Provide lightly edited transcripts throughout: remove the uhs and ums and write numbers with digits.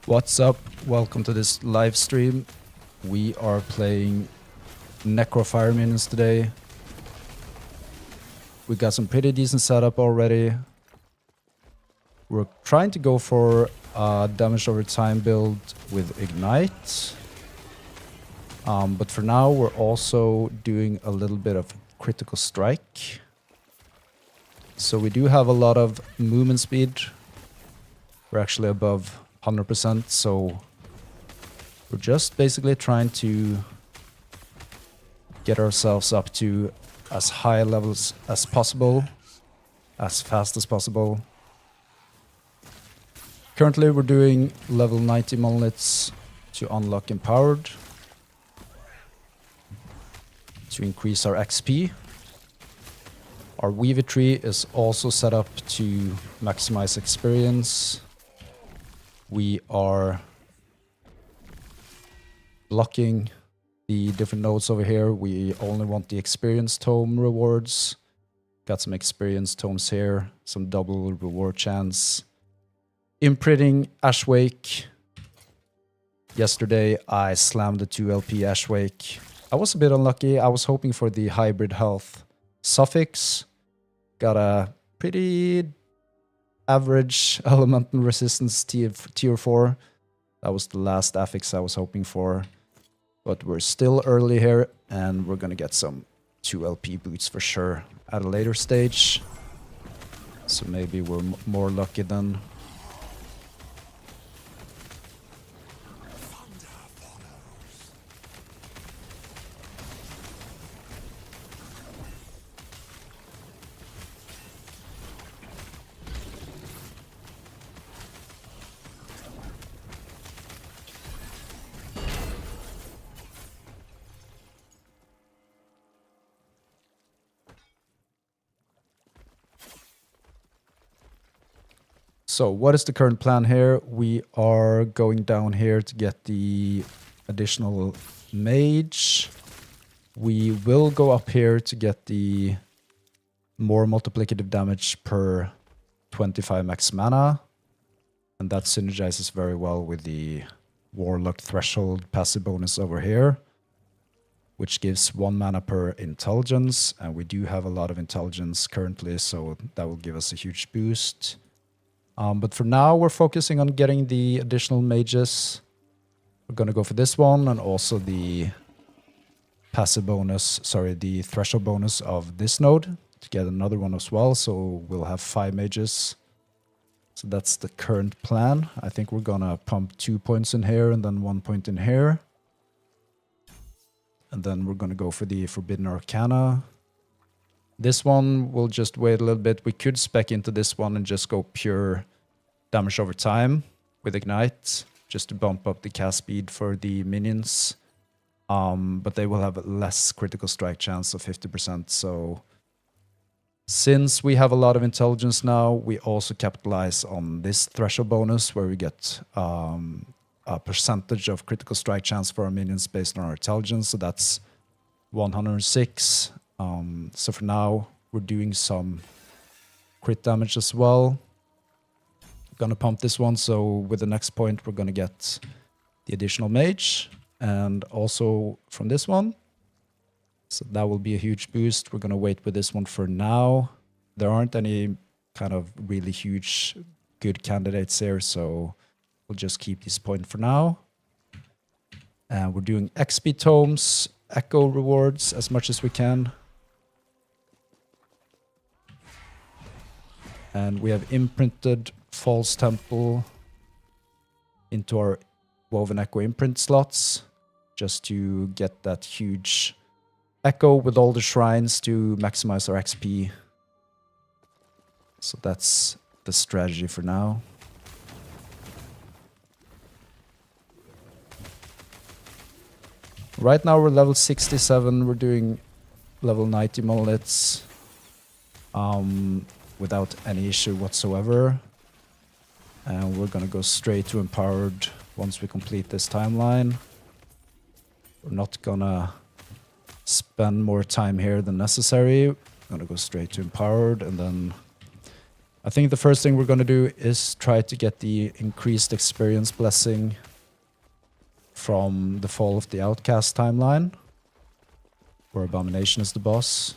What's up? Welcome to this live stream. We are playing Necro Fire Minions today. We got some pretty decent setup already. We're trying to go for a damage over time build with Ignite. But for now, we're also doing a little bit of critical strike. So we do have a lot of movement speed. We're actually above 100%, so we're just basically trying to get ourselves up to as high levels as possible, as fast as possible. Currently we're doing level 90 monoliths to unlock Empowered, to increase our XP. Our Weaver tree is also set up to maximize experience. We are blocking the different nodes over here. We only want the experience tome rewards. Got some experience tomes here, some double reward chance. Imprinting Ashwake. Yesterday I slammed the 2 LP Ashwake. I was a bit unlucky. I was hoping for the hybrid health suffix. Got a pretty average elemental resistance tier 4. That was the last affix I was hoping for. But we're still early here, and we're gonna get some 2 LP boots for sure at a later stage. So maybe we're more lucky then. So what is the current plan here? We are going down here to get the additional mage. We will go up here to get the more multiplicative damage per 25 max mana. And that synergizes very well with the Warlock Threshold passive bonus over here, which gives 1 mana per intelligence. And we do have a lot of intelligence currently, so that will give us a huge boost. But for now, we're focusing on getting the additional mages. We're going to go for this one and also the passive bonus, the threshold bonus of this node to get another one as well. So we'll have 5 mages. So that's the current plan. I think we're going to pump 2 points in here and then 1 point in here. And then we're going to go for the Forbidden Arcana. This one, we'll just wait a little bit. We could spec into this one and just go pure damage over time with Ignite, just to bump up the cast speed for the minions. But they will have less critical strike chance of 50%. So since we have a lot of intelligence now, we also capitalize on this threshold bonus where we get a percentage of critical strike chance for our minions based on our intelligence. So that's 106. So for now, we're doing some crit damage as well. Gonna pump this one, so with the next point, we're gonna get the additional mage, and also from this one. So that will be a huge boost. We're gonna wait with this one for now. There aren't any kind of really huge good candidates here, so we'll just keep this point for now. And we're doing XP tomes, echo rewards as much as we can. And we have imprinted False Temple into our Woven Echo imprint slots, just to get that huge echo with all the shrines to maximize our XP. So that's the strategy for now. Right now we're level 67, we're doing level 90 monoliths without any issue whatsoever. And we're gonna go straight to Empowered once we complete this timeline. We're not gonna spend more time here than necessary. I'm gonna go straight to Empowered and then I think the first thing we're going to do is try to get the increased experience blessing from the Fall of the Outcast timeline, where Abomination is the boss.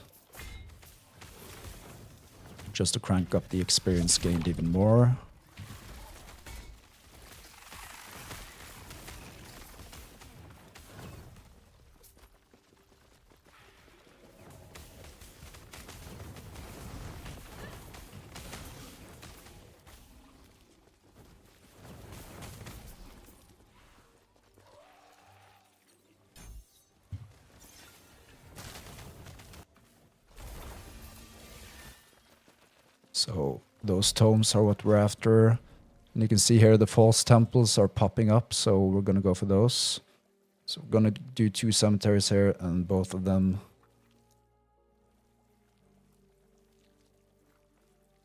Just to crank up the experience gained even more. So those tomes are what we're after. And you can see here the false temples are popping up, so we're going to go for those. So we're going to do 2 cemeteries here, and both of them.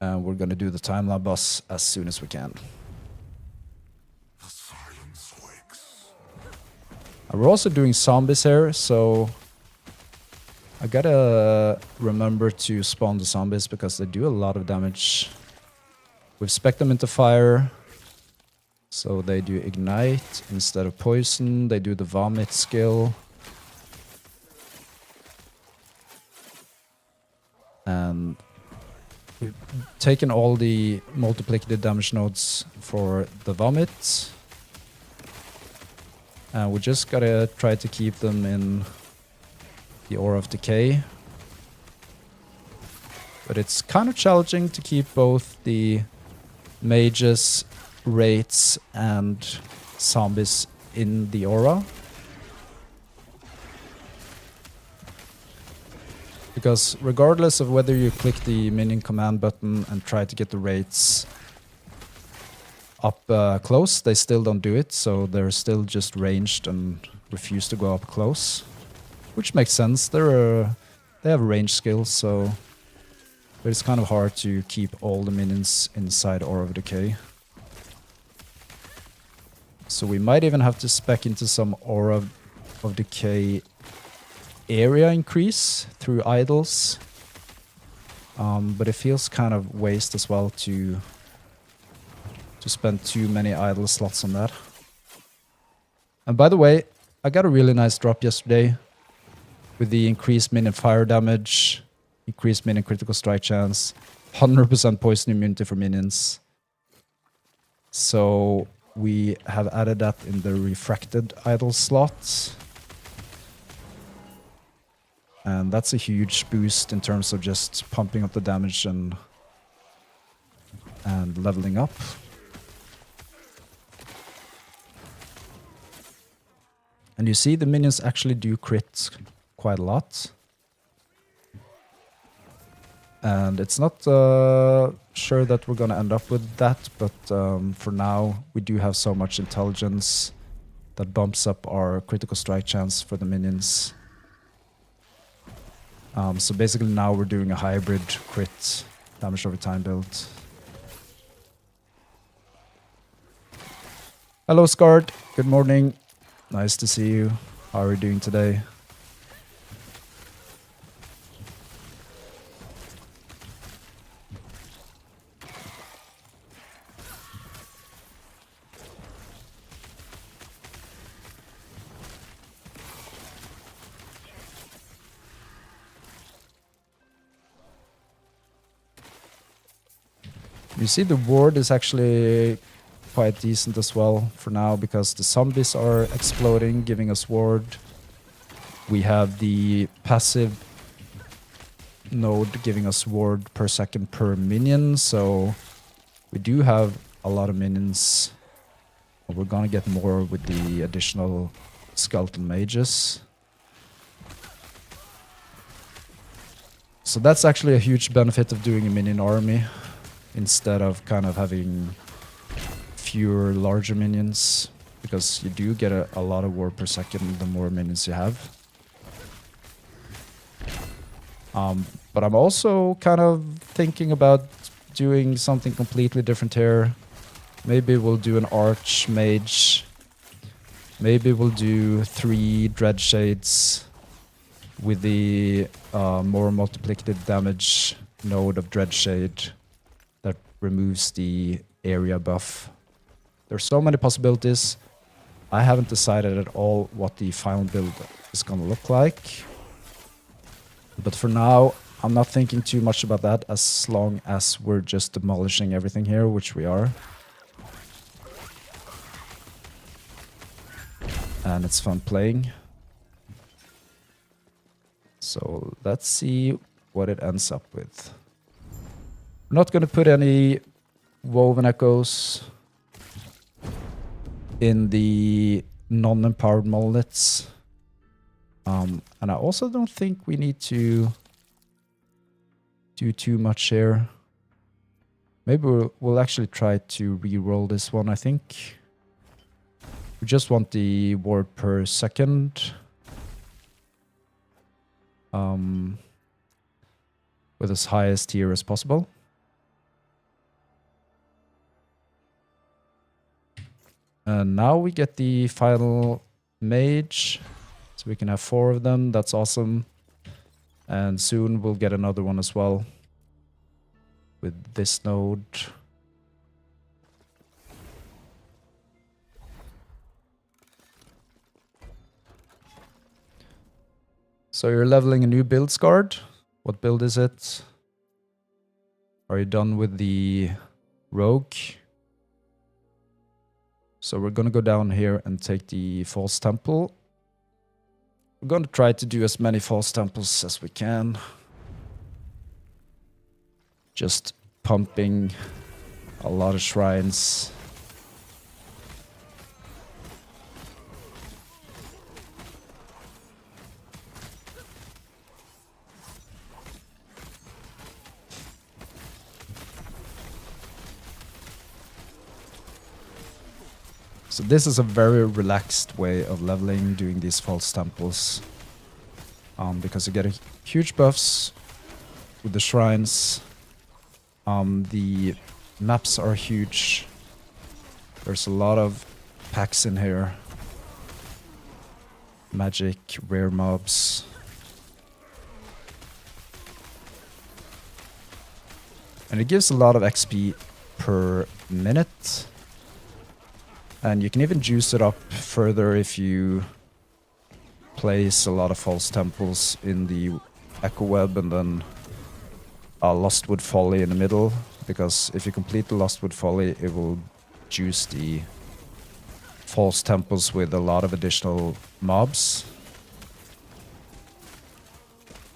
And we're going to do the timeline boss as soon as we can. The silence wakes. We're also doing zombies here, so I gotta remember to spawn the zombies because they do a lot of damage. We've spec'd them into fire, so they do ignite instead of poison. They do the vomit skill. And we've taken all the multiplicative damage nodes for the vomit. And we just gotta try to keep them in the Aura of Decay. But it's kind of challenging to keep both the mages, wraiths, and zombies in the aura. Because regardless of whether you click the minion command button and try to get the wraiths up close, they still don't do it, so they're still just ranged and refuse to go up close. Which makes sense, they have range skills, so... But it's kind of hard to keep all the minions inside Aura of Decay. So we might even have to spec into some Aura of Decay area increase through idols. But it feels kind of waste as well to spend too many idol slots on that. And by the way, I got a really nice drop yesterday with the increased minion fire damage, increased minion critical strike chance, 100% poison immunity for minions. So we have added that in the refracted idol slots. And that's a huge boost in terms of just pumping up the damage and leveling up. And you see the minions actually do crit quite a lot. And it's not sure that we're going to end up with that, but for now we do have so much intelligence that bumps up our critical strike chance for the minions. So basically now we're doing a hybrid crit damage over time build. Hello Scarred, good morning. Nice to see you. How are you doing today? You see the ward is actually quite decent as well for now because the zombies are exploding, giving us ward. We have the passive node giving us ward per second per minion, so we do have a lot of minions. We're gonna get more with the additional skeleton mages. So that's actually a huge benefit of doing a minion army instead of kind of having fewer larger minions, because you do get a lot of ward per second the more minions you have. But I'm also kind of thinking about doing something completely different here. Maybe we'll do an arch mage. Maybe we'll do 3 dread shades with the more multiplicative damage node of dread shade that removes the area buff. There's so many possibilities. I haven't decided at all what the final build is going to look like. But for now, I'm not thinking too much about that as long as we're just demolishing everything here, which we are. And it's fun playing. So let's see what it ends up with. I'm not going to put any woven echoes in the non-empowered monoliths. And I also don't think we need to do too much here. Maybe we'll actually try to re-roll this one, I think. We just want the ward per second. With as high as tier as possible. And now we get the final mage. So we can have 4 of them. That's awesome. And soon we'll get another one as well. With this node. So you're leveling a new build, Scarred. What build is it? Are you done with the rogue? So we're gonna go down here and take the false temple. We're gonna try to do as many false temples as we can. Just pumping a lot of shrines. So this is a very relaxed way of leveling, doing these false temples. Because you get huge buffs with the shrines. The maps are huge. There's a lot of packs in here. Magic, rare mobs. And it gives a lot of XP per minute. And you can even juice it up further if you place a lot of false temples in the Echo Web and then a Lostwood Folly in the middle. Because if you complete the Lostwood Folly, it will juice the false temples with a lot of additional mobs.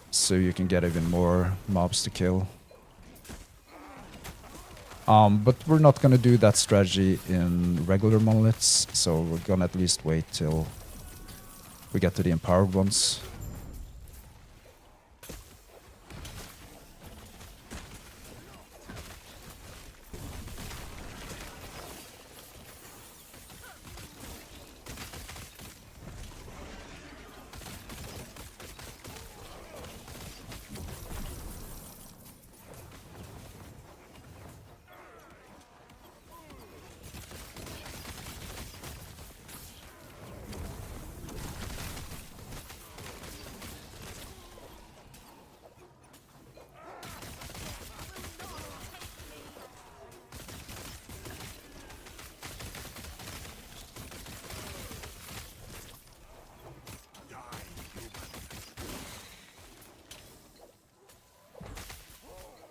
So you can get even more mobs to kill. But we're not going to do that strategy in regular monoliths, so we're going to at least wait till we get to the empowered ones.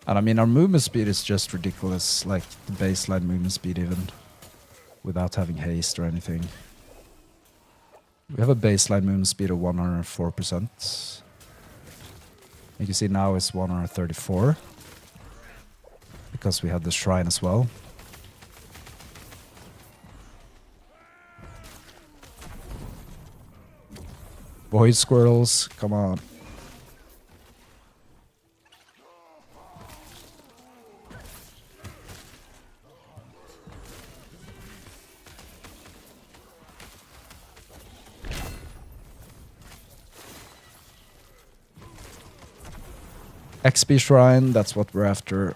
And I mean, our movement speed is just ridiculous, like the baseline movement speed even, without having haste or anything. We have a baseline movement speed of 104%. You can see now it's 134, because we have the shrine as well. Void squirrels, come on. XP shrine, that's what we're after.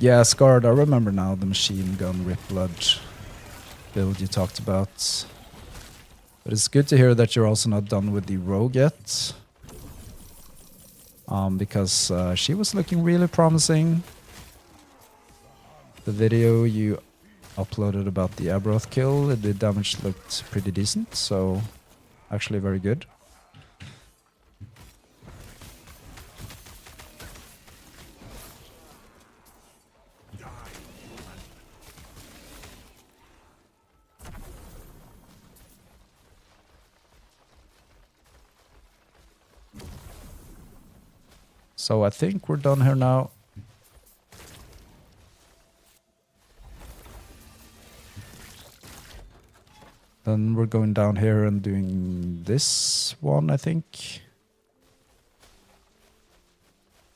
Yeah, Scarred, I remember now the machine gun rip blood build you talked about. But it's good to hear that you're also not done with the rogue yet. Because she was looking really promising. The video you uploaded about the Abroth kill, the damage looked pretty decent, so actually very good. So I think we're done here now. Then we're going down here and doing this one, I think.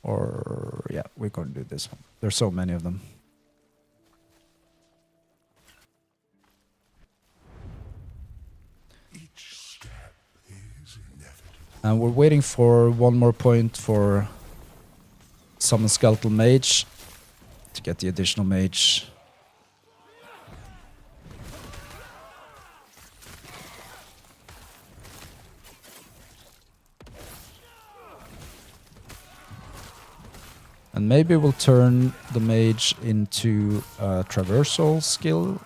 Or, yeah, we're going to do this one. There's so many of them. Each step is inevitable. And we're waiting for one more point for Summon Skeletal Mage to get the additional mage. And maybe we'll turn the mage into a traversal skill.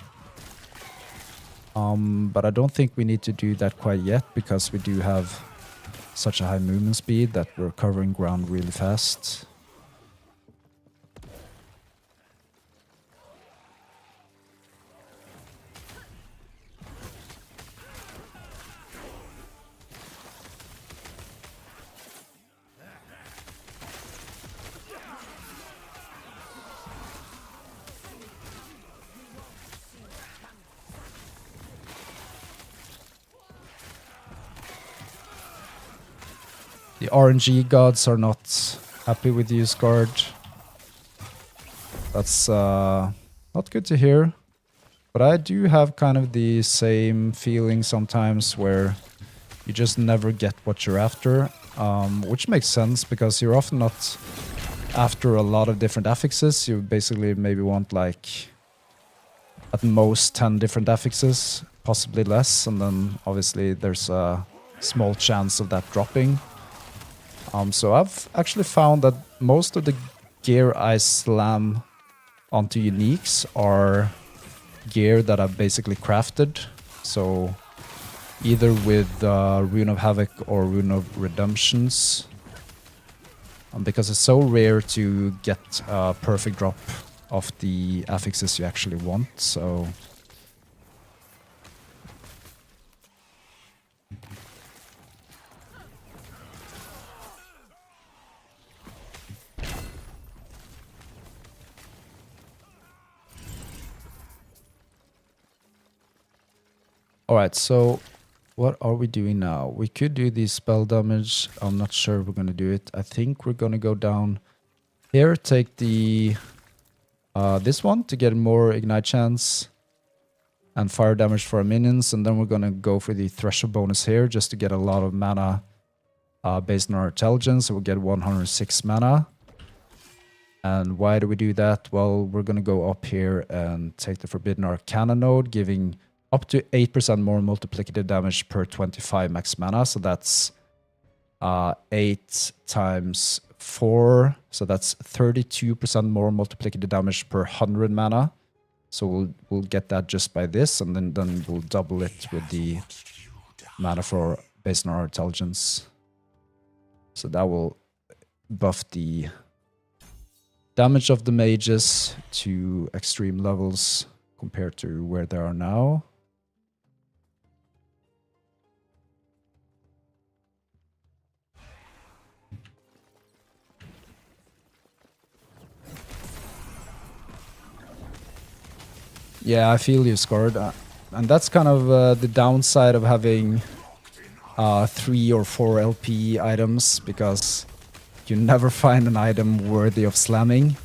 But I don't think we need to do that quite yet because we do have such a high movement speed that we're covering ground really fast. The RNG gods are not happy with you, Scarred. That's not good to hear. But I do have kind of the same feeling sometimes where you just never get what you're after. Which makes sense because you're often not after a lot of different affixes. You basically maybe want like at most 10 different affixes, possibly less. And then obviously there's a small chance of that dropping. So I've actually found that most of the gear I slam onto uniques are gear that I've basically crafted. So either with Rune of Havoc or Rune of Redemptions. Because it's so rare to get a perfect drop of the affixes you actually want, so... Alright, so what are we doing now? We could do the spell damage. I'm not sure we're going to do it. I think we're going to go down here, take the this one to get more ignite chance and fire damage for our minions, and then we're going to go for the threshold bonus here just to get a lot of mana based on our intelligence. So we'll get 106 mana. And why do we do that? Well, we're going to go up here and take the Forbidden Arcana node, giving up to 8% more multiplicative damage per 25 max mana. So that's 8 times 4. So that's 32% more multiplicative damage per 100 mana. So we'll get that just by this, and then we'll double it with the mana for based on our intelligence. So that will buff the damage of the mages to extreme levels compared to where they are now. Yeah, I feel you, Scarred. And that's kind of the downside of having 3 or 4 LP items, because you never find an item worthy of slamming.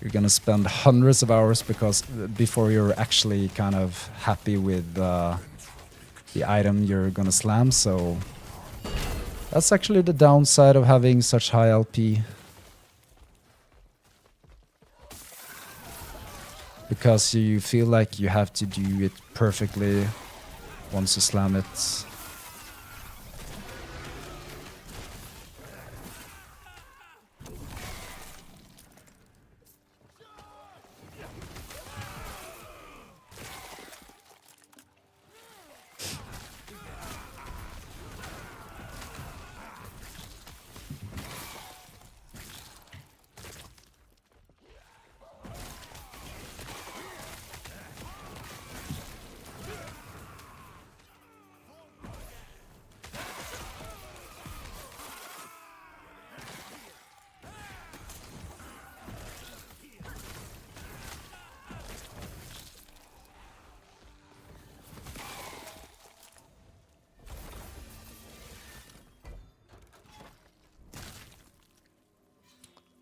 You're gonna spend hundreds of hours before you're actually kind of happy with the item you're gonna slam, so that's actually the downside of having such high LP. because you feel like you have to do it perfectly once you slam it.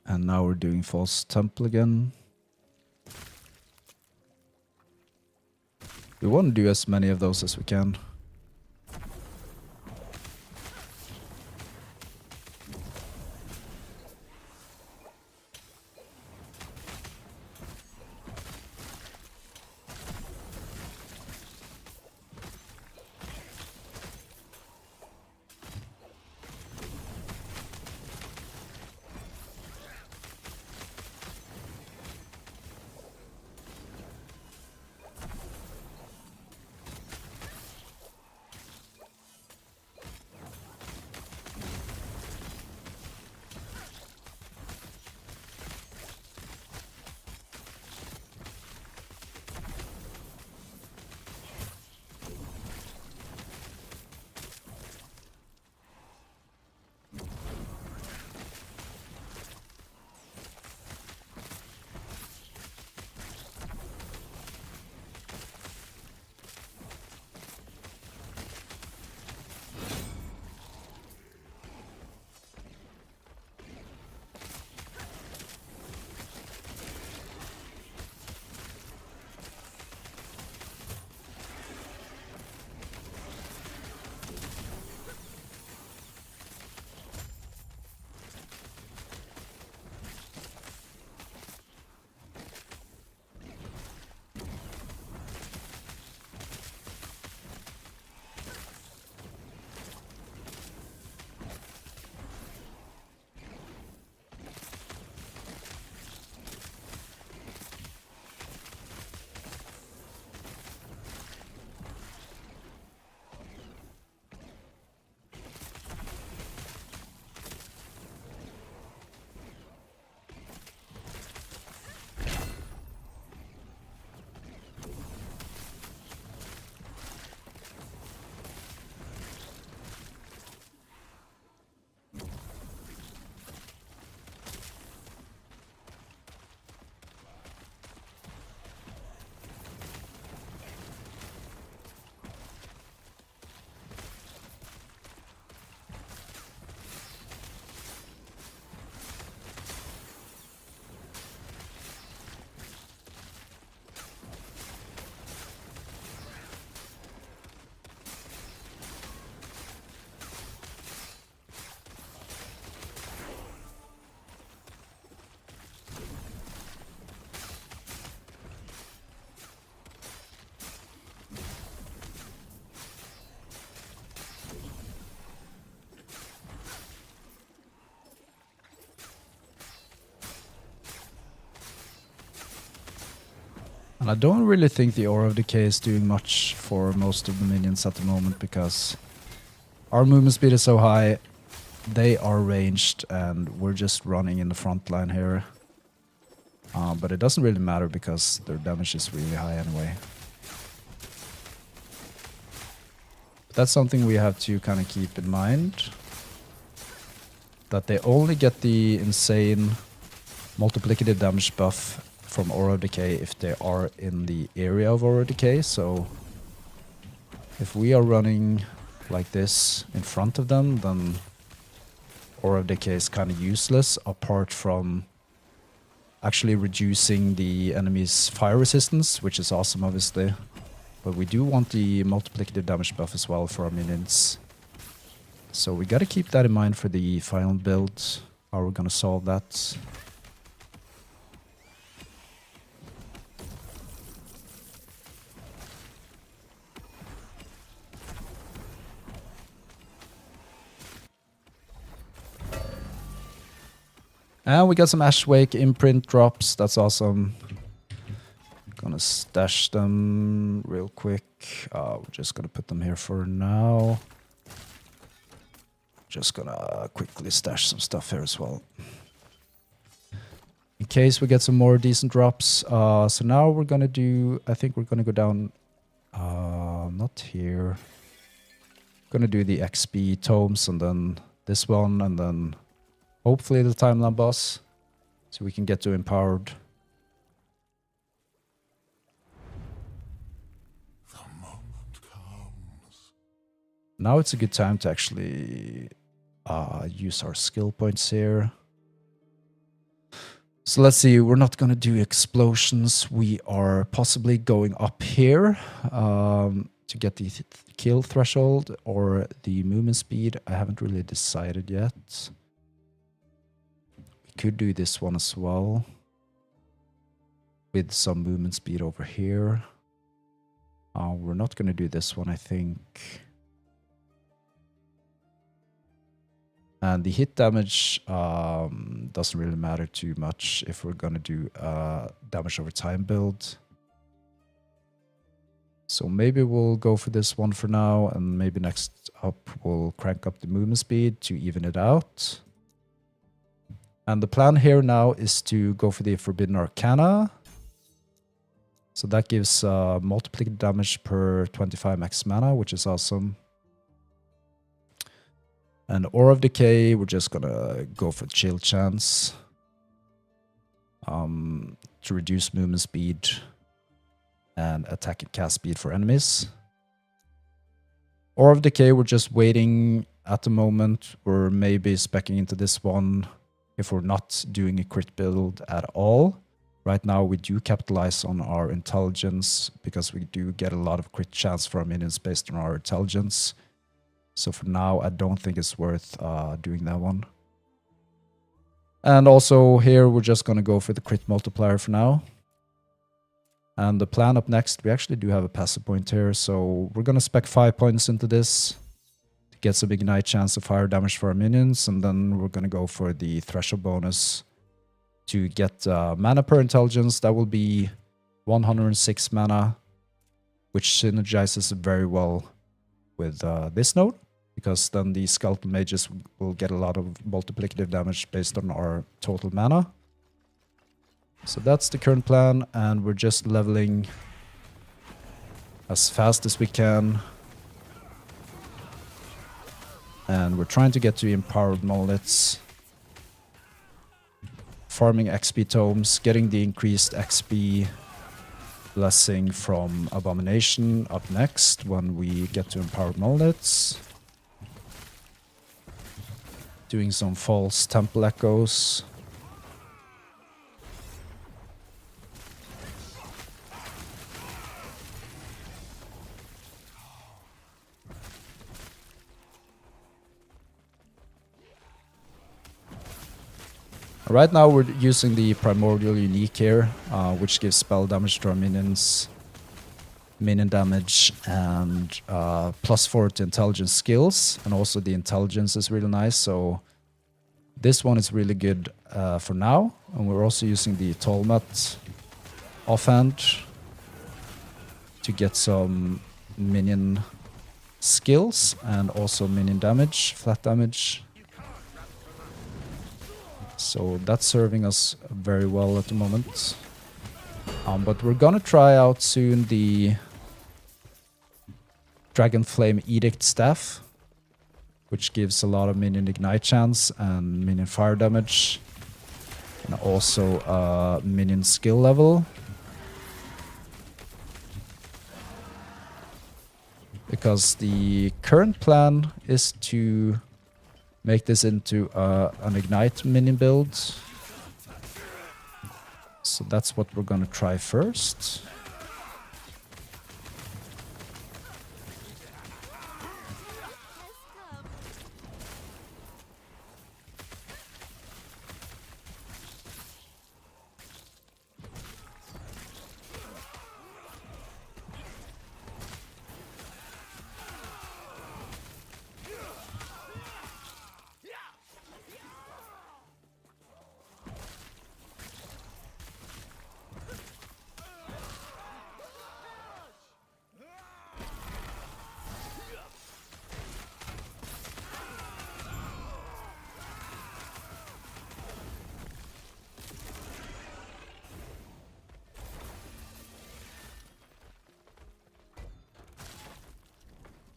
And now we're doing false temple again. We want to do as many of those as we can. And I don't really think the Aura of Decay is doing much for most of the minions at the moment because our movement speed is so high, they are ranged and we're just running in the front line here. But it doesn't really matter because their damage is really high anyway. But that's something we have to kind of keep in mind. That they only get the insane multiplicative damage buff from Aura of Decay if they are in the area of Aura of Decay. So if we are running like this in front of them, then Aura of Decay is kind of useless apart from actually reducing the enemy's fire resistance, which is awesome obviously. But we do want the multiplicative damage buff as well for our minions. So we gotta keep that in mind for the final build, how we're gonna solve that. And we got some Ashwake imprint drops. That's awesome. Gonna stash them real quick. We're just gonna put them here for now. Just gonna quickly stash some stuff here as well. In case we get some more decent drops. So now we're gonna do, I think we're gonna go down, not here. Gonna do the XP tomes and then this one and then hopefully the timeline boss. So we can get to empowered. The moment comes. Now it's a good time to actually use our skill points here. So let's see, we're not going to do explosions. We are possibly going up here to get the kill threshold or the movement speed. I haven't really decided yet. We could do this one as well with some movement speed over here. We're not going to do this one, I think. And the hit damage doesn't really matter too much if we're going to do damage over time build. So maybe we'll go for this one for now, and maybe next up we'll crank up the movement speed to even it out. And the plan here now is to go for the Forbidden Arcana. So that gives multiplicative damage per 25 max mana, which is awesome. And Aura of Decay, we're just gonna go for chill chance to reduce movement speed and attack and cast speed for enemies. Aura of Decay, we're just waiting at the moment. We're maybe speccing into this one if we're not doing a crit build at all. Right now we do capitalize on our intelligence because we do get a lot of crit chance for our minions based on our intelligence. So for now, I don't think it's worth doing that one. And also here, we're just going to go for the crit multiplier for now. And the plan up next, we actually do have a passive point here. So we're going to spec 5 points into this to get some ignite chance of fire damage for our minions. And then we're going to go for the threshold bonus to get mana per intelligence. That will be 106 mana, which synergizes very well with this node, because then the skeletal mages will get a lot of multiplicative damage based on our total mana. So that's the current plan, and we're just leveling as fast as we can. And we're trying to get to empowered monoliths, farming XP tomes, getting the increased XP blessing from Abomination up next when we get to empowered monoliths. Doing some false temple echoes. Right now we're using the Primordial Unique here, which gives spell damage to our minions, minion damage, and +4 to intelligence skills. And also the intelligence is really nice, so this one is really good for now. And we're also using the Tolmat offhand to get some minion skills and also minion damage, flat damage. So that's serving us very well at the moment. But we're gonna try out soon the Dragon Flame Edict Staff, which gives a lot of minion ignite chance and minion fire damage, and also minion skill level. Because the current plan is to make this into an ignite minion build. So that's what we're gonna try first.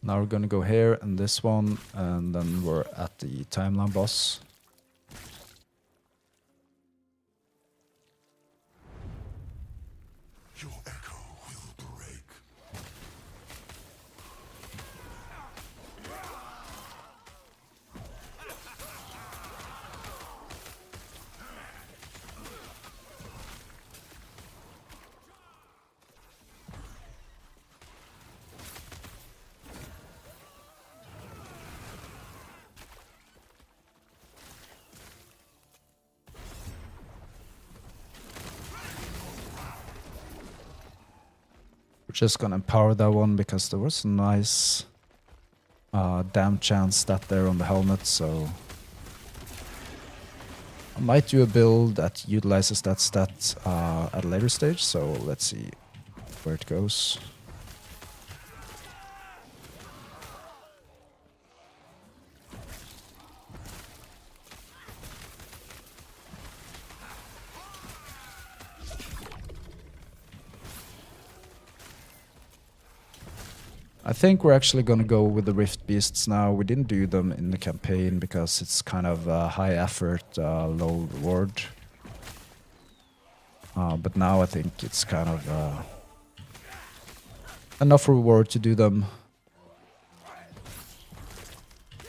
Now we're gonna go here and this one, and then we're at the timeline boss. Your echo will break. We're just gonna empower that one because there was a nice damn chance stat there on the helmet, so I might do a build that utilizes that stat at a later stage, so let's see where it goes. I think we're actually going to go with the Rift Beasts now. We didn't do them in the campaign because it's kind of high effort, low reward. But now I think it's kind of enough reward to do them.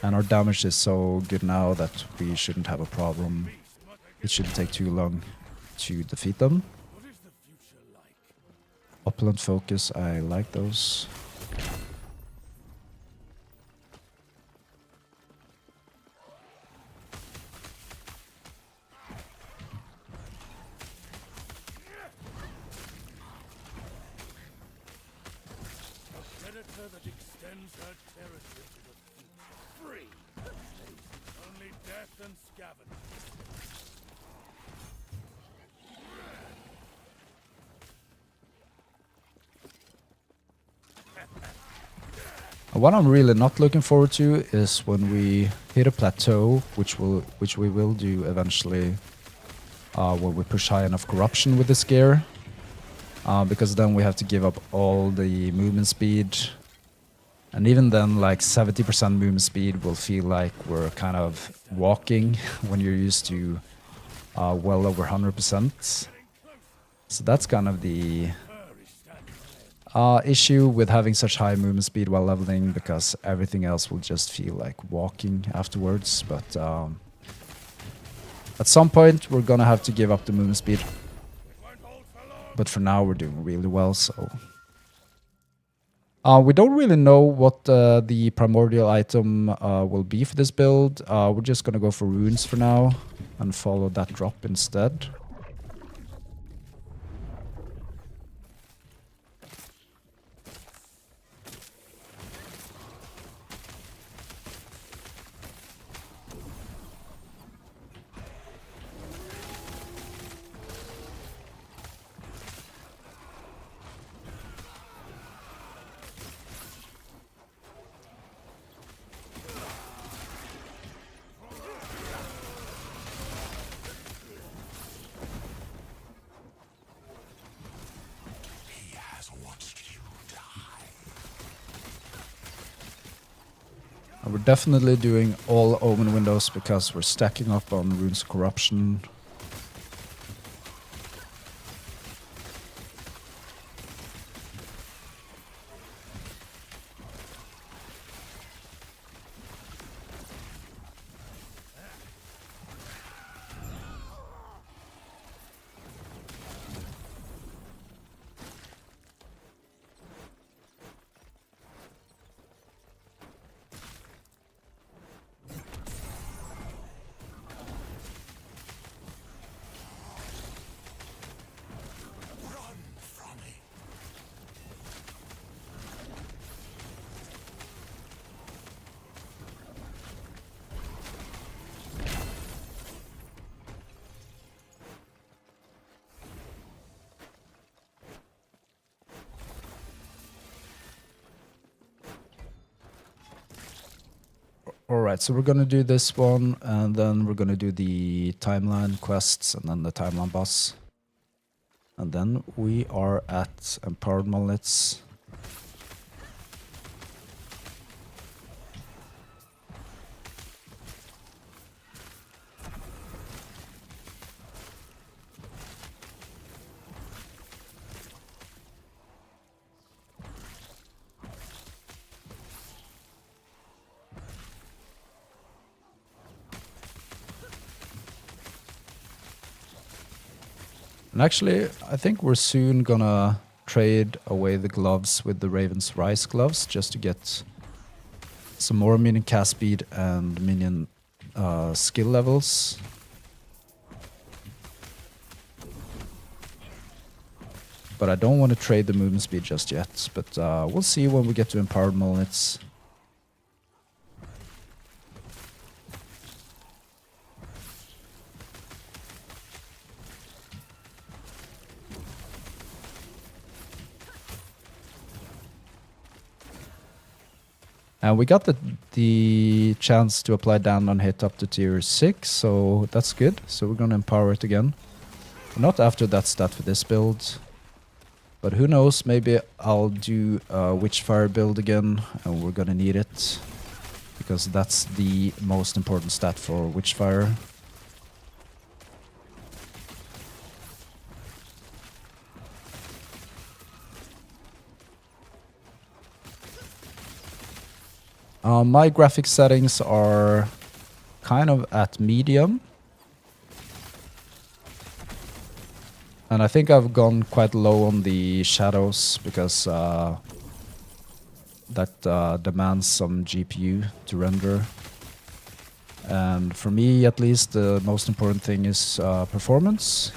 And our damage is so good now that we shouldn't have a problem. It shouldn't take too long to defeat them. Opulent Focus, I like those. That extends her territory to the free. Only death and scavenge. What I'm really not looking forward to is when we hit a plateau, which we will do eventually, when we push high enough corruption with this gear, because then we have to give up all the movement speed. And even then, like 70% movement speed will feel like we're kind of walking when you're used to well over 100%. So that's kind of the issue with having such high movement speed while leveling, because everything else will just feel like walking afterwards. But at some point, we're gonna have to give up the movement speed. But for now, we're doing really well, so... we don't really know what the primordial item will be for this build. We're just gonna go for runes for now and follow that drop instead. We're definitely doing all Omen windows because we're stacking up on Runes of Corruption. Alright, so we're gonna do this one, and then we're gonna do the timeline quests, and then the timeline boss. And then we are at Empowered Monoliths. And actually, I think we're soon gonna trade away the gloves with the Raven's Rise gloves just to get some more minion cast speed and minion skill levels. But I don't want to trade the movement speed just yet. But we'll see when we get to Empowered Mullets. And we got the chance to apply down on hit up to tier 6, so that's good. So we're going to empower it again. Not after that stat for this build. But who knows, maybe I'll do a Witchfire build again, and we're going to need it. Because that's the most important stat for Witchfire. My graphic settings are kind of at medium. And I think I've gone quite low on the shadows because that demands some GPU to render. And for me, at least, the most important thing is performance.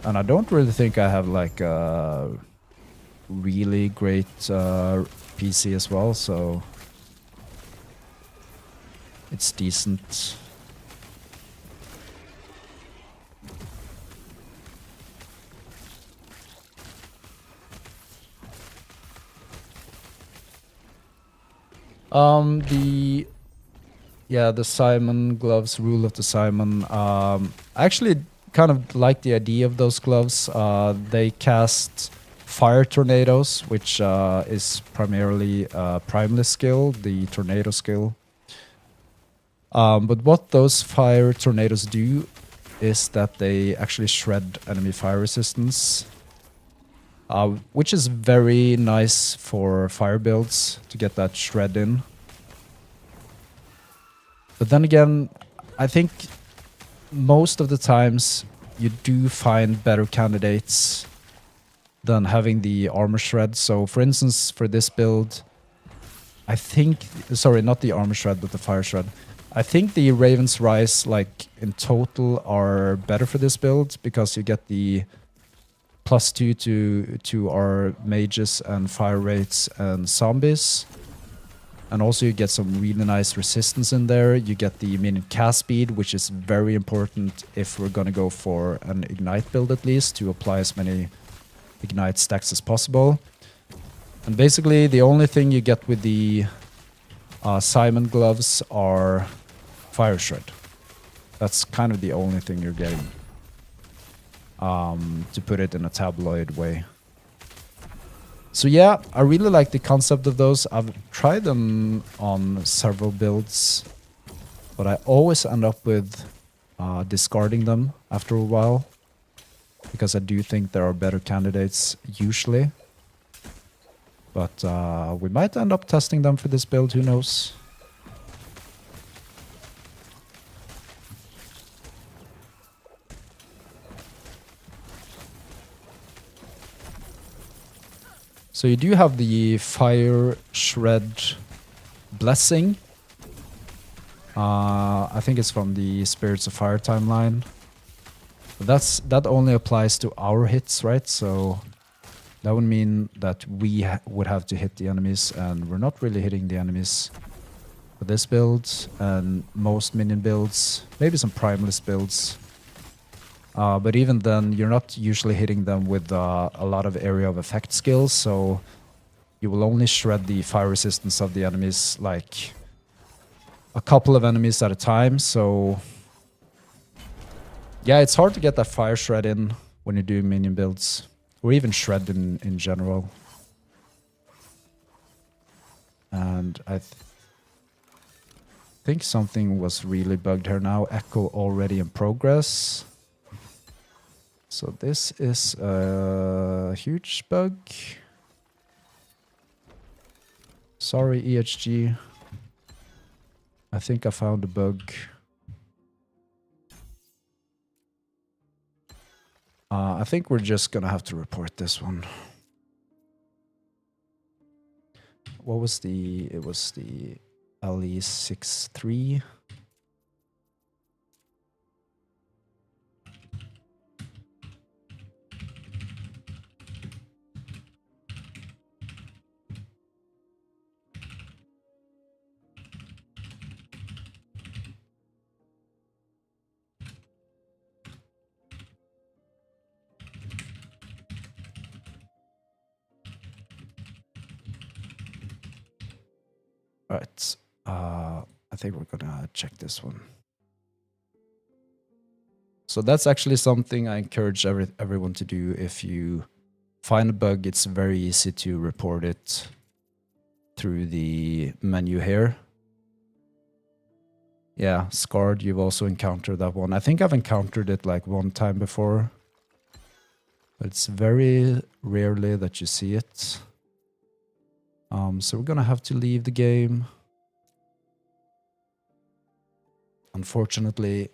And I don't really think I have like a really great PC as well, so it's decent. The Simon gloves, rule of the Simon. I actually kind of like the idea of those gloves. They cast fire tornadoes, which is primarily Primalist skill, the tornado skill. But what those fire tornadoes do is that they actually shred enemy fire resistance, which is very nice for fire builds to get that shred in. But then again, I think most of the times you do find better candidates than having the armor shred. So for instance, for this build, I think, sorry, not the armor shred, but the fire shred. I think the Raven's Rise, like in total, are better for this build because you get the +2 to our mages and fire rates and zombies. And also you get some really nice resistance in there. You get the minion cast speed, which is very important if we're going to go for an Ignite build at least, to apply as many Ignite stacks as possible. And basically the only thing you get with the Simon gloves are Fire Shred. That's kind of the only thing you're getting, to put it in a tabloid way. So yeah, I really like the concept of those. I've tried them on several builds, but I always end up with discarding them after a while, because I do think there are better candidates usually. But we might end up testing them for this build, who knows? So you do have the Fire Shred Blessing. I think it's from the Spirits of Fire timeline. But that only applies to our hits, right? So that would mean that we would have to hit the enemies, and we're not really hitting the enemies for this build, and most minion builds, maybe some Primalist builds. But even then, you're not usually hitting them with a lot of area of effect skills, so you will only shred the fire resistance of the enemies, like a couple of enemies at a time. So yeah, it's hard to get that fire shred in when you're doing minion builds, or even shred in general. And I think something was really bugged here now. Echo already in progress. So this is a huge bug. Sorry, EHG. I think I found a bug. I think we're just gonna have to report this one. What was the... It was the LE63. Right. I think we're gonna check this one. So that's actually something I encourage everyone to do. If you find a bug, it's very easy to report it through the menu here. Yeah, Scarred, you've also encountered that one. I think I've encountered it like one time before. But it's very rarely that you see it. So we're gonna have to leave the game. Unfortunately.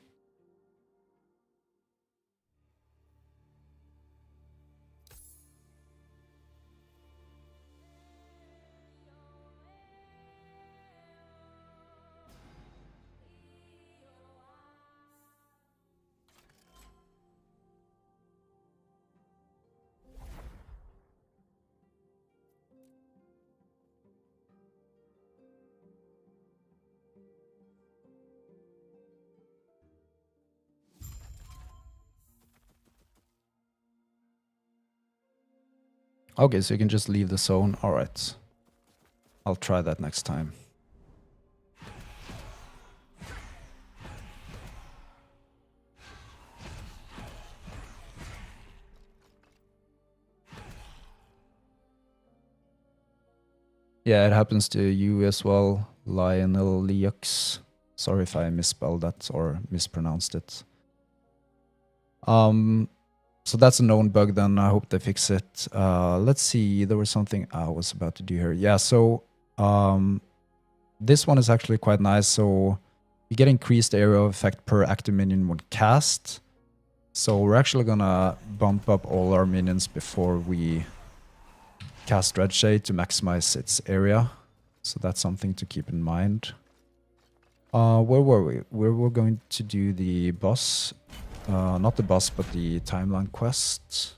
Okay, so you can just leave the zone. All right. I'll try that next time. Yeah, it happens to you as well, Lionel Leox. Sorry if I misspelled that or mispronounced it. So that's a known bug then. I hope they fix it. Let's see. There was something I was about to do here. Yeah, so this one is actually quite nice. So you get increased area of effect per active minion when cast. So we're actually gonna bump up all our minions before we cast Red Shade to maximize its area. So that's something to keep in mind. Where were we? We were going to do the boss. Not the boss, but the timeline quest.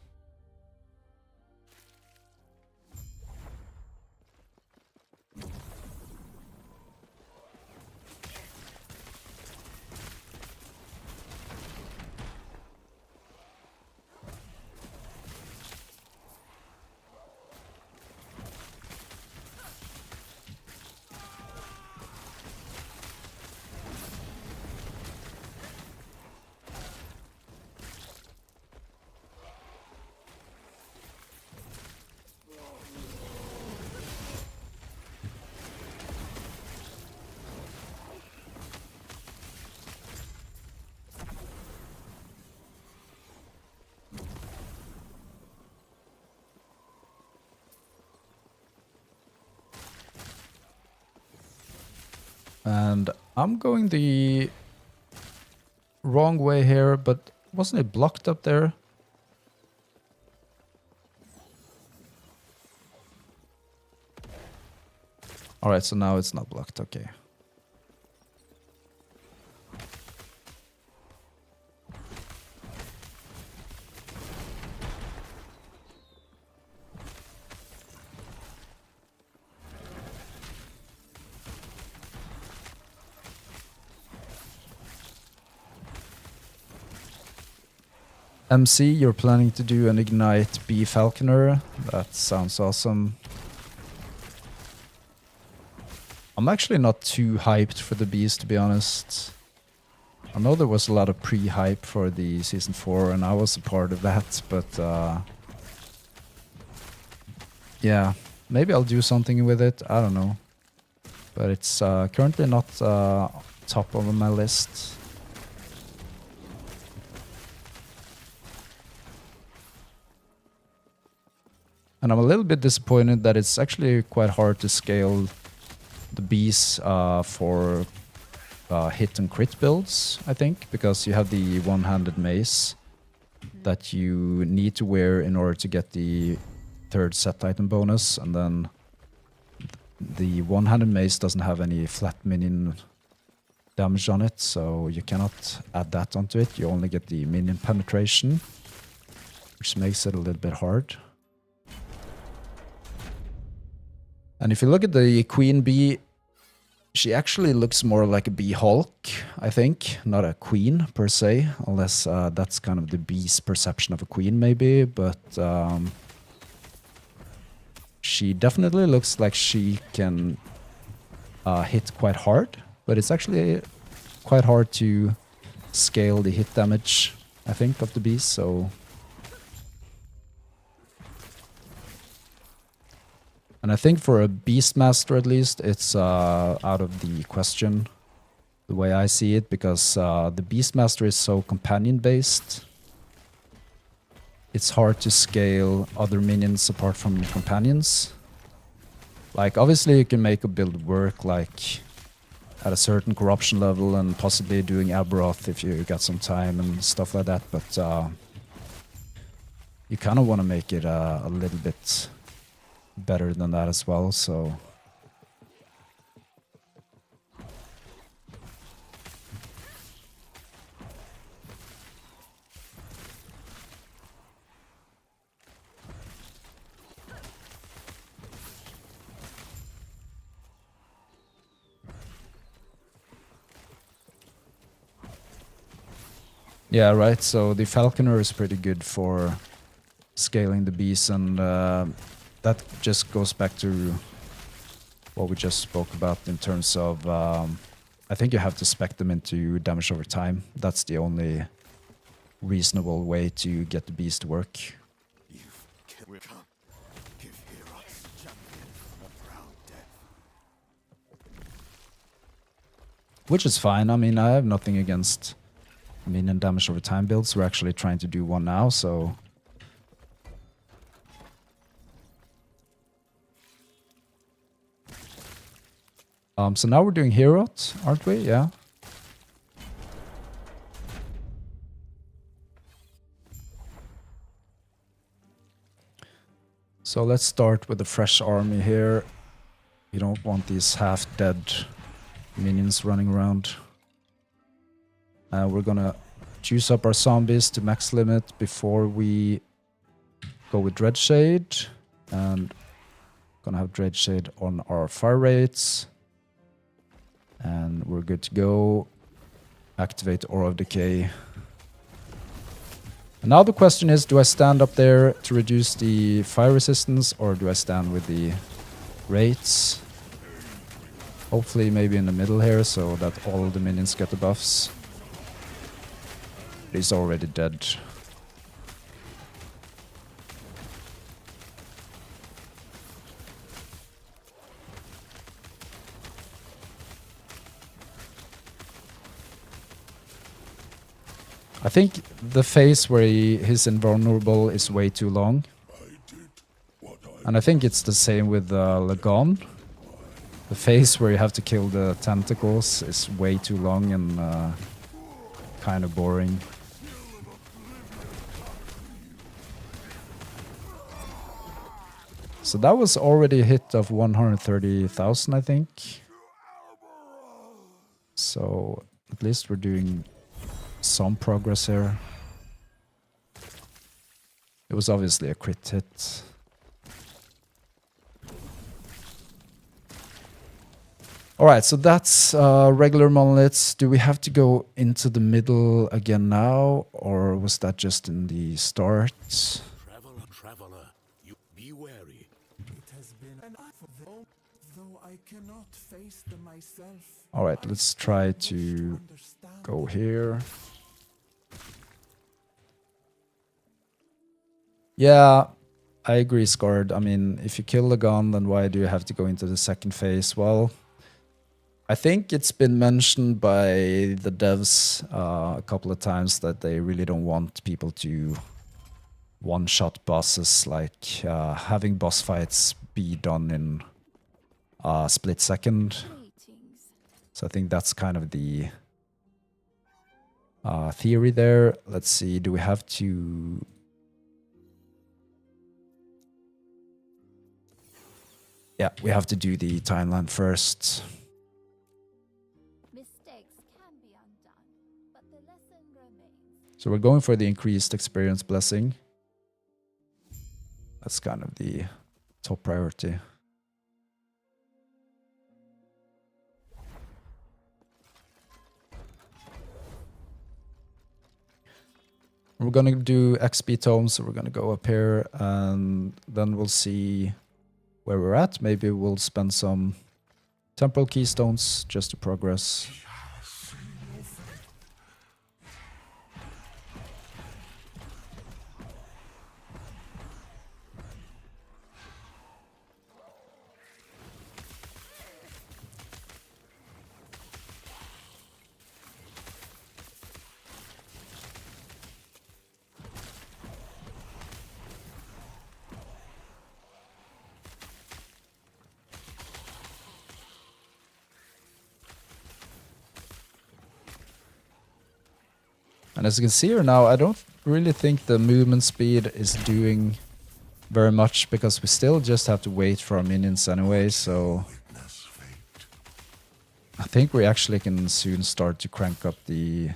And I'm going the wrong way here, but wasn't it blocked up there? Alright, so now it's not blocked, okay. MC, you're planning to do an Ignite Bee Falconer. That sounds awesome. I'm actually not too hyped for the bees, to be honest. I know there was a lot of pre-hype for the Season 4, and I was a part of that, but yeah, maybe I'll do something with it, I don't know. But it's currently not top of my list. And I'm a little bit disappointed that it's actually quite hard to scale the bees for hit and crit builds, I think, because you have the one-handed mace that you need to wear in order to get the third set item bonus, and then the one-handed mace doesn't have any flat minion damage on it, so you cannot add that onto it. You only get the minion penetration, which makes it a little bit hard. And if you look at the queen bee, she actually looks more like a bee Hulk, I think, not a queen per se, unless that's kind of the bee's perception of a queen maybe, but she definitely looks like she can hit quite hard, but it's actually quite hard to scale the hit damage, I think, of the bees, so... And I think for a Beastmaster at least, it's out of the question, the way I see it, because the Beastmaster is so companion-based. It's hard to scale other minions apart from companions. Like, obviously you can make a build work, like, at a certain corruption level and possibly doing Aberoth if you got some time and stuff like that, but you kind of want to make it a little bit better than that as well, so... Yeah, right, so the Falconer is pretty good for scaling the bees, and that just goes back to what we just spoke about in terms of, I think you have to spec them into damage over time. That's the only reasonable way to get the bees to work. Which is fine. I mean, I have nothing against minion damage over time builds. We're actually trying to do one now, so... So now we're doing Herod, aren't we? Yeah. So let's start with a fresh army here. You don't want these half-dead minions running around. We're gonna juice up our zombies to max limit before we go with Dreadshade. And gonna have Dreadshade on our fire rates. And we're good to go. Activate Aura of Decay. And now the question is, do I stand up there to reduce the fire resistance, or do I stand with the rates? Hopefully maybe in the middle here, so that all of the minions get the buffs. He's already dead. I think the phase where he's invulnerable is way too long. And I think it's the same with Lagon. The phase where you have to kill the tentacles is way too long and kind of boring. So that was already a hit of 130,000, I think. So at least we're doing some progress here. It was obviously a crit hit. Alright, so that's regular monoliths. Do we have to go into the middle again now, or was that just in the start? Traveler, you be wary. It has been an eye for them, though I cannot face them myself. Alright, let's try to go here. Yeah, I agree, Scored. I mean, if you kill the gun, then why do you have to go into the second phase? Well, I think it's been mentioned by the devs a couple of times that they really don't want people to one-shot bosses, like having boss fights be done in split second. Greetings. So I think that's kind of the theory there. Let's see, do we have to... Yeah, we have to do the timeline first. Mistakes can be undone, but the lesson remains. So we're going for the increased experience blessing. That's kind of the top priority. We're gonna do XP tomes, so we're gonna go up here and then we'll see where we're at. Maybe we'll spend some temporal keystones just to progress. And as you can see here now, I don't really think the movement speed is doing very much because we still just have to wait for our minions anyway, so Witness fate. I think we actually can soon start to crank up the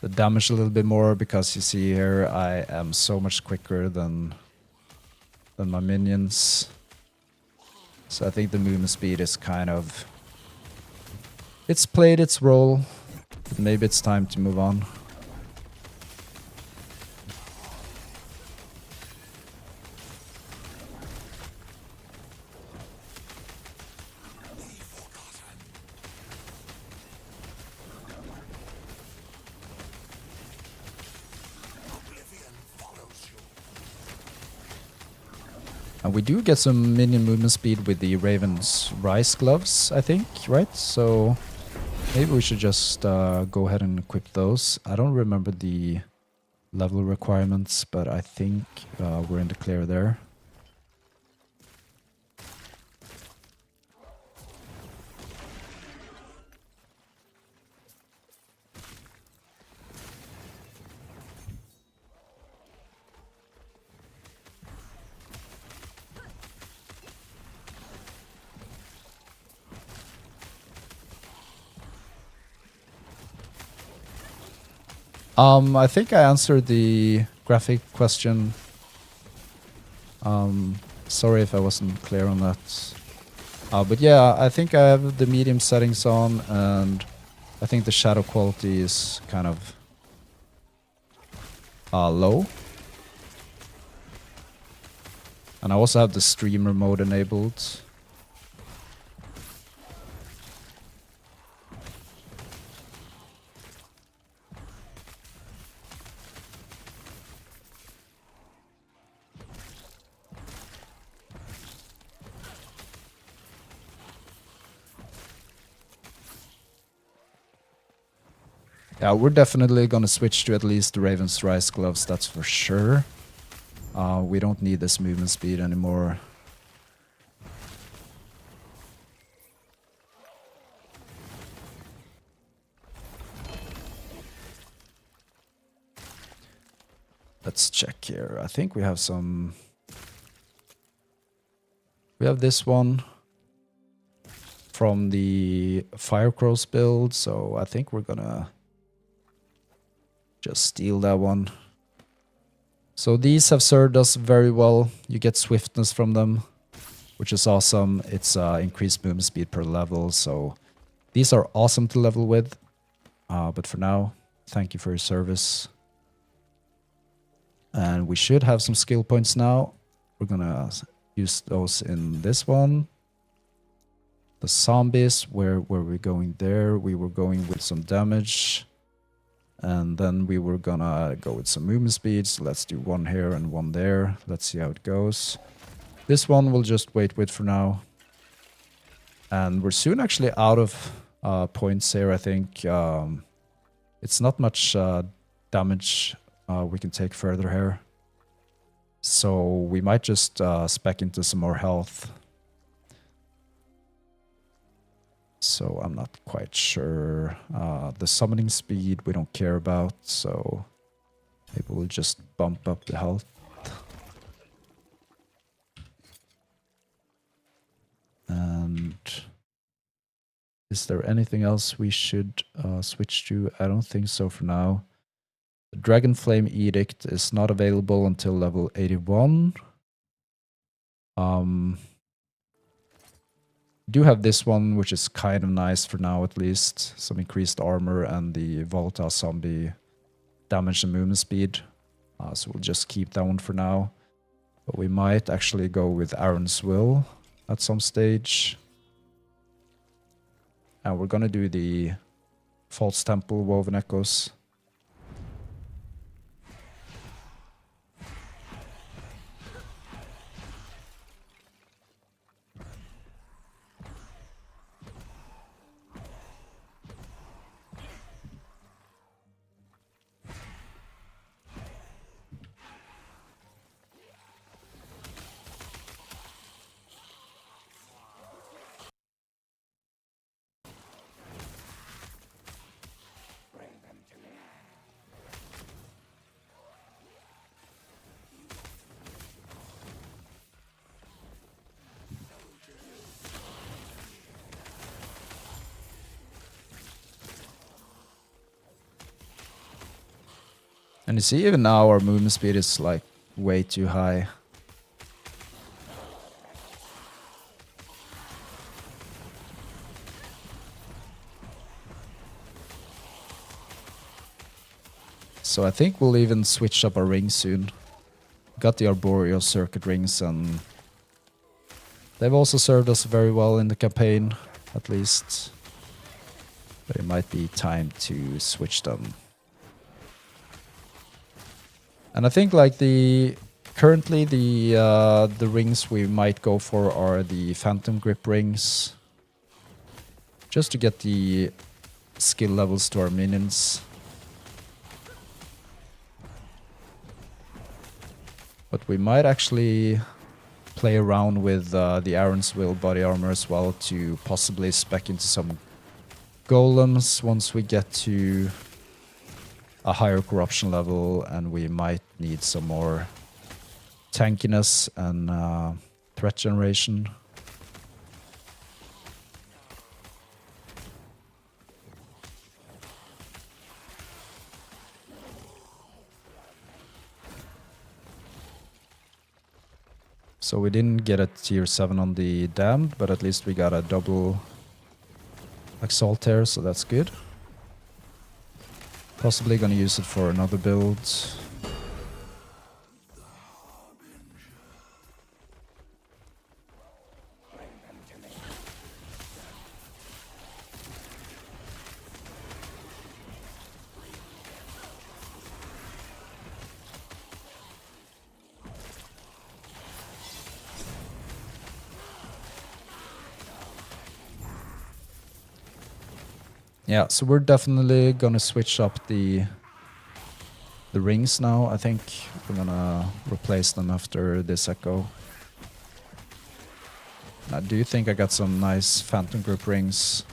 damage a little bit more, because you see here I am so much quicker than my minions. So I think the movement speed is kind of... It's played its role. Maybe it's time to move on. Oblivion follows you. And we do get some minion movement speed with the Raven's Rise gloves, I think, right? So maybe we should just go ahead and equip those. I don't remember the level requirements, but I think we're in the clear there. I think I answered the graphic question. Sorry if I wasn't clear on that. But yeah, I think I have the medium settings on, and I think the shadow quality is kind of low. And I also have the streamer mode enabled. Yeah, we're definitely gonna switch to at least the Raven's Rise gloves, that's for sure. We don't need this movement speed anymore. Let's check here. I think we have some... We have this one from the Firecrows build, so I think we're gonna just steal that one. So these have served us very well. You get swiftness from them, which is awesome. It's increased movement speed per level, so these are awesome to level with. But for now, thank you for your service. And we should have some skill points now. We're gonna use those in this one. The zombies, where were we going there? We were going with some damage. And then we were gonna go with some movement speed. So let's do one here and one there. Let's see how it goes. This one we'll just wait with for now. And we're soon actually out of points here, I think. It's not much damage we can take further here. So we might just spec into some more health. so I'm not quite sure. The summoning speed we don't care about, so maybe we'll just bump up the health. And is there anything else we should switch to? I don't think so for now. The Dragon Flame Edict is not available until level 81. Do have this one, which is kind of nice for now at least. Some increased armor and the volatile zombie damage and movement speed. So we'll just keep that one for now. But we might actually go with Aaron's Will at some stage. And we're gonna do the False Temple Woven Echoes. And you see, even now our movement speed is like way too high. So I think we'll even switch up our rings soon. Got the Arboreal Circuit rings, and they've also served us very well in the campaign, at least. But it might be time to switch them. And I think like currently the rings we might go for are the Phantom Grip rings, just to get the skill levels to our minions. But we might actually play around with the Aaron's Will body armor as well to possibly spec into some golems once we get to a higher corruption level, and we might need some more tankiness and threat generation. So we didn't get a tier 7 on the Damned, but at least we got a double Exalt here, so that's good. Possibly gonna use it for another build. Yeah, so we're definitely gonna switch up the rings now. I think we're gonna replace them after this echo. I do think I got some nice Phantom Grip rings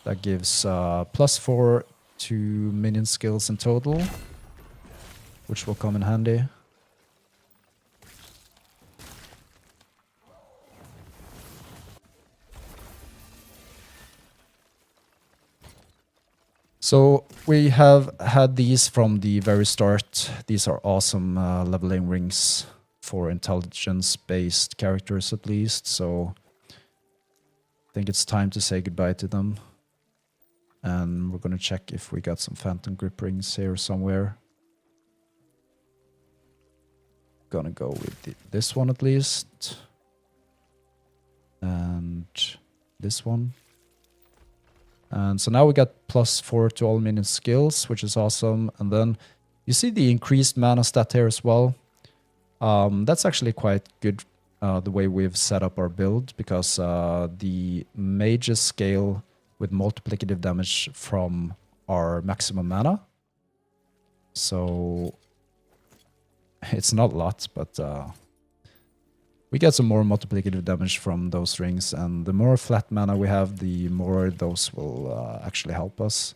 that gives +4 to minion skills in total, which will come in handy. So we have had these from the very start. These are awesome leveling rings for intelligence-based characters at least. So I think it's time to say goodbye to them. And we're going to check if we got some Phantom Grip rings here somewhere. Gonna go with this one at least. And this one. And so now we got +4 to all minion skills, which is awesome. And then you see the increased mana stat here as well. That's actually quite good the way we've set up our build, because the mages scale with multiplicative damage from our maximum mana. So it's not a lot, but we get some more multiplicative damage from those rings, and the more flat mana we have, the more those will actually help us.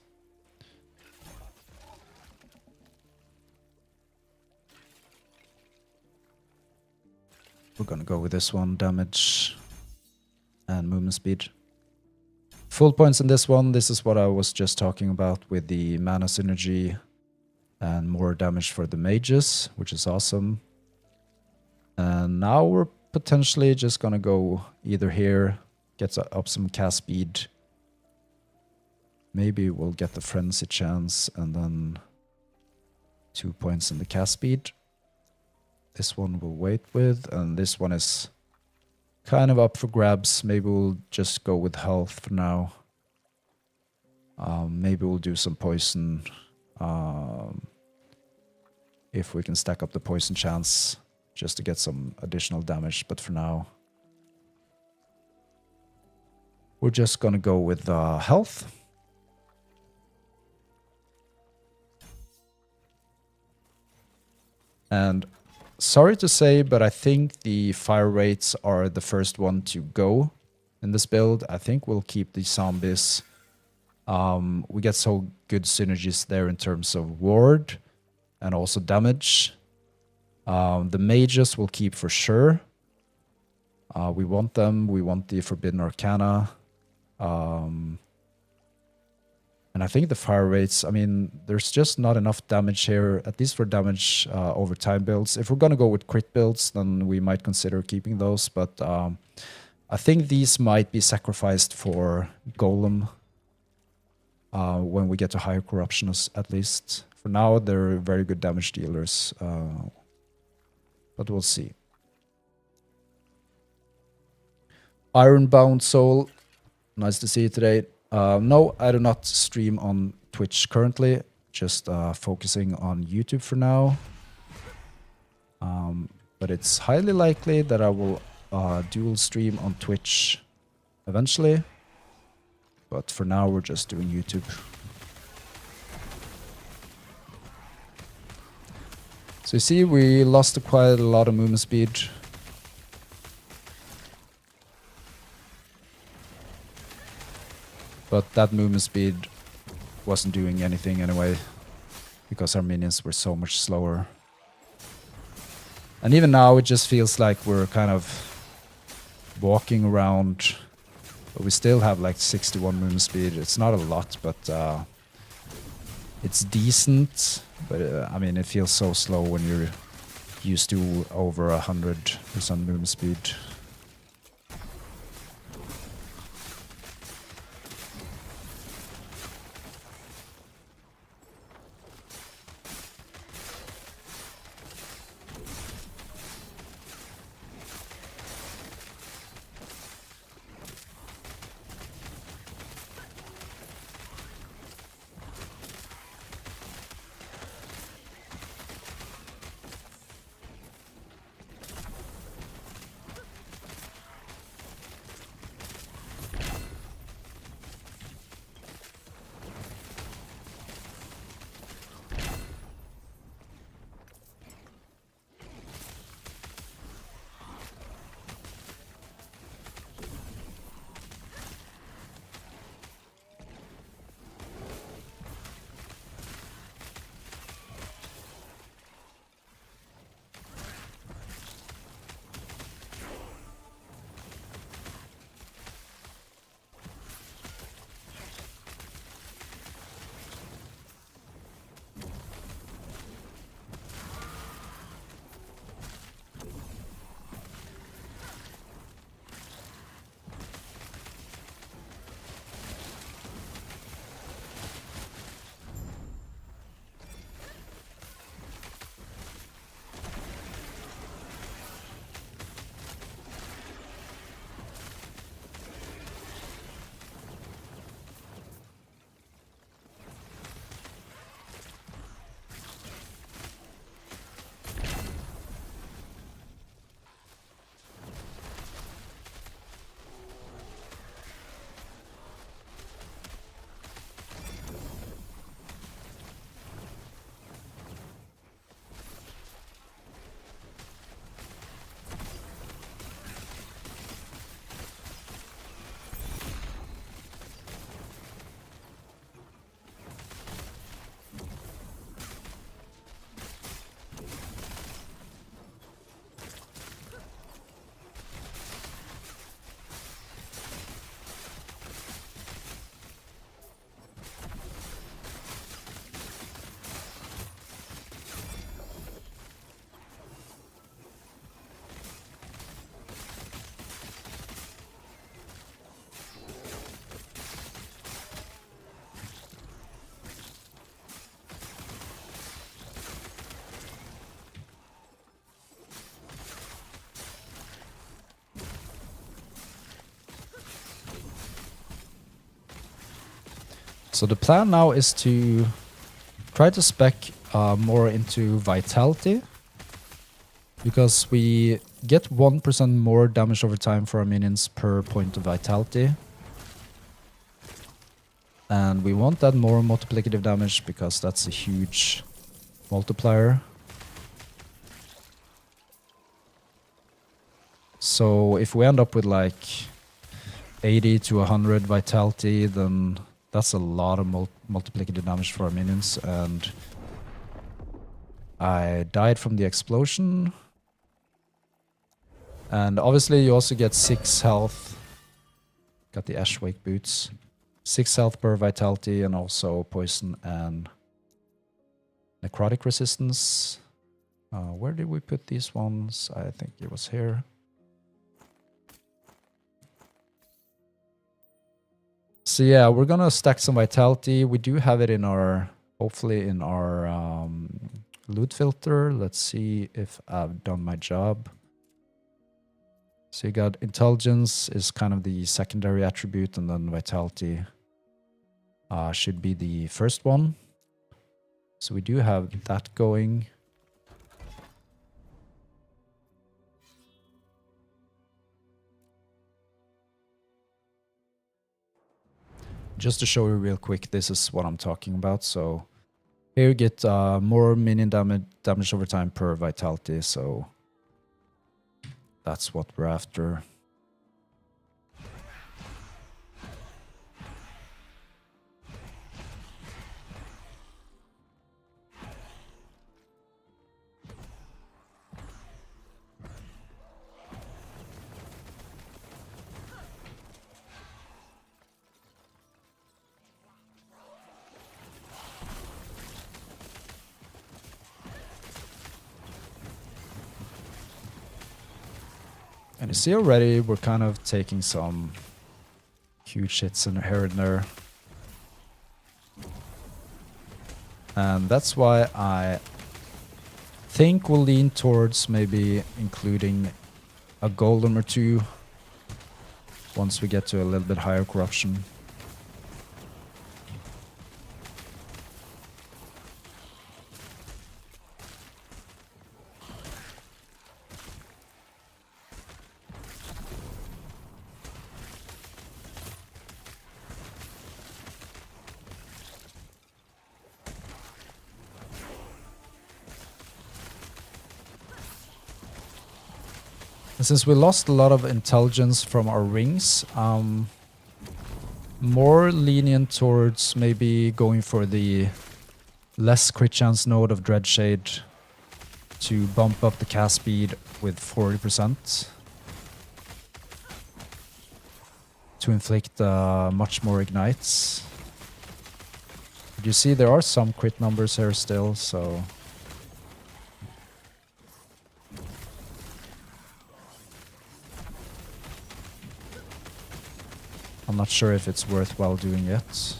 We're gonna go with this one, damage and movement speed. Full points in this one. This is what I was just talking about with the mana synergy and more damage for the mages, which is awesome. And now we're potentially just gonna go either here, get up some cast speed. Maybe we'll get the frenzy chance and then 2 points in the cast speed. This one we'll wait with, and this one is kind of up for grabs. Maybe we'll just go with health for now. Maybe we'll do some poison if we can stack up the poison chance just to get some additional damage. But for now, we're just gonna go with health. And sorry to say, but I think the fire rates are the first one to go in this build. I think we'll keep the zombies. We get so good synergies there in terms of ward and also damage. The mages we'll keep for sure. We want them. We want the Forbidden Arcana. And I think the fire rates, I mean, there's just not enough damage here, at least for damage over time builds. If we're going to go with crit builds, then we might consider keeping those. But I think these might be sacrificed for Golem when we get to higher corruption, at least. For now, they're very good damage dealers. But we'll see. Ironbound Soul. Nice to see you today. No, I do not stream on Twitch currently. Just focusing on YouTube for now. But it's highly likely that I will dual stream on Twitch eventually. But for now, we're just doing YouTube. So you see, we lost quite a lot of movement speed. But that movement speed wasn't doing anything anyway, because our minions were so much slower. And even now, it just feels like we're kind of walking around, but we still have like 61 movement speed. It's not a lot, but it's decent. But I mean, it feels so slow when you're used to over 100% movement speed. So the plan now is to try to spec more into vitality, because we get 1% more damage over time for our minions per point of vitality. And we want that more multiplicative damage because that's a huge multiplier. So if we end up with like 80 to 100 vitality, then that's a lot of multiplicative damage for our minions. And I died from the explosion. And obviously you also get 6 health. Got the Ashwake boots. 6 health per vitality, and also poison and necrotic resistance. Where did we put these ones? I think it was here. So yeah, we're gonna stack some vitality. We do have it in our, hopefully in our loot filter. Let's see if I've done my job. So you got intelligence is kind of the secondary attribute, and then vitality should be the first one. So we do have that going. Just to show you real quick, this is what I'm talking about. So here you get more minion damage over time per vitality. So that's what we're after. And you see already we're kind of taking some huge hits in here and there. And that's why I think we'll lean towards maybe including a golem or two once we get to a little bit higher corruption. And since we lost a lot of intelligence from our rings, more lenient towards maybe going for the less crit chance node of Dreadshade to bump up the cast speed with 40%. To inflict much more ignites. But you see there are some crit numbers here still, so... I'm not sure if it's worthwhile doing it.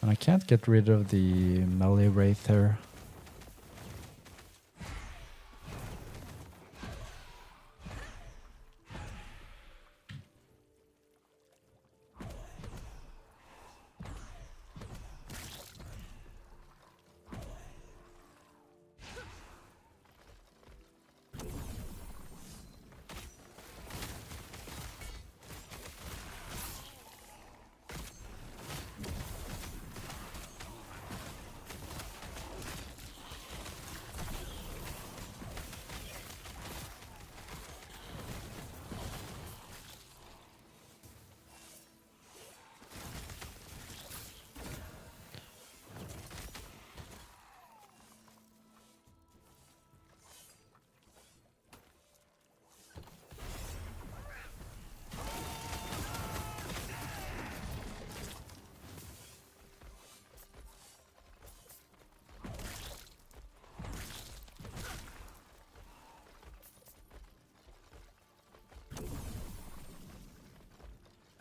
And I can't get rid of the melee wraith here.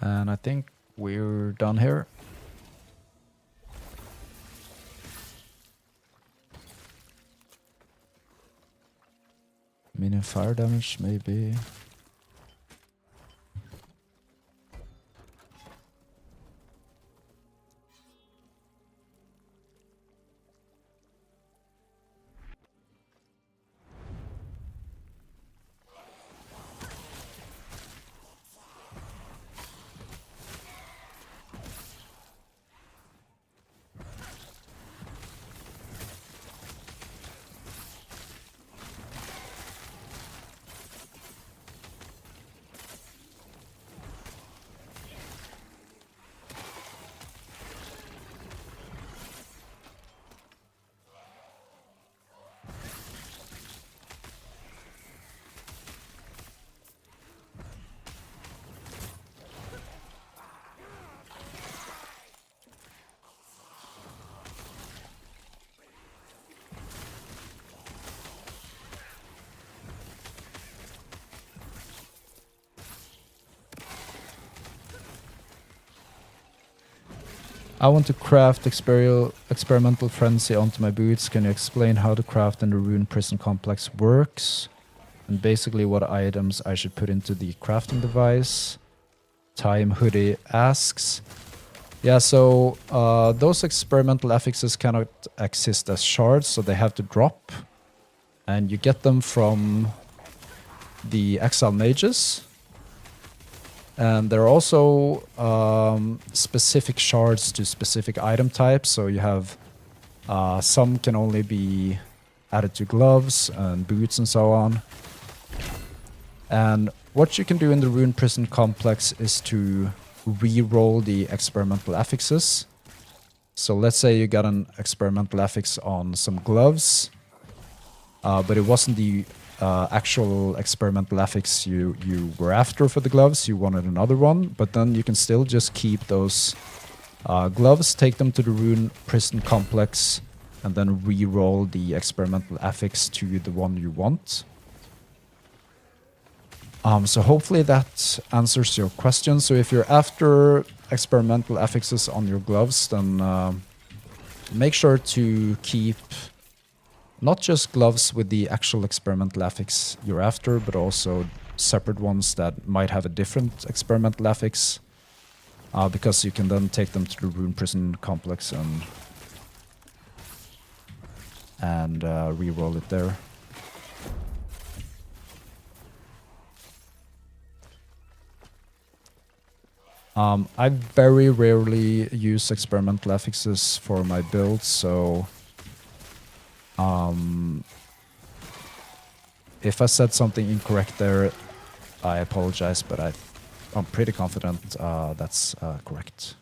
And I think we're done here. Medium fire damage, maybe. I want to craft experimental frenzy onto my boots. Can you explain how the craft in the rune prison complex works? And basically what items I should put into the crafting device. Time Hoodie asks. Yeah, so those experimental affixes cannot exist as shards, so they have to drop. And you get them from the Exile Mages. And there are also specific shards to specific item types. So you have some can only be added to gloves and boots and so on. And what you can do in the Rune Prison Complex is to re-roll the experimental affixes. So let's say you got an experimental affix on some gloves, but it wasn't the actual experimental affix you were after for the gloves. You wanted another one, but then you can still just keep those gloves, take them to the Rune Prison Complex, and then re-roll the experimental affix to the one you want. So hopefully that answers your question. So if you're after experimental affixes on your gloves, then make sure to keep not just gloves with the actual experimental affix you're after, but also separate ones that might have a different experimental affix, because you can then take them to the Rune Prison Complex and re-roll it there. I very rarely use experimental affixes for my builds, so if I said something incorrect there, I apologize, but I'm pretty confident that's correct.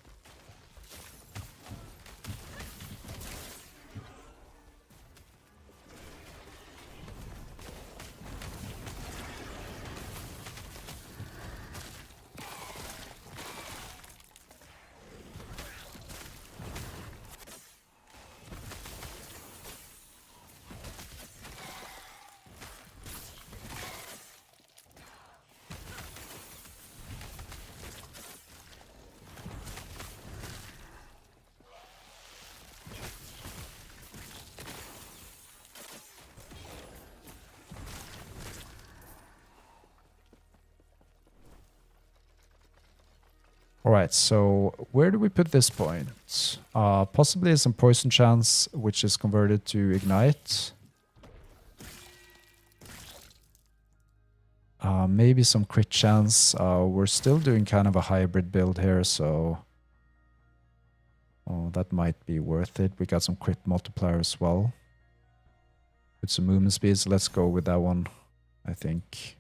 Alright, so where do we put this point? Possibly some poison chance, which is converted to ignite. Maybe some crit chance. We're still doing kind of a hybrid build here, so that might be worth it. We got some crit multiplier as well. With some movement speeds, let's go with that one, I think.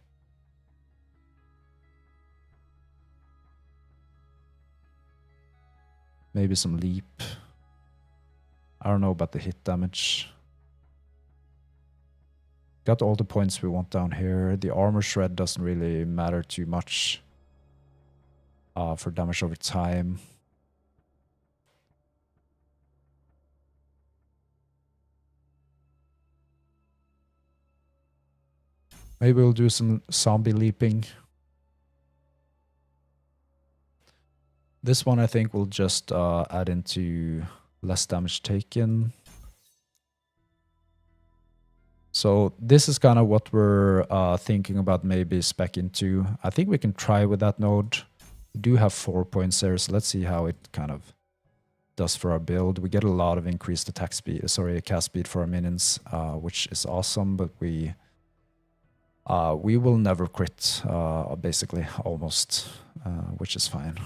Maybe some leap. I don't know about the hit damage. Got all the points we want down here. The armor shred doesn't really matter too much for damage over time. Maybe we'll do some zombie leaping. This one I think will just add into less damage taken. So this is kind of what we're thinking about maybe spec into. I think we can try with that node. We do have 4 points there, so let's see how it kind of does for our build. We get a lot of increased attack speed, cast speed for our minions, which is awesome, but we will never crit, basically, almost, which is fine.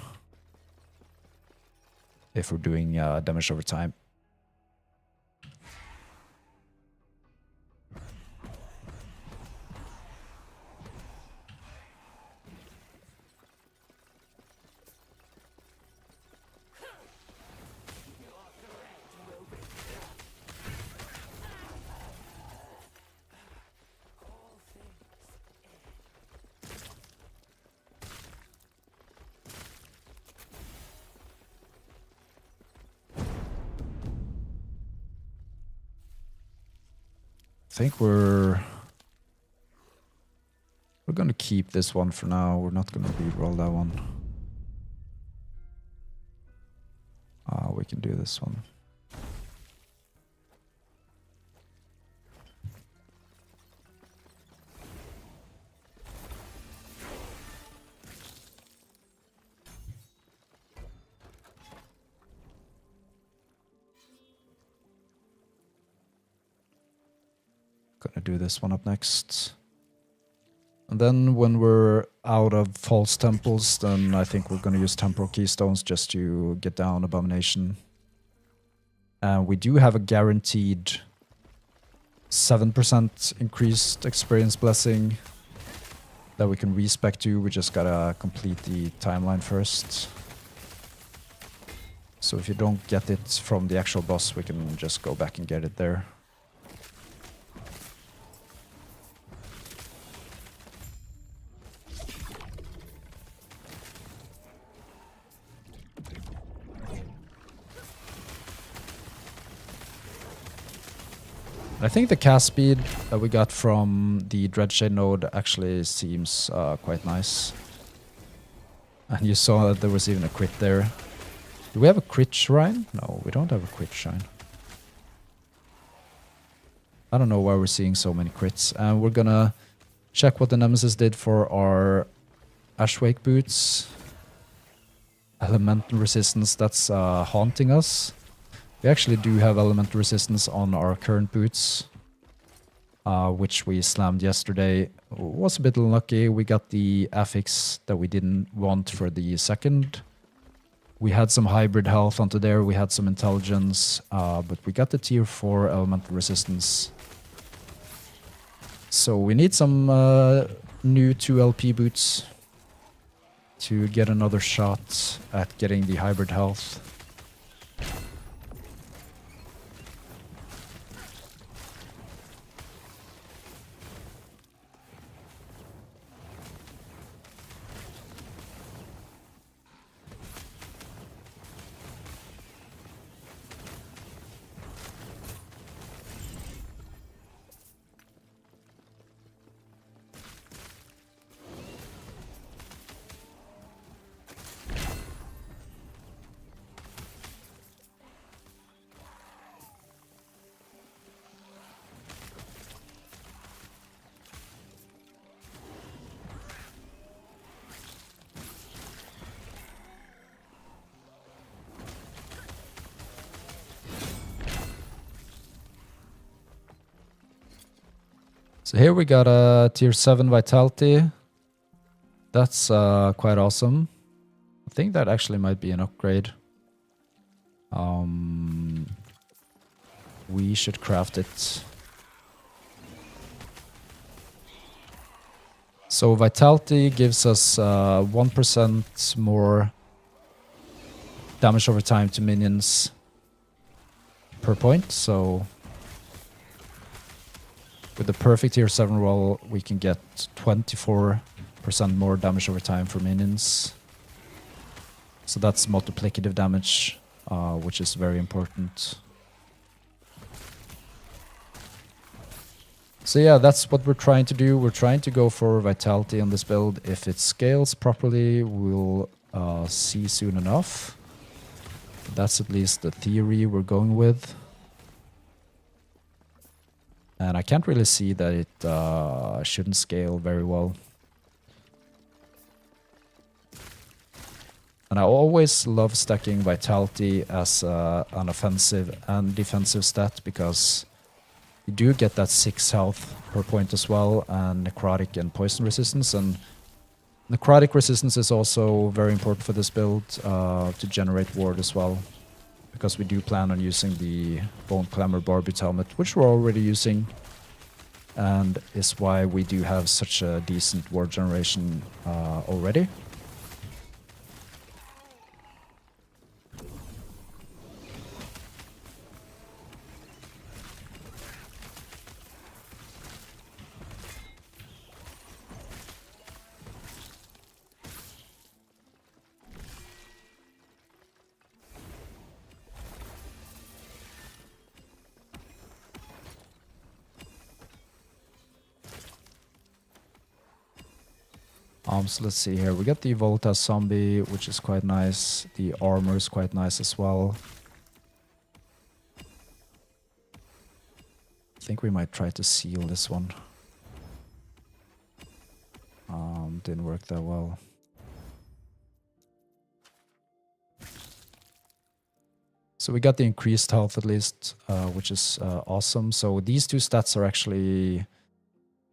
If we're doing damage over time. I think we're gonna keep this one for now. We're not gonna re-roll that one. We can do this one. Gonna do this one up next. And then when we're out of false temples, then I think we're gonna use temporal keystones just to get down Abomination. And we do have a guaranteed 7% increased experience blessing that we can respec to. We just gotta complete the timeline first. So if you don't get it from the actual boss, we can just go back and get it there. I think the cast speed that we got from the Dreadshade node actually seems quite nice. And you saw that there was even a crit there. Do we have a crit shrine? No, we don't have a crit shrine. I don't know why we're seeing so many crits. And we're gonna check what the Nemesis did for our Ashwake boots. Elemental resistance, that's haunting us. We actually do have elemental resistance on our current boots, which we slammed yesterday. Was a bit unlucky. We got the affix that we didn't want for the second. We had some hybrid health onto there. We had some intelligence, but we got the tier 4 elemental resistance. So we need some new 2LP boots to get another shot at getting the hybrid health. So here we got a tier 7 vitality. That's quite awesome. I think that actually might be an upgrade. We should craft it. So vitality gives us 1% more damage over time to minions per point. So with the perfect tier 7 roll, we can get 24% more damage over time for minions. So that's multiplicative damage, which is very important. So yeah, that's what we're trying to do. We're trying to go for vitality on this build. If it scales properly, we'll see soon enough. That's at least the theory we're going with. And I can't really see that it shouldn't scale very well. And I always love stacking Vitality as an offensive and defensive stat because you do get that 6 health per point as well, and necrotic and poison resistance. And necrotic resistance is also very important for this build to generate ward as well, because we do plan on using the Bone Clamor Barbit helmet, which we're already using, and is why we do have such a decent ward generation already. So let's see here. We got the Volta Zombie, which is quite nice. The armor is quite nice as well. I think we might try to seal this one. Didn't work that well. So we got the increased health at least, which is awesome. So these two stats are actually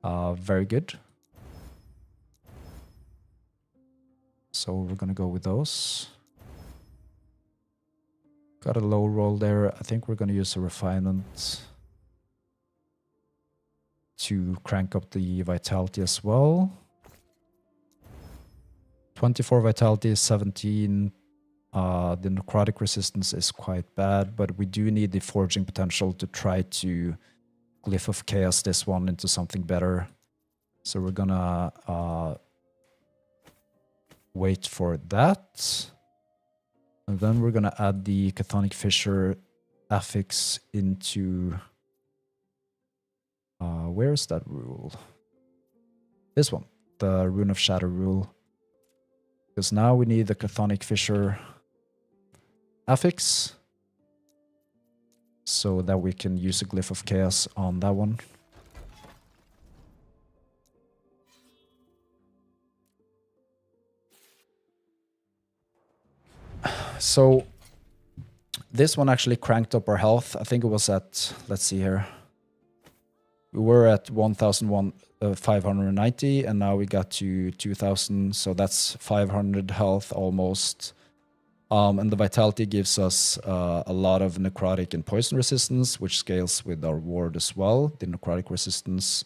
very good. So we're gonna go with those. Got a low roll there. I think we're gonna use a refinement to crank up the vitality as well. 24 vitality, 17. The necrotic resistance is quite bad, but we do need the forging potential to try to Glyph of Chaos this one into something better. So we're gonna wait for that. And then we're gonna add the Chthonic Fissure affix into... where's that rule? This one, the Rune of Shadow rule. Because now we need the Chthonic Fissure affix so that we can use a Glyph of Chaos on that one. So this one actually cranked up our health. I think it was at, let's see here. We were at 1,590 and now we got to 2,000. So that's 500 health almost. And the vitality gives us a lot of necrotic and poison resistance, which scales with our ward as well, the necrotic resistance.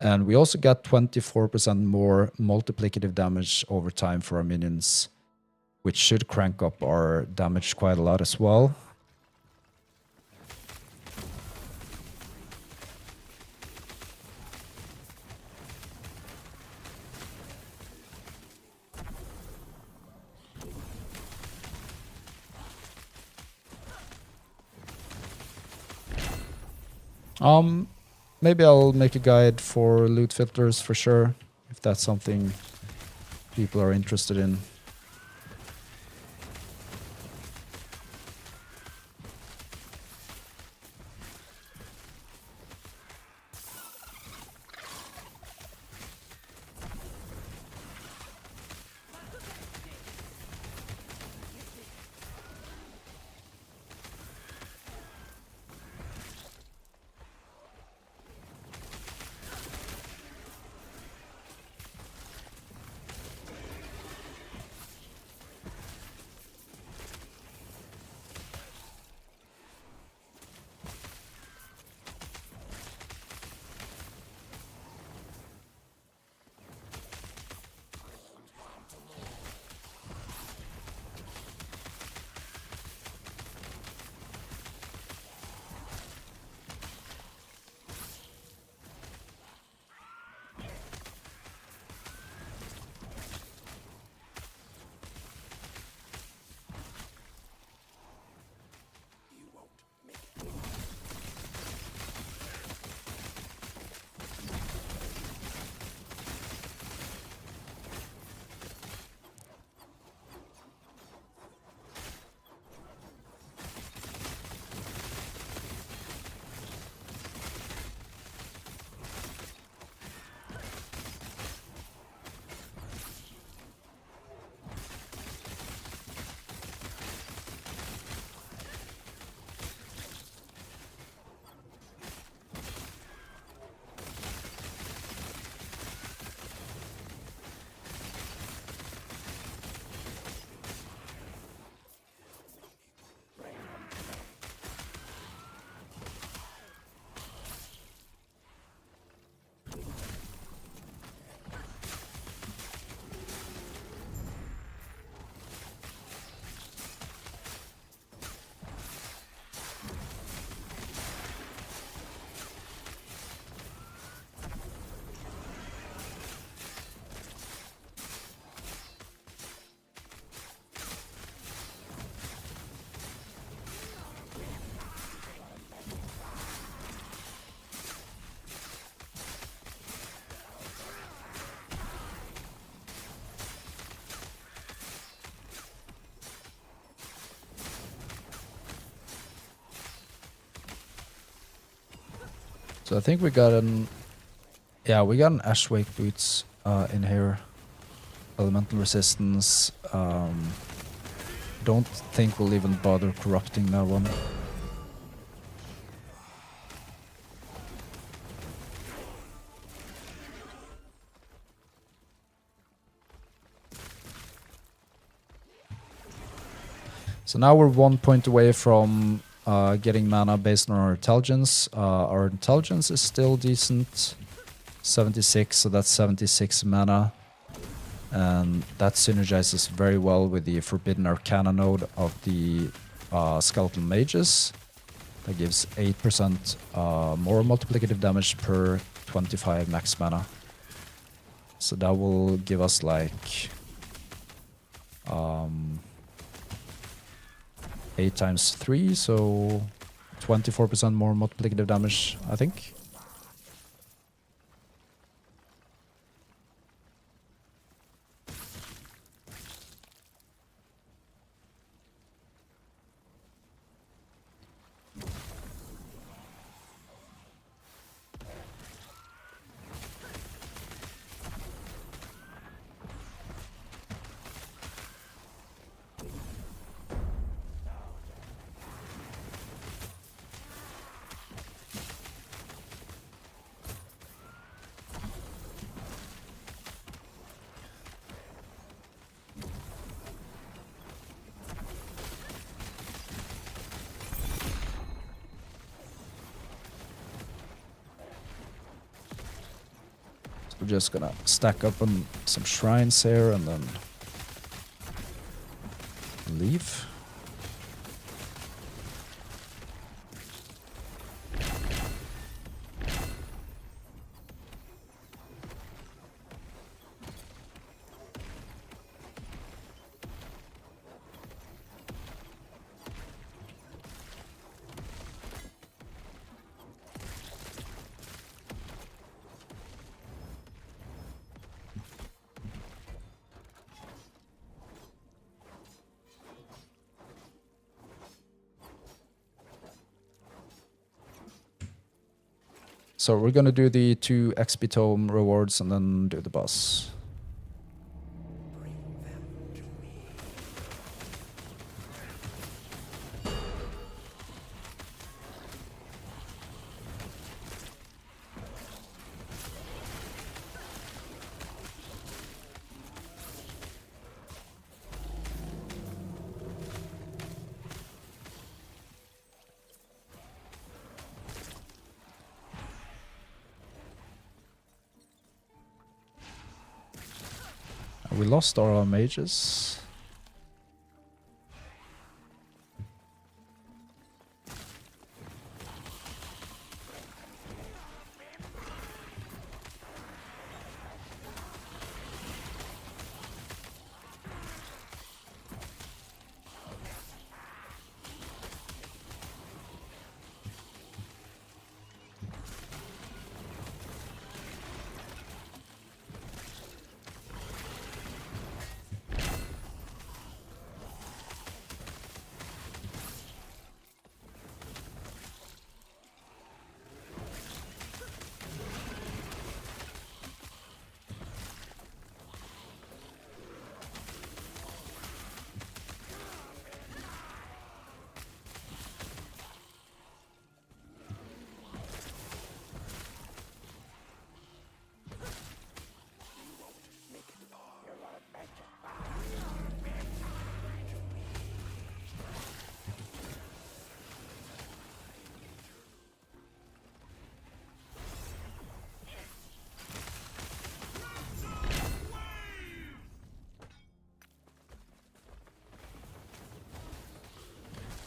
And we also got 24% more multiplicative damage over time for our minions, which should crank up our damage quite a lot as well. Maybe I'll make a guide for loot filters for sure, if that's something people are interested in. So I think we got an... Yeah, we got an Ashwake Boots in here. Elemental resistance. Don't think we'll even bother corrupting that one. So now we're 1 point away from getting mana based on our intelligence. Our intelligence is still decent. 76, so that's 76 mana. And that synergizes very well with the Forbidden Arcana node of the Skeletal Mages. That gives 8% more multiplicative damage per 25 max mana. So that will give us like 8 times 3, so 24% more multiplicative damage, I think. We're just gonna stack up on some shrines here and then leave. So we're gonna do the 2 XP tome rewards and then do the boss. We lost all our mages.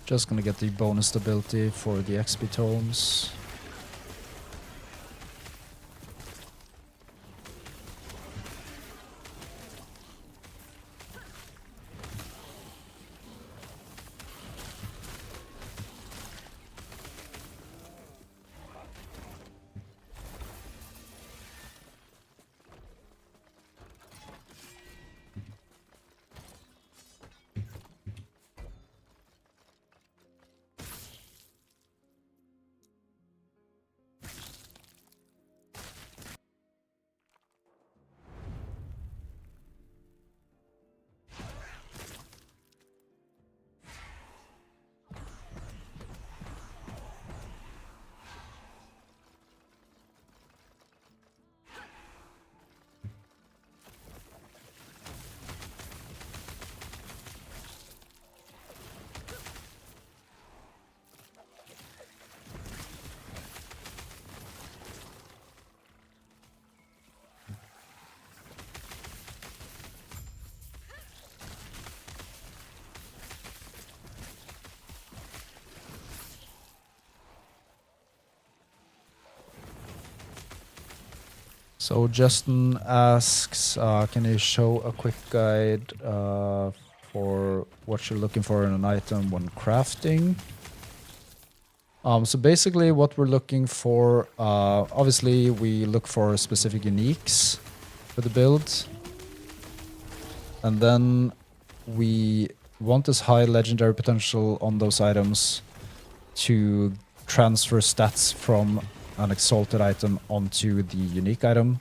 Just gonna get the bonus ability for the XP tomes. So Justin asks, can you show a quick guide for what you're looking for in an item when crafting? So basically what we're looking for, obviously we look for specific uniques for the build. And then we want this high legendary potential on those items to transfer stats from an exalted item onto the unique item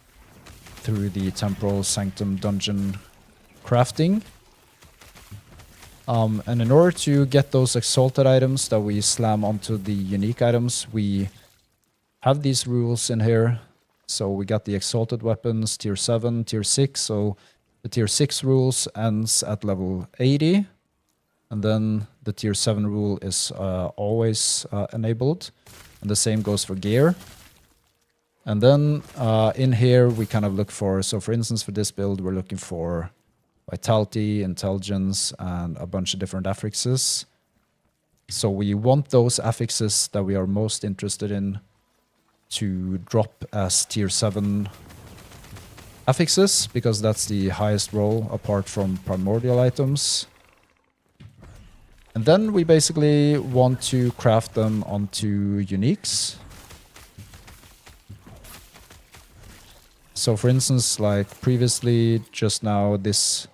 through the temporal sanctum dungeon crafting. And in order to get those exalted items that we slam onto the unique items, we have these rules in here. So we got the exalted weapons, tier 7, tier 6. So the tier 6 rules ends at level 80. And then the tier 7 rule is always enabled. And the same goes for gear. And then in here, we kind of look for, so for instance, for this build, we're looking for vitality, intelligence, and a bunch of different affixes. So we want those affixes that we are most interested in to drop as tier 7 affixes, because that's the highest roll apart from primordial items. And then we basically want to craft them onto uniques. So for instance, like previously, just now, this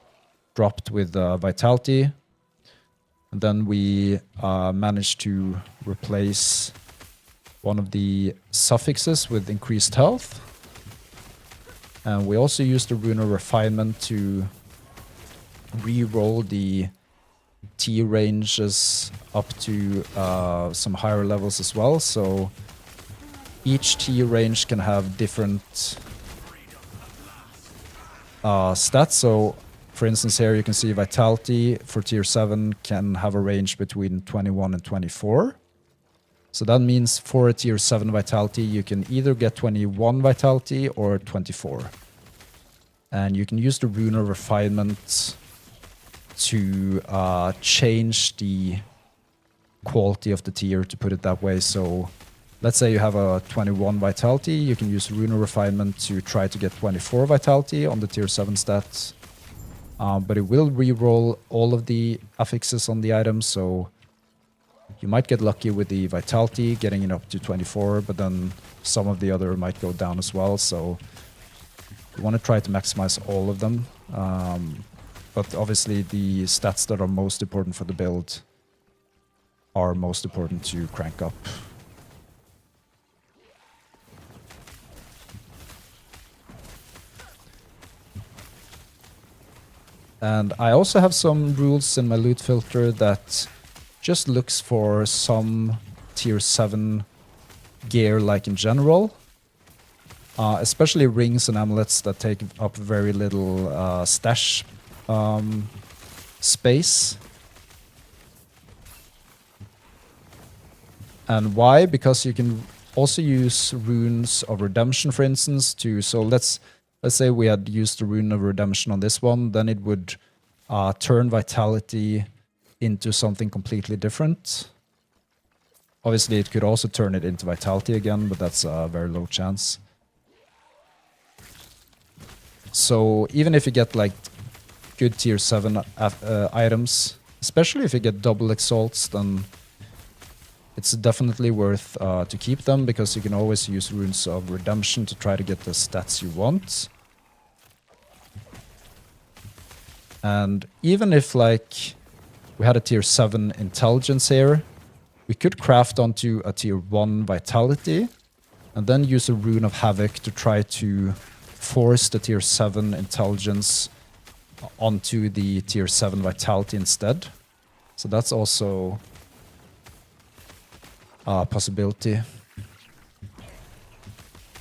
dropped with vitality. And then we managed to replace one of the suffixes with increased health. And we also used the rune of refinement to re-roll the T ranges up to some higher levels as well. So each T range can have different stats. So for instance, here you can see vitality for tier 7 can have a range between 21 and 24. So that means for a tier 7 vitality, you can either get 21 vitality or 24. And you can use the rune of refinement to change the quality of the tier, to put it that way. So let's say you have a 21 vitality, you can use rune of refinement to try to get 24 vitality on the tier 7 stats. But it will re-roll all of the affixes on the item, so you might get lucky with the vitality, getting it up to 24, but then some of the other might go down as well, so you want to try to maximize all of them. But obviously the stats that are most important for the build are most important to crank up. And I also have some rules in my loot filter that just looks for some tier 7 gear, like in general. Especially rings and amulets that take up very little stash space. And why? Because you can also use runes of redemption, for instance, to, so let's say we had used the rune of redemption on this one, then it would turn vitality into something completely different. Obviously, it could also turn it into vitality again, but that's a very low chance. So even if you get like good tier 7 items, especially if you get double exalts, then it's definitely worth to keep them, because you can always use runes of redemption to try to get the stats you want. And even if like we had a tier 7 intelligence here, we could craft onto a tier 1 vitality and then use a rune of havoc to try to force the tier 7 intelligence onto the tier 7 vitality instead. So that's also a possibility.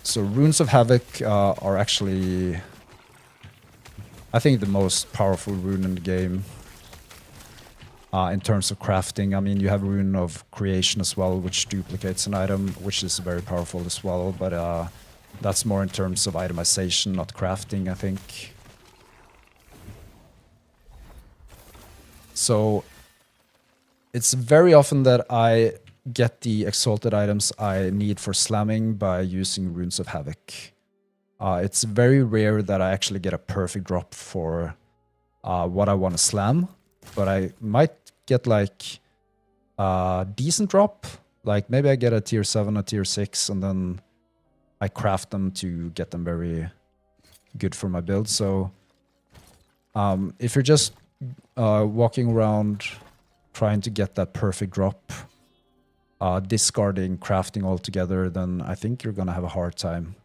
So runes of havoc are actually, I think, the most powerful rune in the game in terms of crafting. I mean, you have rune of creation as well, which duplicates an item, which is very powerful as well, but that's more in terms of itemization, not crafting, I think. So it's very often that I get the exalted items I need for slamming by using runes of havoc. It's very rare that I actually get a perfect drop for what I want to slam, but I might get like a decent drop. Like maybe I get a tier 7, a tier 6, and then I craft them to get them very good for my build. So if you're just walking around trying to get that perfect drop, discarding crafting altogether, then I think you're gonna have a hard time.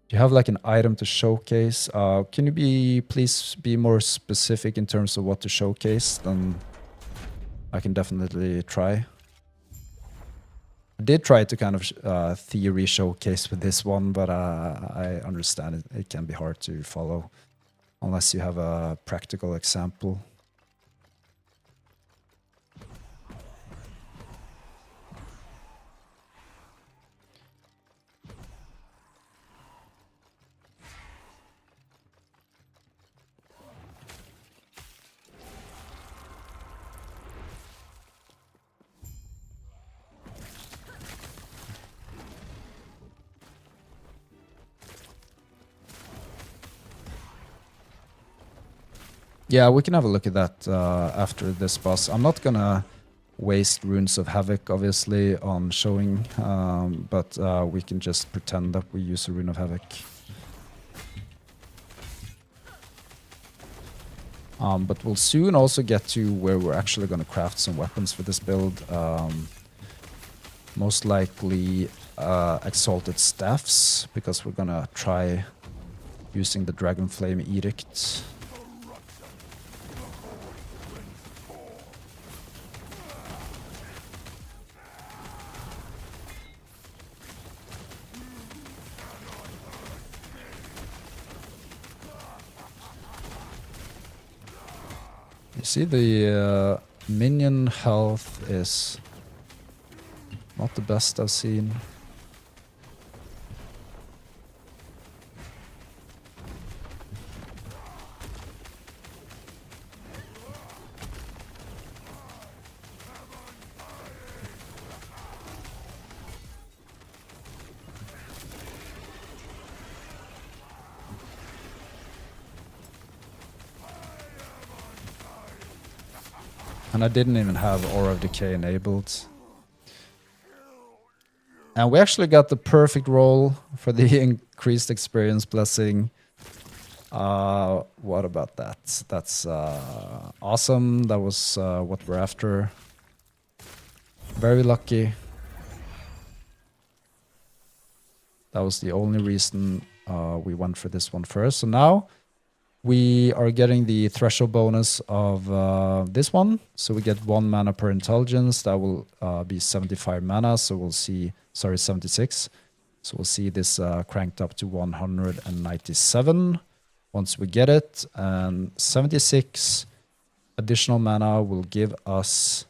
Do you have like an item to showcase? Can you please be more specific in terms of what to showcase? Then I can definitely try. I did try to kind of theory showcase with this one, but I understand it can be hard to follow unless you have a practical example. Yeah, we can have a look at that after this boss. I'm not gonna waste Runes of Havoc, obviously, on showing, but we can just pretend that we use a Rune of Havoc. But we'll soon also get to where we're actually gonna craft some weapons for this build. Most likely Exalted Staffs, because we're gonna try using the Dragon Flame Edict. You see the minion health is not the best I've seen. And I didn't even have Aura of Decay enabled. And we actually got the perfect roll for the increased experience blessing. What about that? That's awesome. That was what we're after. Very lucky. That was the only reason we went for this one first. So now we are getting the threshold bonus of this one. So we get 1 mana per intelligence. That will be 75 mana. So we'll see, sorry, 76. So we'll see this cranked up to 197 once we get it. And 76 additional mana will give us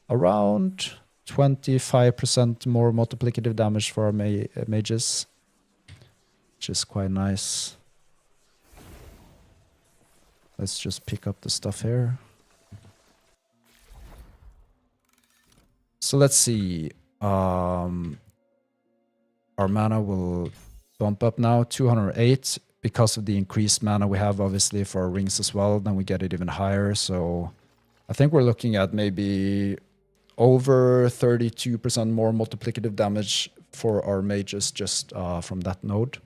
around 25% more multiplicative damage for our mages, which is quite nice. Let's just pick up the stuff here. So let's see. Our mana will bump up now, 208. Because of the increased mana we have, obviously, for our rings as well, then we get it even higher. So I think we're looking at maybe over 32% more multiplicative damage for our mages just from that node.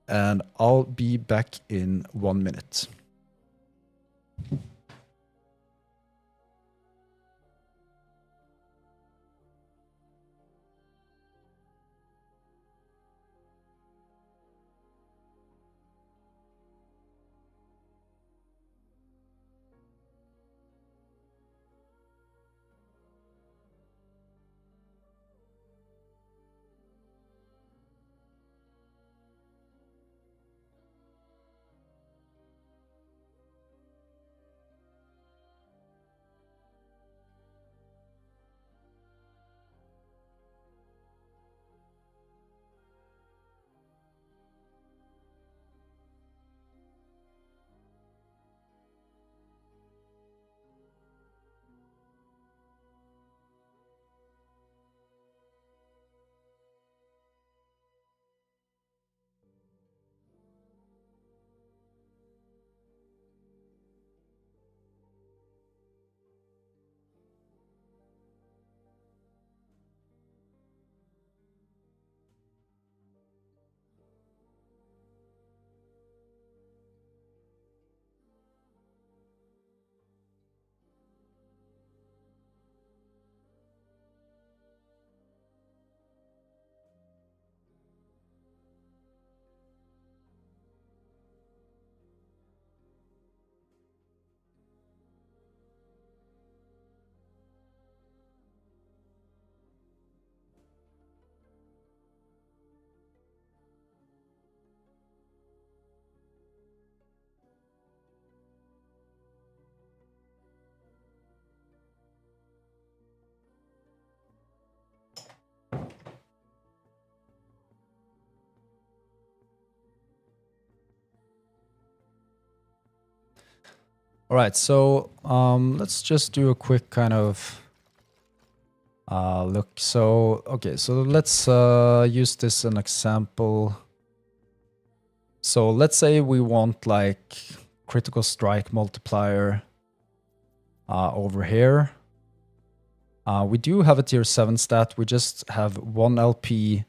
And I'll be back in 1 minute. All right, so let's just do a quick kind of look. So, okay, so let's use this as an example. So let's say we want like critical strike multiplier over here. We do have a tier 7 stat. We just have 1 LP,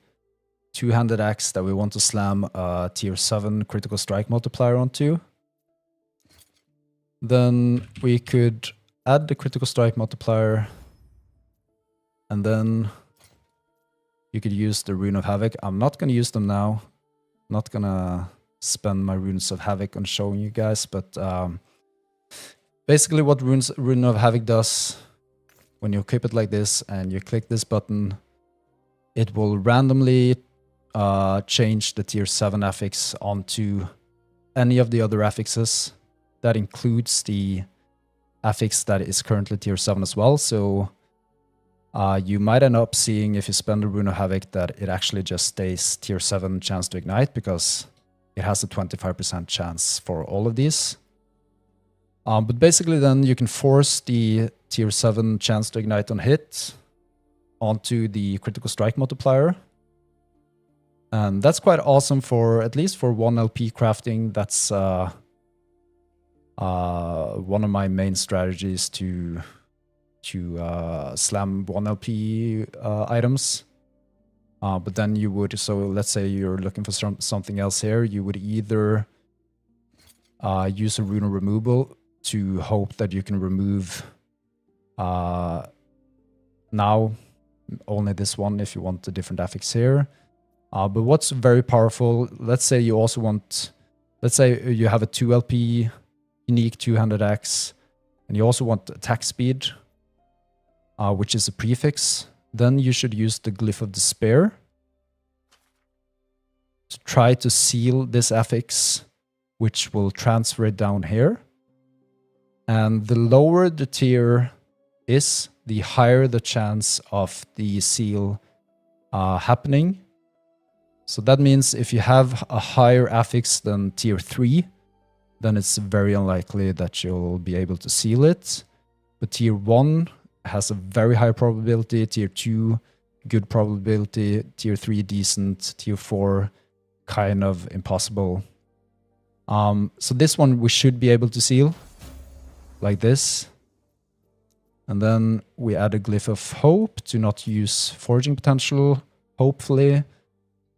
2-handed axe that we want to slam a tier 7 critical strike multiplier onto. Then we could add the critical strike multiplier, and then you could use the Rune of Havoc. I'm not going to use them now. Not going to spend my Runes of Havoc on showing you guys, but basically what Rune of Havoc does, when you equip it like this and you click this button, it will randomly change the tier 7 affix onto any of the other affixes. That includes the affix that is currently tier 7 as well. So you might end up seeing, if you spend a Rune of Havoc, that it actually just stays tier 7 chance to ignite, because it has a 25% chance for all of these. But basically then you can force the tier 7 chance to ignite on hit onto the critical strike multiplier. And that's quite awesome for, at least for 1 LP crafting. That's one of my main strategies to slam 1 LP items. But then you would, so let's say you're looking for something else here, you would either use a Rune of Removal to hope that you can remove now only this one if you want a different affix here. But what's very powerful, let's say you also want, let's say you have a 2 LP unique 2-handed axe, and you also want attack speed, which is a prefix. Then you should use the Glyph of Despair to try to seal this affix, which will transfer it down here. And the lower the tier is, the higher the chance of the seal happening. So that means if you have a higher affix than tier 3, then it's very unlikely that you'll be able to seal it. But tier 1 has a very high probability, tier 2 good probability, tier 3 decent, tier 4 kind of impossible. So this one we should be able to seal like this. And then we add a Glyph of Hope to not use foraging potential, hopefully.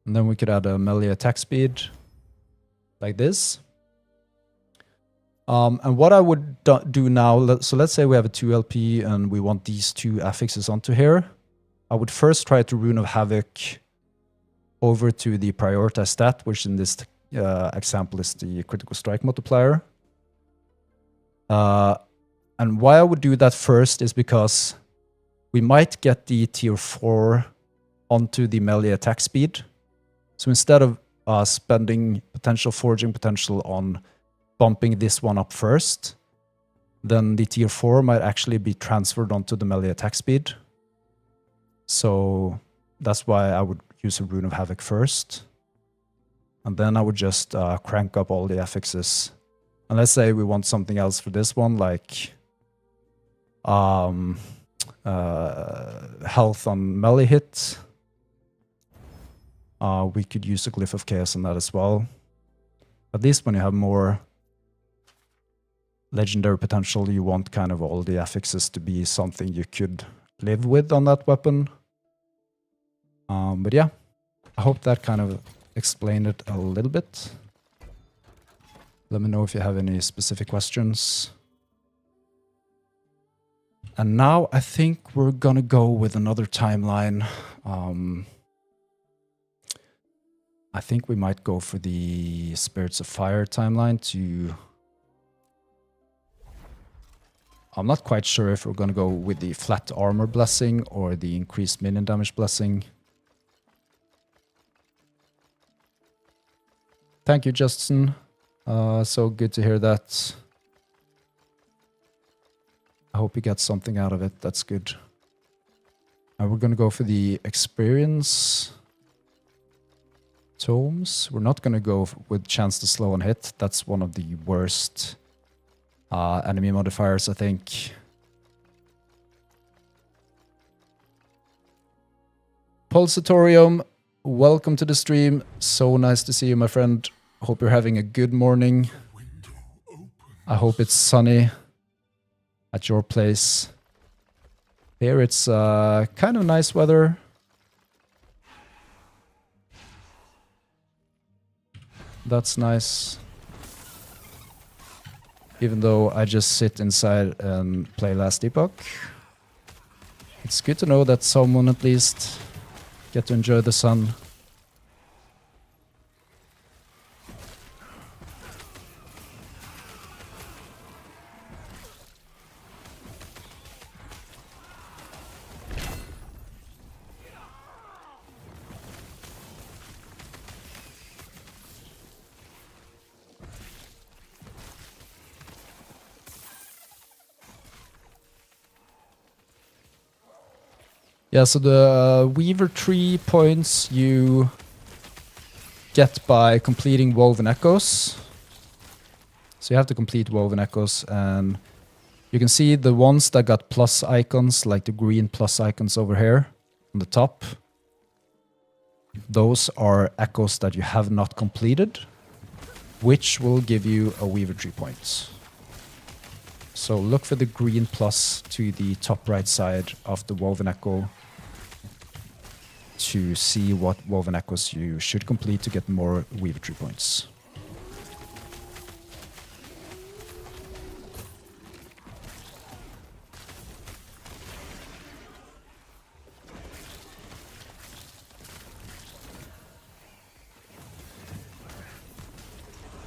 And then we could add a melee attack speed like this. And what I would do now, so let's say we have a 2 LP and we want these 2 affixes onto here. I would first try to Rune of Havoc over to the prioritized stat, which in this example is the critical strike multiplier. And why I would do that first is because we might get the tier 4 onto the melee attack speed. So instead of spending potential foraging potential on bumping this one up first, then the tier 4 might actually be transferred onto the melee attack speed. So that's why I would use a Rune of Havoc first. And then I would just crank up all the affixes. And let's say we want something else for this one, like health on melee hit. We could use a Glyph of Chaos on that as well. At least when you have more legendary potential, you want kind of all the affixes to be something you could live with on that weapon. But yeah, I hope that kind of explained it a little bit. Let me know if you have any specific questions. And now I think we're gonna go with another timeline. I think we might go for the Spirits of Fire timeline to... I'm not quite sure if we're going to go with the flat armor blessing or the increased minion damage blessing. Thank you, Justin. So good to hear that. I hope you get something out of it. That's good. And we're going to go for the experience tomes. We're not going to go with chance to slow and hit. That's one of the worst enemy modifiers, I think. Pulsatorium, welcome to the stream. So nice to see you, my friend. Hope you're having a good morning. I hope it's sunny at your place. Here it's kind of nice weather. That's nice. Even though I just sit inside and play Last Epoch. It's good to know that someone at least get to enjoy the sun. Yeah, so the Weaver tree points you get by completing Woven Echoes. So you have to complete Woven Echoes, and you can see the ones that got plus icons, like the green plus icons over here on the top. Those are echoes that you have not completed, which will give you a Weaver tree point. So look for the green plus to the top right side of the Woven Echo to see what Woven Echoes you should complete to get more Weaver tree points.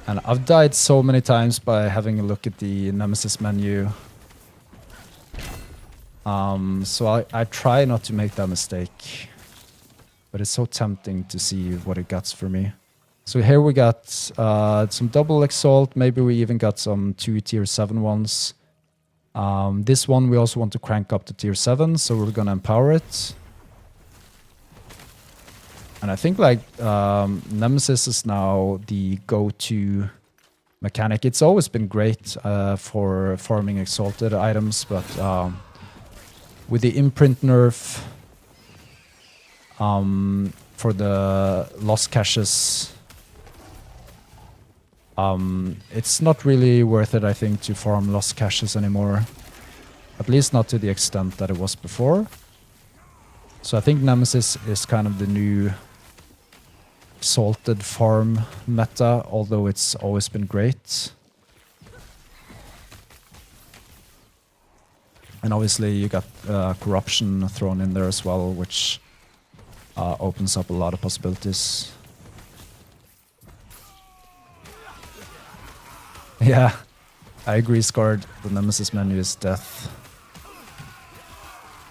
And I've died so many times by having a look at the Nemesis menu. So I try not to make that mistake. But it's so tempting to see what it gets for me. So here we got some double Exalt. Maybe we even got some 2 tier 7 ones. This one we also want to crank up to tier 7, so we're gonna empower it. And I think like Nemesis is now the go-to mechanic. It's always been great for farming exalted items, but with the imprint nerf for the lost caches, it's not really worth it, I think, to farm lost caches anymore. At least not to the extent that it was before. So I think Nemesis is kind of the new salted farm meta, although it's always been great. And obviously you got corruption thrown in there as well, which opens up a lot of possibilities. Yeah, I agree, Scarred. The Nemesis menu is death.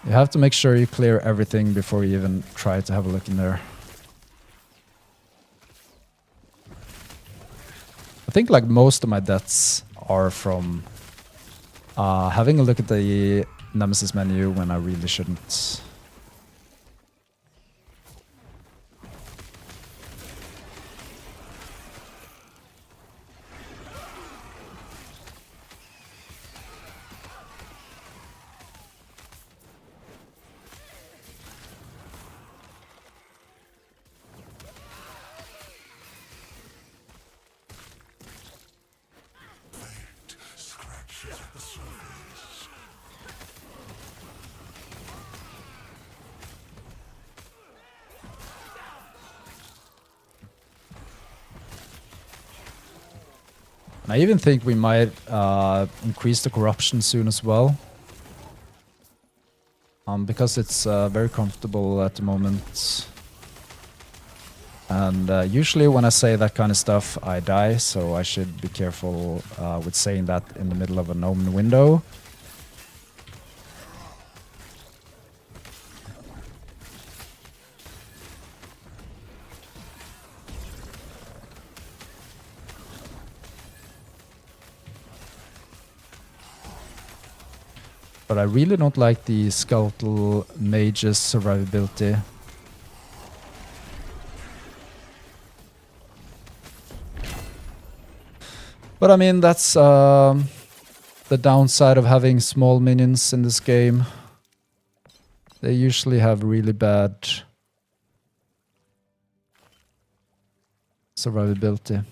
You have to make sure you clear everything before you even try to have a look in there. I think like most of my deaths are from having a look at the Nemesis menu when I really shouldn't. And I even think we might increase the corruption soon as well. Because it's very comfortable at the moment. And usually when I say that kind of stuff, I die, so I should be careful with saying that in the middle of an omen window. But I really don't like the Skeletal Mage's survivability. But I mean, that's the downside of having small minions in this game. They usually have really bad survivability.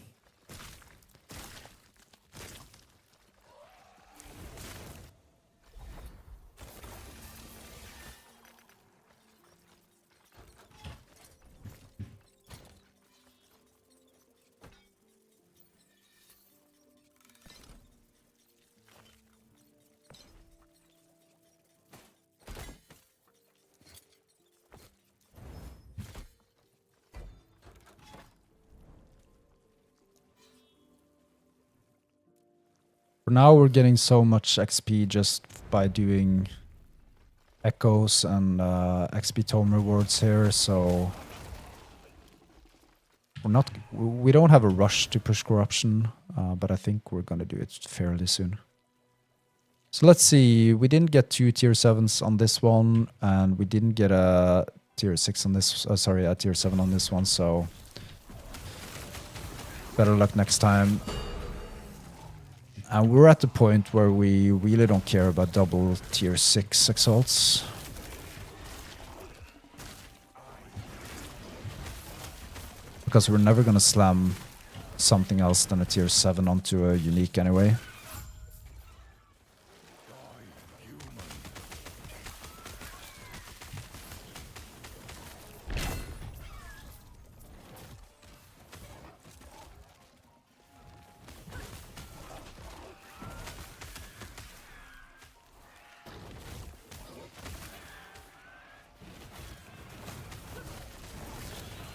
For now, we're getting so much XP just by doing echoes and XP tome rewards here, so we don't have a rush to push corruption, but I think we're gonna do it fairly soon. So let's see, we didn't get 2 tier 7s on this one, and we didn't get a tier 6 on this, sorry, a tier 7 on this one, so better luck next time. And we're at the point where we really don't care about double tier 6 exalts. Because we're never gonna slam something else than a tier 7 onto a unique anyway.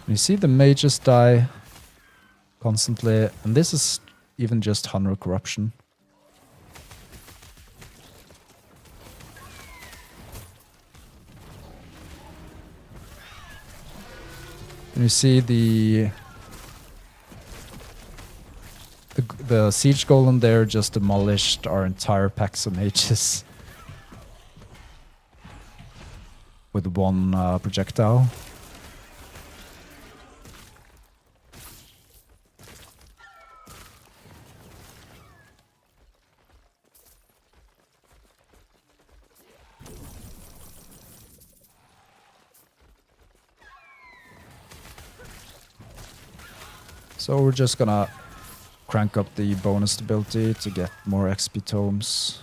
You see the mages die constantly, and this is even just 100 corruption. And you see the siege golem there just demolished our entire packs of mages with one projectile. So we're just gonna crank up the bonus ability to get more XP tomes.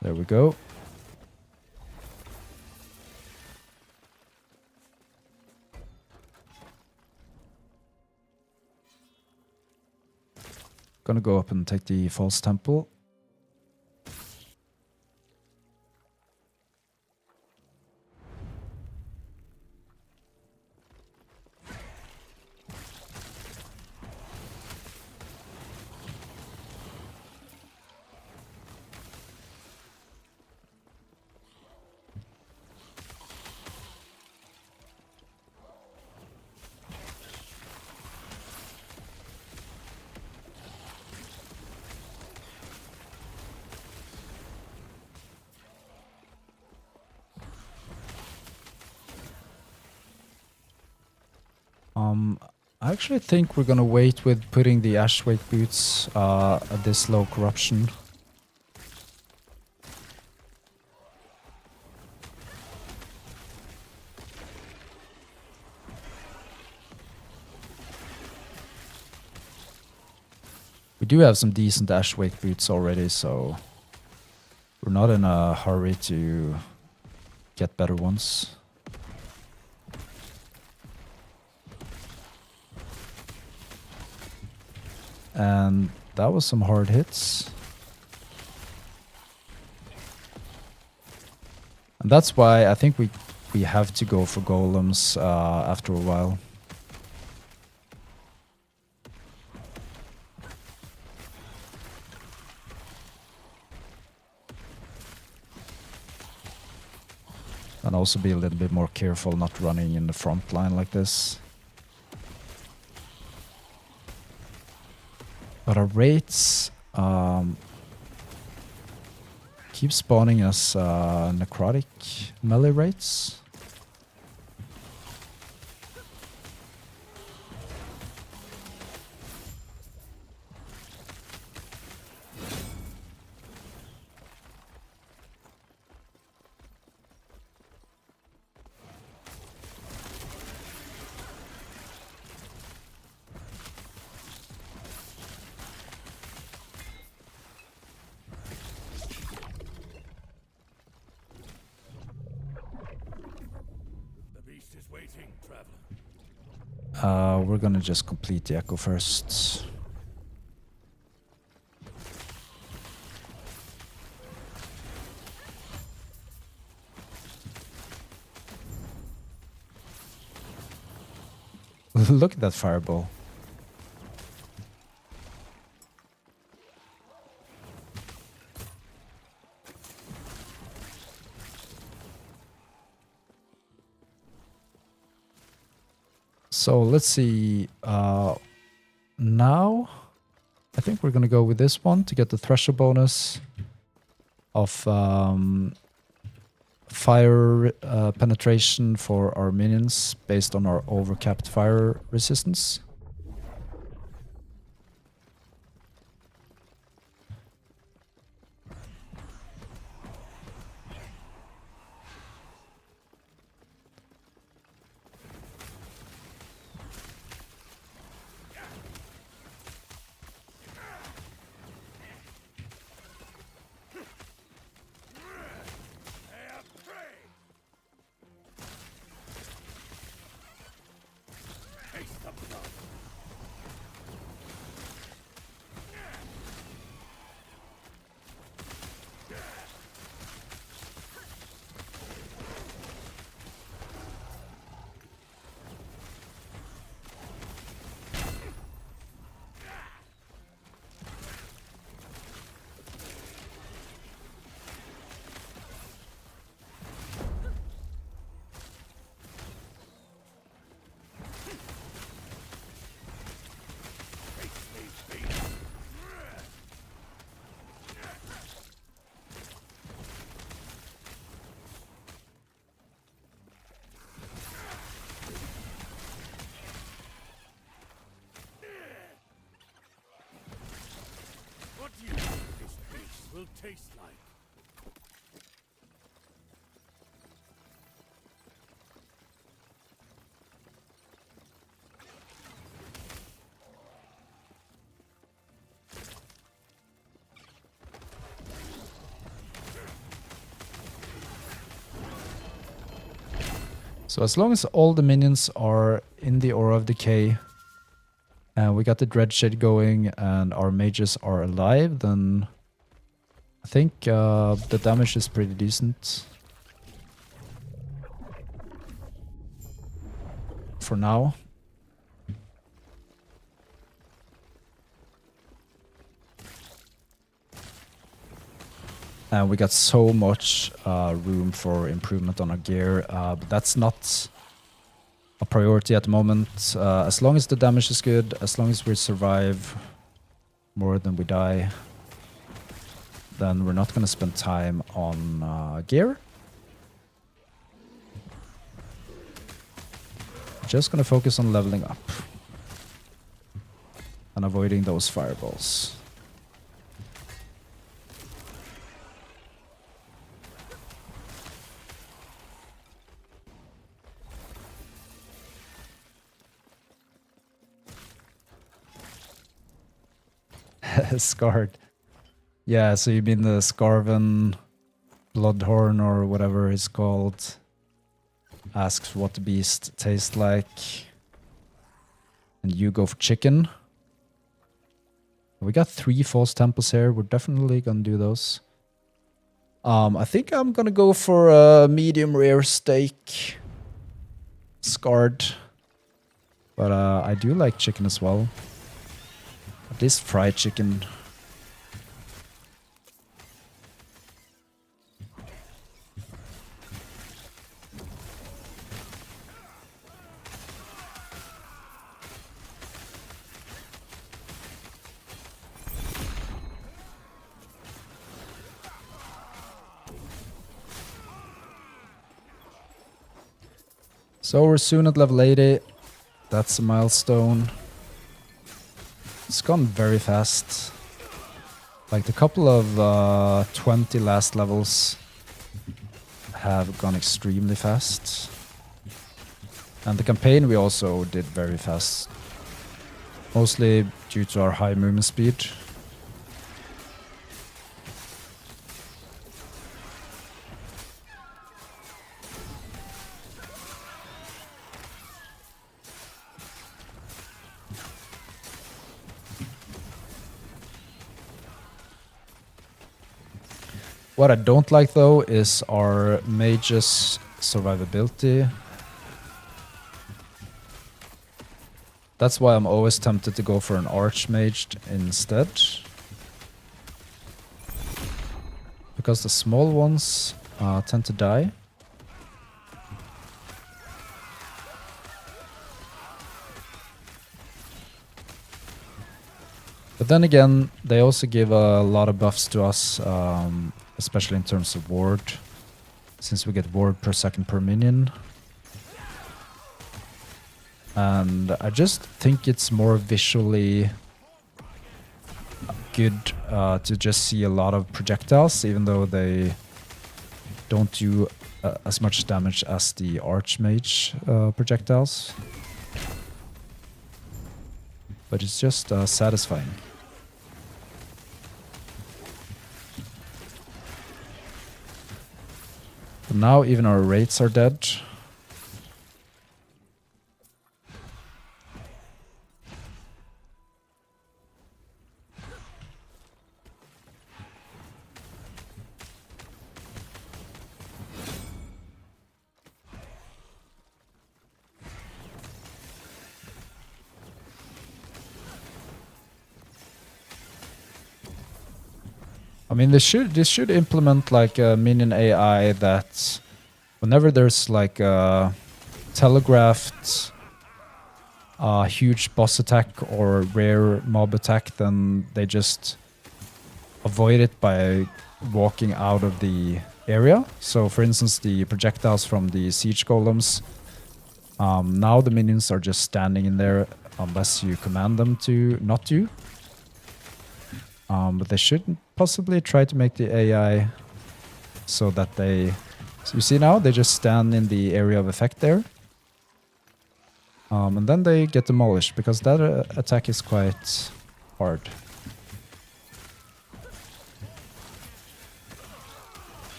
There we go. Gonna go up and take the false temple. I actually think we're gonna wait with putting the Ashwake boots at this low corruption. We do have some decent Ashwake boots already, so we're not in a hurry to get better ones. And that was some hard hits. And that's why I think we have to go for golems after a while. And also be a little bit more careful not running in the front line like this. But our rates, keep spawning us necrotic melee rates. The beast is waiting, traveler. We're gonna just complete the echo first. Look at that fireball. So let's see. Now, I think we're gonna go with this one to get the threshold bonus of fire penetration for our minions based on our overcapped fire resistance. What do you think this beast will taste like? So as long as all the minions are in the Aura of Decay, and we got the Dreadshade going, and our mages are alive, then I think the damage is pretty decent. For now. And we got so much room for improvement on our gear, but that's not a priority at the moment. As long as the damage is good, as long as we survive more than we die, then we're not going to spend time on gear. Just going to focus on leveling up and avoiding those fireballs. Scarred. Yeah, so you mean the Scarven Bloodhorn or whatever it's called. Asks what the beast tastes like. And you go for chicken. We got 3 false temples here. We're definitely gonna do those. I think I'm gonna go for a medium rare steak. Scarred. But I do like chicken as well. At least fried chicken. So we're soon at level 80. That's a milestone. It's gone very fast. Like the couple of 20 last levels have gone extremely fast. And the campaign we also did very fast. Mostly due to our high movement speed. What I don't like though is our mage's survivability. That's why I'm always tempted to go for an archmage instead. Because the small ones tend to die. But then again, they also give a lot of buffs to us, especially in terms of ward, since we get ward per second per minion. And I just think it's more visually good to just see a lot of projectiles, even though they don't do as much damage as the archmage projectiles. But it's just satisfying. But now even our rates are dead. I mean, this should implement like a minion AI that whenever there's like a telegraphed huge boss attack or rare mob attack, then they just avoid it by walking out of the area. So for instance, the projectiles from the siege golems, now the minions are just standing in there unless you command them to not to. But they should possibly try to make the AI so that they... So you see now, they just stand in the area of effect there. And then they get demolished, because that attack is quite hard.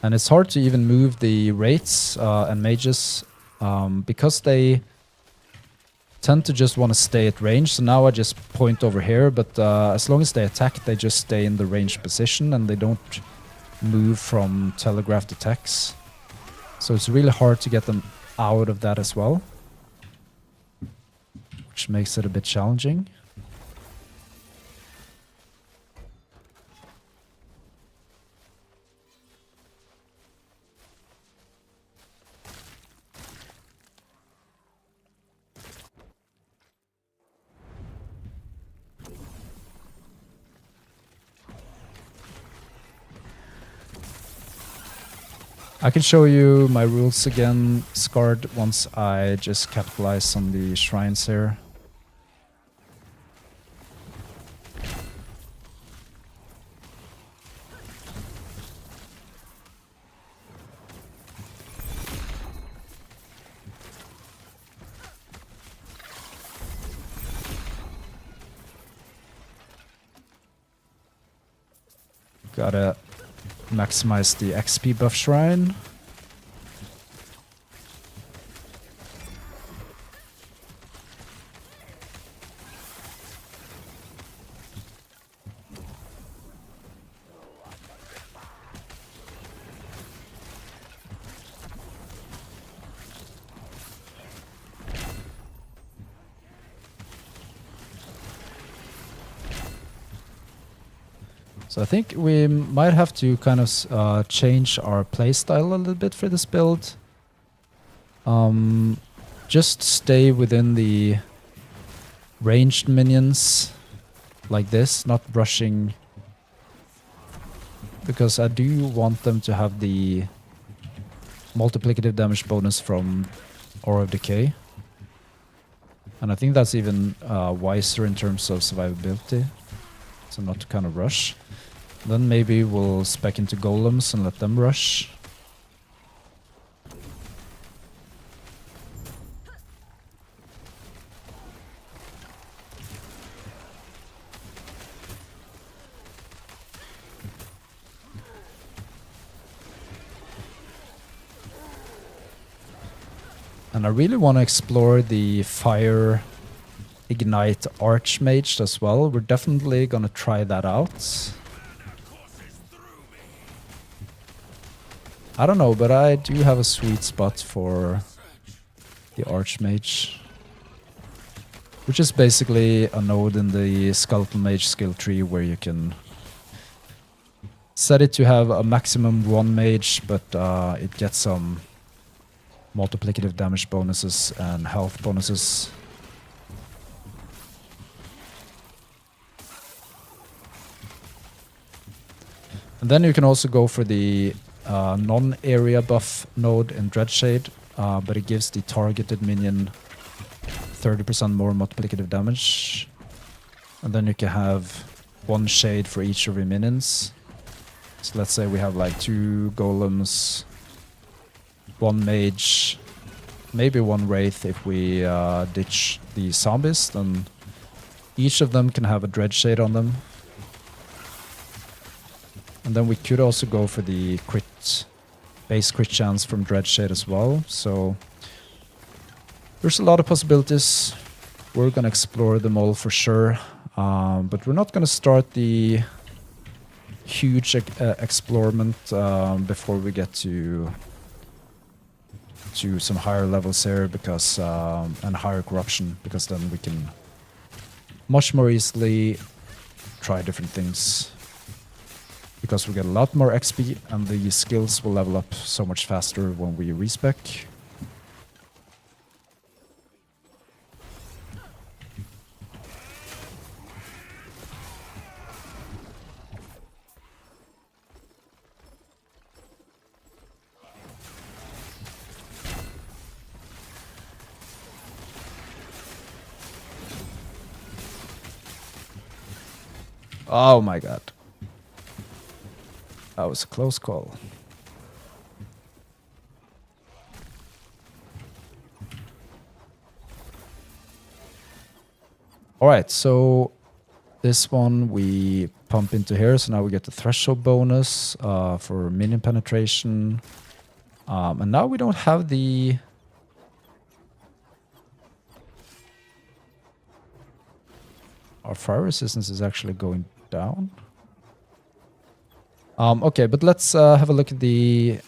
And it's hard to even move the wraiths and mages because they tend to just want to stay at range. So now I just point over here, but as long as they attack, they just stay in the ranged position and they don't move from telegraphed attacks. So it's really hard to get them out of that as well, which makes it a bit challenging. I can show you my rules again, Scarred, once I just capitalize on the shrines here. Gotta maximize the XP buff shrine. So I think we might have to kind of change our playstyle a little bit for this build. Just stay within the ranged minions like this, not rushing because I do want them to have the multiplicative damage bonus from Aura of Decay. And I think that's even wiser in terms of survivability. So not to kind of rush. Then maybe we'll spec into golems and let them rush. And I really want to explore the Fire Ignite Archmage as well. We're definitely going to try that out. I don't know, but I do have a sweet spot for the Archmage, which is basically a node in the Skeletal Mage skill tree where you can set it to have a maximum 1 mage, but it gets some multiplicative damage bonuses and health bonuses. And then you can also go for the non-area buff node in Dreadshade, but it gives the targeted minion 30% more multiplicative damage. And then you can have 1 shade for each of your minions. So let's say we have like 2 golems, 1 mage, maybe 1 wraith if we ditch the zombies, then each of them can have a Dreadshade on them. And then we could also go for the base crit chance from Dreadshade as well. So there's a lot of possibilities. We're going to explore them all for sure. But we're not going to start the huge explorement before we get to some higher levels here, because and higher corruption, because then we can much more easily try different things. Because we get a lot more XP and the skills will level up so much faster when we respec. Oh my god. That was a close call. Alright, so this one we pump into here, so now we get the threshold bonus for minion penetration. And now we don't have the... Our fire resistance is actually going down. Okay, but let's have a look at the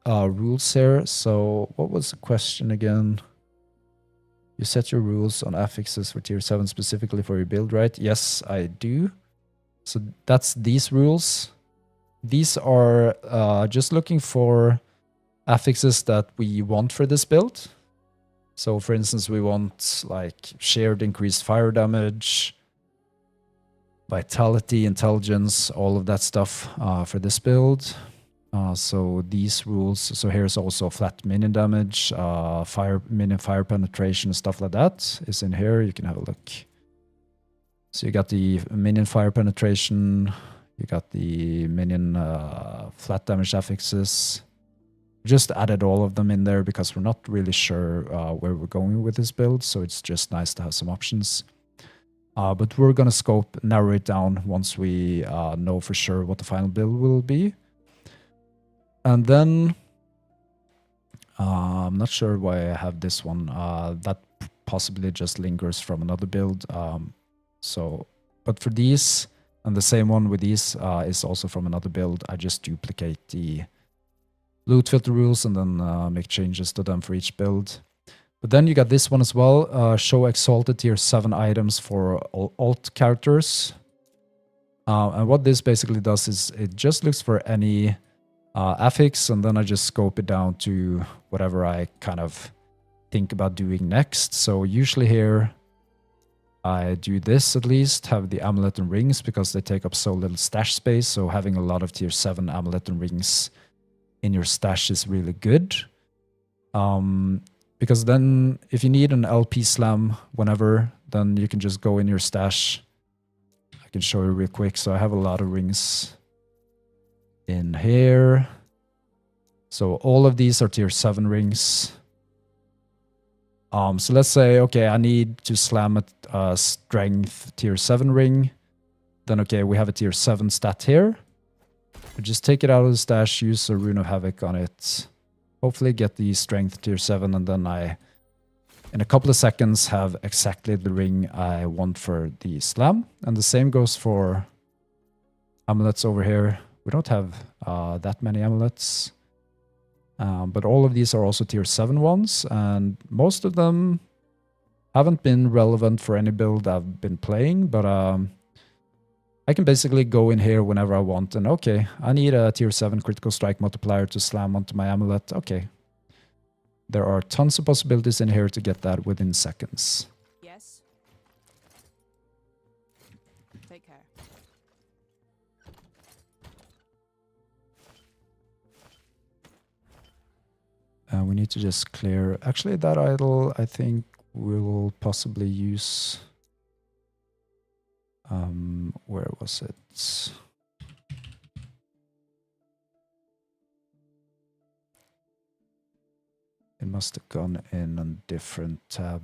rules here. So what was the question again? You set your rules on affixes for tier 7 specifically for your build, right? Yes, I do. So that's these rules. These are just looking for affixes that we want for this build. So for instance, we want like shared increased fire damage, vitality, intelligence, all of that stuff for this build. So these rules, so here's also flat minion damage, minion fire penetration, stuff like that is in here. You can have a look. So you got the minion fire penetration, you got the minion flat damage affixes. Just added all of them in there because we're not really sure where we're going with this build, so it's just nice to have some options. But we're going to narrow it down once we know for sure what the final build will be. And then, I'm not sure why I have this one. That possibly just lingers from another build. But for these, and the same one with these is also from another build, I just duplicate the loot filter rules and then make changes to them for each build. But then you got this one as well, show exalted tier 7 items for alt characters. And what this basically does is it just looks for any affix, and then I just scope it down to whatever I kind of think about doing next. So usually here, I do this at least, have the amulet and rings, because they take up so little stash space. So having a lot of tier 7 amulet and rings in your stash is really good. Because then if you need an LP slam whenever, then you can just go in your stash. I can show you real quick. So I have a lot of rings in here. So all of these are tier 7 rings. So let's say, okay, I need to slam a strength tier 7 ring. Then, okay, we have a tier 7 stat here. I just take it out of the stash, use a Rune of Havoc on it. Hopefully get the strength tier 7, and then I, in a couple of seconds, have exactly the ring I want for the slam. And the same goes for amulets over here. We don't have that many amulets. But all of these are also tier 7 ones, and most of them haven't been relevant for any build I've been playing, but I can basically go in here whenever I want, and okay, I need a tier 7 critical strike multiplier to slam onto my amulet. Okay. There are tons of possibilities in here to get that within seconds. Yes. Take care. We need to just clear... Actually, that idol, I think we will possibly use... where was it? It must have gone in a different tab.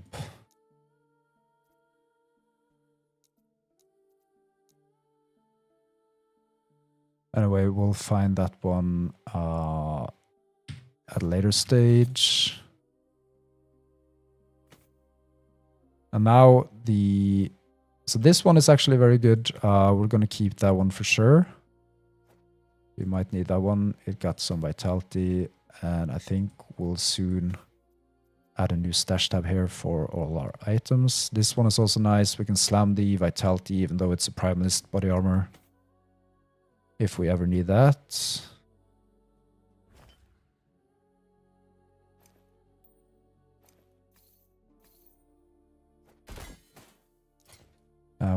Anyway, we'll find that one at a later stage. And now so this one is actually very good. We're going to keep that one for sure. We might need that one. It got some vitality, and I think we'll soon add a new stash tab here for all our items. This one is also nice. We can slam the vitality even though it's a primalist body armor, if we ever need that.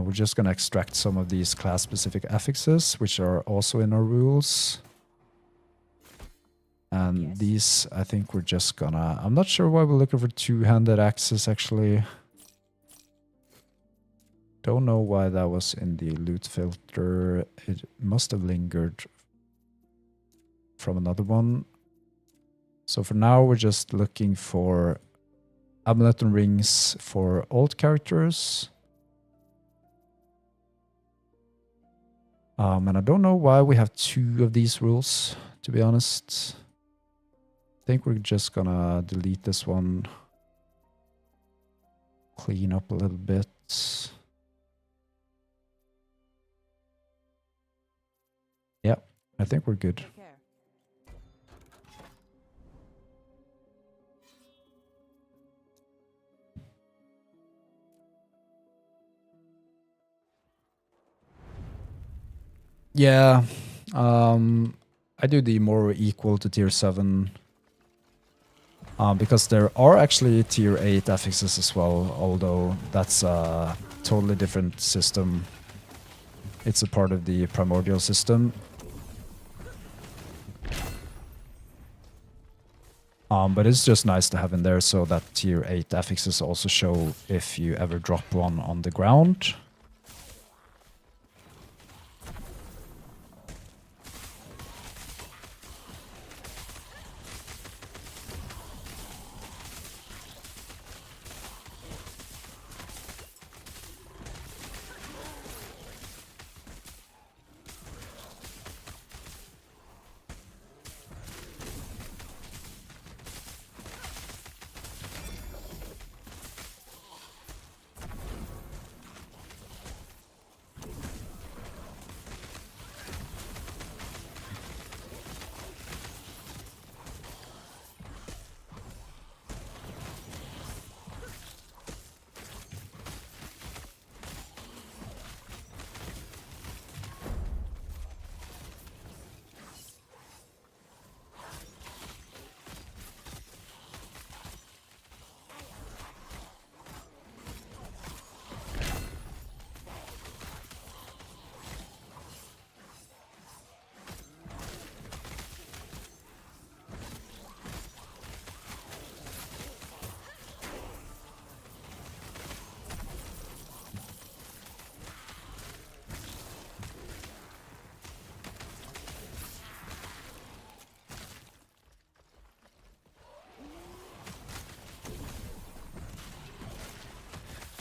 We're just going to extract some of these class-specific affixes, which are also in our rules. And Yes. these, I think we're just gonna... I'm not sure why we're looking for two-handed axes, actually. Don't know why that was in the loot filter. It must have lingered from another one. So for now, we're just looking for amulet and rings for old characters. And I don't know why we have 2 of these rules, to be honest. I think we're just gonna delete this one. Clean up a little bit. Yeah, I think we're good. Take care. Yeah, I do the more equal to tier 7. Because there are actually tier 8 affixes as well, although that's a totally different system. It's a part of the primordial system. But it's just nice to have in there so that tier 8 affixes also show if you ever drop one on the ground.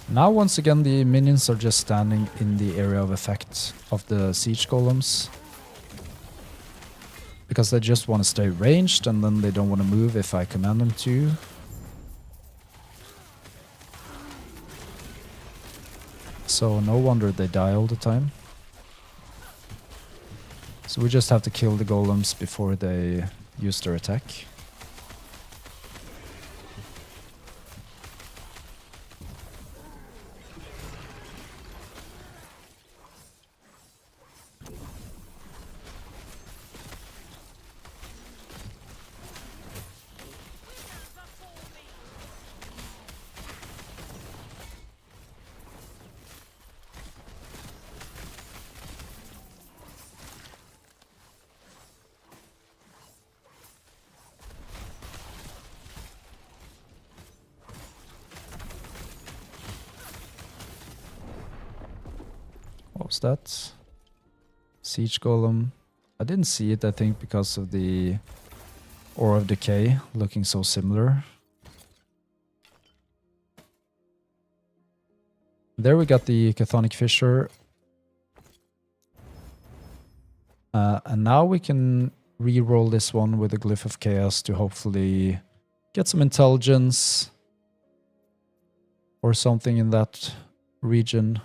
Now once again the minions are just standing in the area of effect of the siege golems. Because they just want to stay ranged and then they don't want to move if I command them to. So no wonder they die all the time. So we just have to kill the golems before they use their attack. What was that? Siege Golem. I didn't see it, I think, because of the Aura of Decay looking so similar. There we got the Chthonic Fissure. And now we can re-roll this one with a Glyph of Chaos to hopefully get some intelligence or something in that region.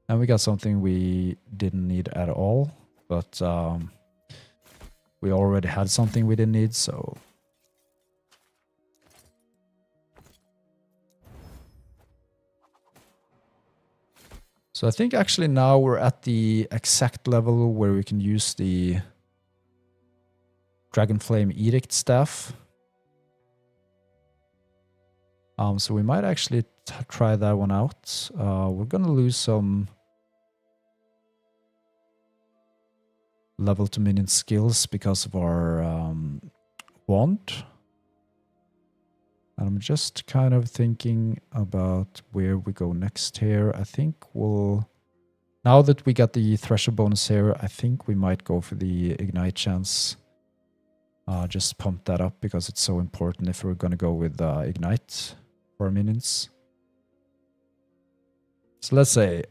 And we got something we didn't need at all, but we already had something we didn't need, so... So I think actually now we're at the exact level where we can use the Dragonflame Edict staff. So we might actually try that one out. We're gonna lose some level to minion skills because of our wand. And I'm just kind of thinking about where we go next here. I think we'll... Now that we got the Thresher bonus here, I think we might go for the Ignite chance. Just pump that up because it's so important if we're gonna go with Ignite for our minions. So let's see.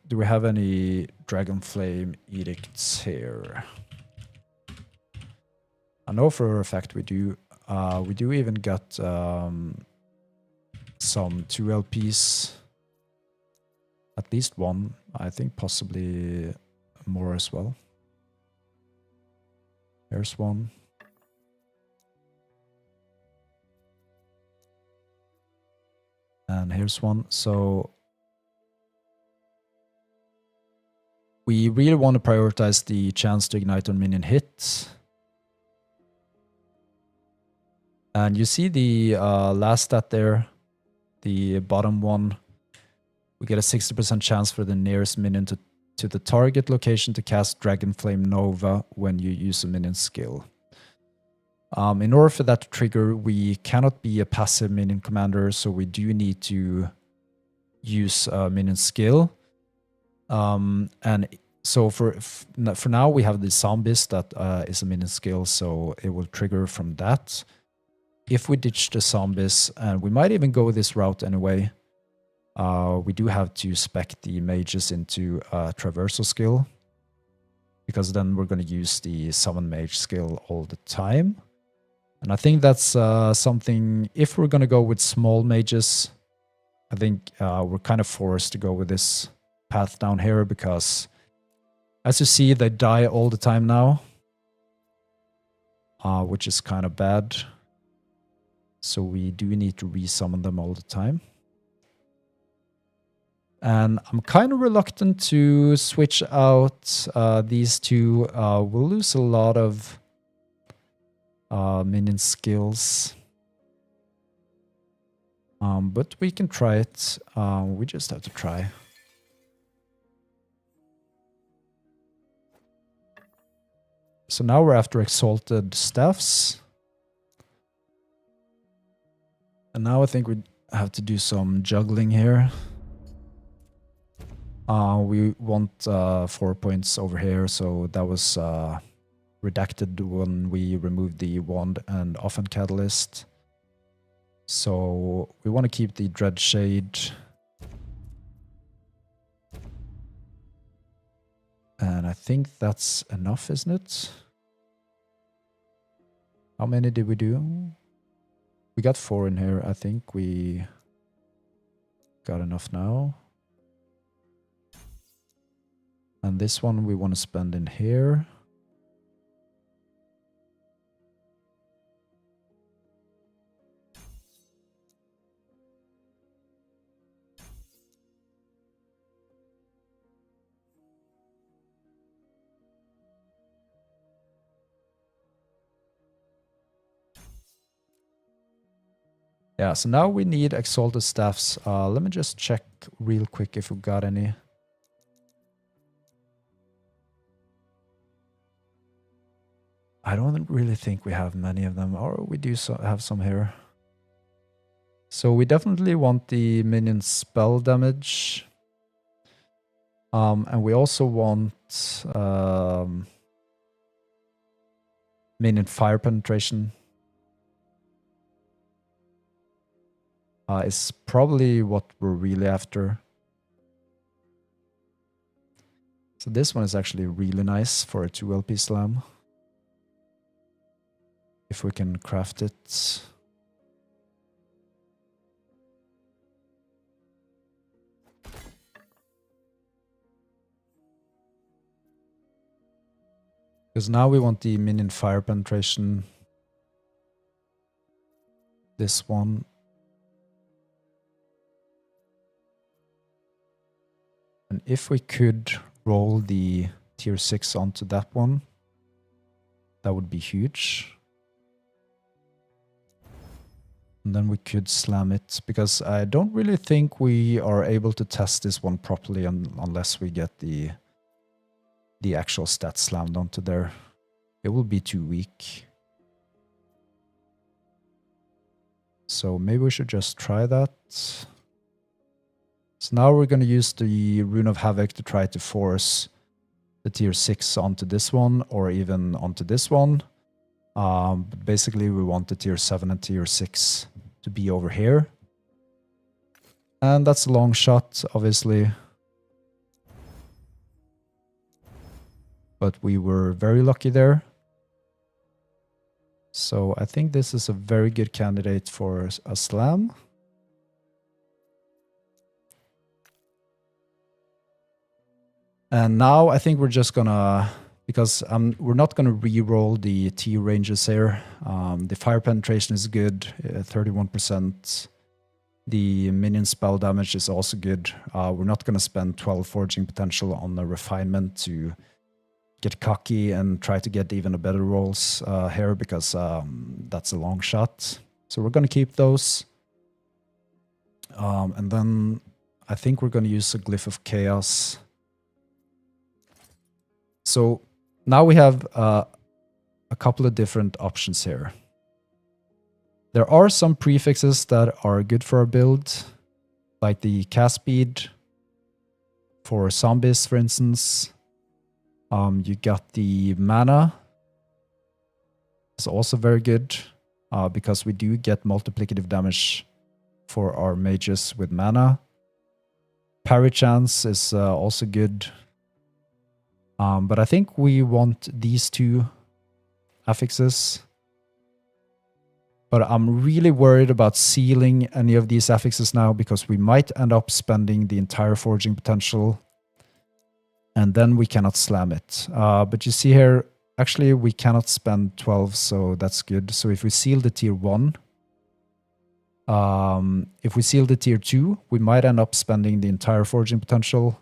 Do we have any Dragonflame Edicts here? I know for a fact we do. We do even got some 2 LPs. At least one. I think possibly more as well. Here's one. And here's one. So we really want to prioritize the chance to ignite on minion hits. And you see the last stat there, the bottom one. We get a 60% chance for the nearest minion to the target location to cast Dragonflame Nova when you use a minion skill. In order for that to trigger, we cannot be a passive minion commander, so we do need to use a minion skill. And so for now, we have the Zombies that is a minion skill, so it will trigger from that. If we ditch the Zombies, and we might even go this route anyway, we do have to spec the mages into a traversal skill, because then we're going to use the Summon Mage skill all the time. And I think that's something, if we're going to go with small mages, I think we're kind of forced to go with this path down here, because as you see, they die all the time now, which is kind of bad. So we do need to resummon them all the time. And I'm kind of reluctant to switch out these two. We'll lose a lot of minion skills. But we can try it. We just have to try. So now we're after Exalted Staffs. And now I think we have to do some juggling here. We want 4 points over here, so that was redacted when we removed the wand and offhand catalyst. So we want to keep the Dread Shade. And I think that's enough, isn't it? How many did we do? We got 4 in here. I think we got enough now. And this one we want to spend in here. Yeah, so now we need Exalted Staffs. Let me just check real quick if we got any. I don't really think we have many of them, or we do have some here. So we definitely want the minion spell damage. And we also want minion fire penetration. Is probably what we're really after. So this one is actually really nice for a 2 LP slam. If we can craft it. Because now we want the minion fire penetration. This one. And if we could roll the tier 6 onto that one, that would be huge. And then we could slam it, because I don't really think we are able to test this one properly unless we get the actual stat slammed onto there. It will be too weak. So maybe we should just try that. So now we're going to use the Rune of Havoc to try to force the tier 6 onto this one, or even onto this one. But basically we want the tier 7 and tier 6 to be over here. And that's a long shot, obviously. But we were very lucky there. So I think this is a very good candidate for a slam. And now I think we're just gonna, because we're not gonna re-roll the T ranges here. The fire penetration is good, 31%. The minion spell damage is also good. We're not gonna spend 12 forging potential on the refinement to get cocky and try to get even a better rolls here, because that's a long shot. So we're gonna keep those. And then I think we're gonna use a Glyph of Chaos. So now we have a couple of different options here. There are some prefixes that are good for our build, like the cast speed for zombies, for instance. You got the mana. It's also very good because we do get multiplicative damage for our mages with mana. Parry chance is also good. But I think we want these 2 affixes. But I'm really worried about sealing any of these affixes now, because we might end up spending the entire forging potential. And then we cannot slam it. But you see here, actually we cannot spend 12, so that's good. So if we seal the tier 1, if we seal the tier 2, we might end up spending the entire forging potential.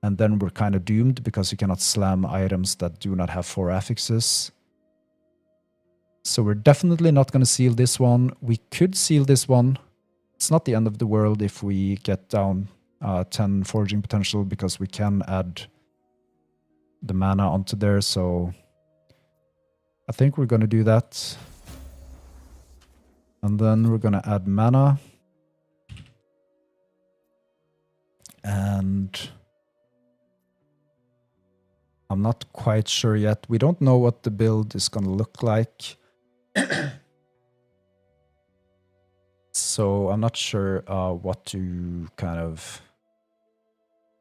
And then we're kind of doomed, because you cannot slam items that do not have 4 affixes. So we're definitely not going to seal this one. We could seal this one. It's not the end of the world if we get down 10 forging potential, because we can add the mana onto there. So I think we're going to do that. And then we're going to add mana. And I'm not quite sure yet. We don't know what the build is going to look like. So I'm not sure what to kind of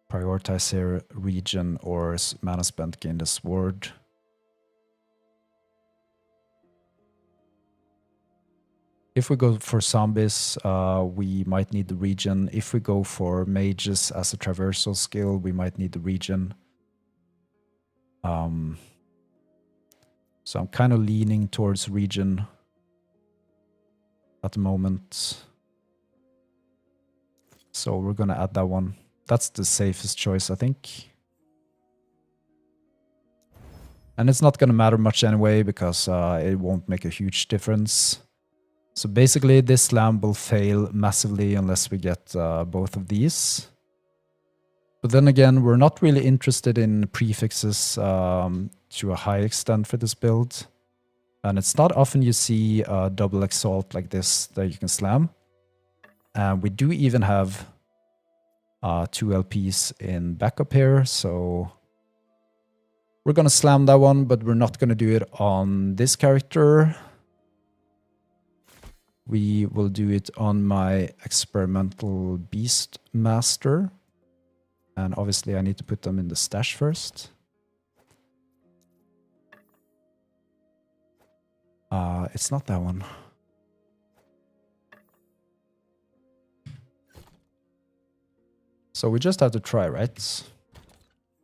prioritize here, region or mana spent gain the sword. If we go for zombies, we might need the region. If we go for mages as a traversal skill, we might need the region. So I'm kind of leaning towards region at the moment. So we're gonna add that one. That's the safest choice, I think. And it's not gonna matter much anyway, because it won't make a huge difference. So basically this slam will fail massively unless we get both of these. But then again, we're not really interested in prefixes to a high extent for this build. And it's not often you see a double exalt like this that you can slam. And we do even have 2 LPs in backup here, so we're gonna slam that one, but we're not gonna do it on this character. We will do it on my experimental beast master. And obviously I need to put them in the stash first. It's not that one. So we just have to try, right?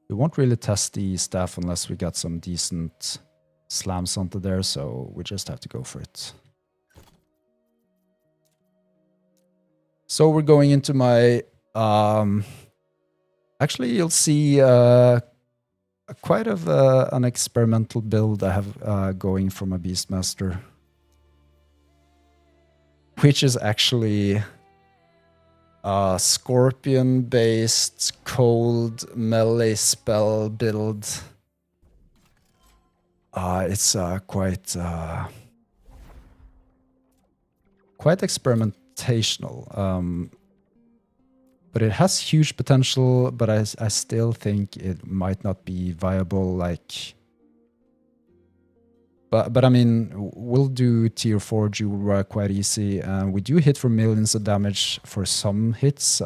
We won't really test the staff unless we got some decent slams onto there, so we just have to go for it. So we're going into my... actually, you'll see quite of an experimental build I have going for my Beastmaster. Which is actually a Scorpion-based cold melee spell build. It's quite experimentational. But it has huge potential, but I still think it might not be viable, like... But I mean, we'll do tier 4 Jewel quite easy, and we do hit for millions of damage for some hits.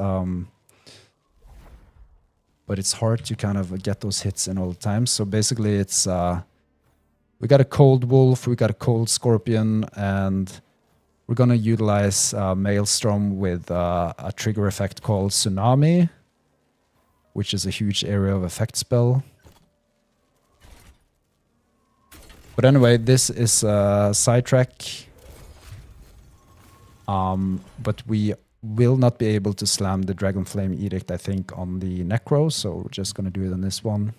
But it's hard to kind of get those hits in all the time. So basically it's... we got a Cold Wolf, we got a Cold Scorpion, and... we're going to utilize Maelstrom with a trigger effect called Tsunami, which is a huge area of effect spell. But anyway, this is a sidetrack. But we will not be able to slam the Dragon Flame Edict, I think, on the Necro, so we're just going to do it on this one.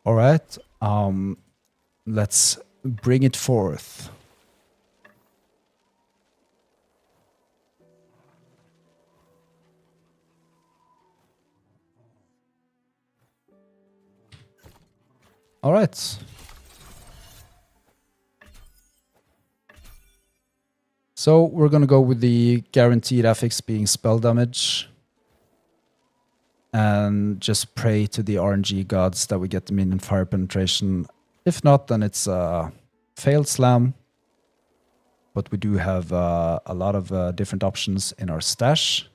All right, let's bring it forth. All right. So we're going to go with the guaranteed affix being spell damage. And just pray to the RNG gods that we get the minion fire penetration. If not, then it's a failed slam. But we do have a lot of different options in our stash.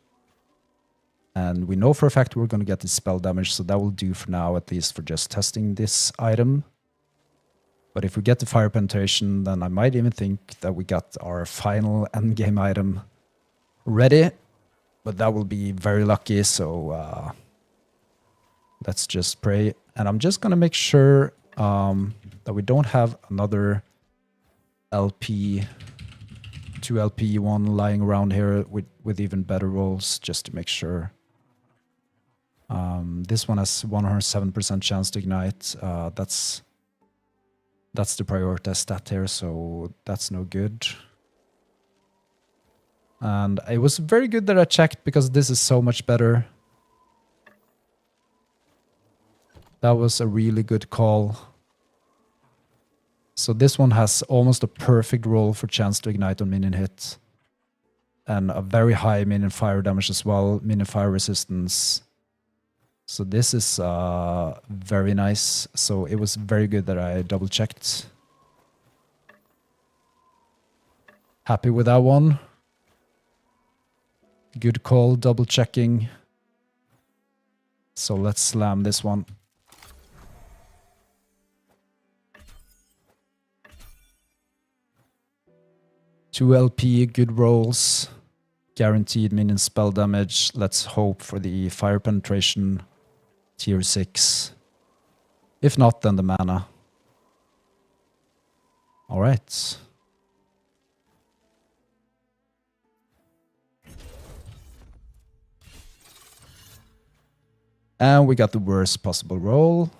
And we know for a fact we're going to get this spell damage, so that will do for now, at least for just testing this item. But if we get the fire penetration, then I might even think that we got our final endgame item ready. But that will be very lucky, so let's just pray. And I'm just going to make sure that we don't have another LP 2 LP one lying around here with even better rolls just to make sure. This one has 107% chance to ignite. That's the prioritized stat here, so that's no good. And it was very good that I checked because this is so much better. That was a really good call. So this one has almost a perfect roll for chance to ignite on minion hit. And a very high minion fire damage as well, minion fire resistance. So this is very nice. So it was very good that I double checked. Happy with that one. Good call, double checking. So let's slam this one. Two LP, good rolls. Guaranteed minion spell damage. Let's hope for the fire penetration. Tier 6. If not, then the mana. Alright. And we got the worst possible roll.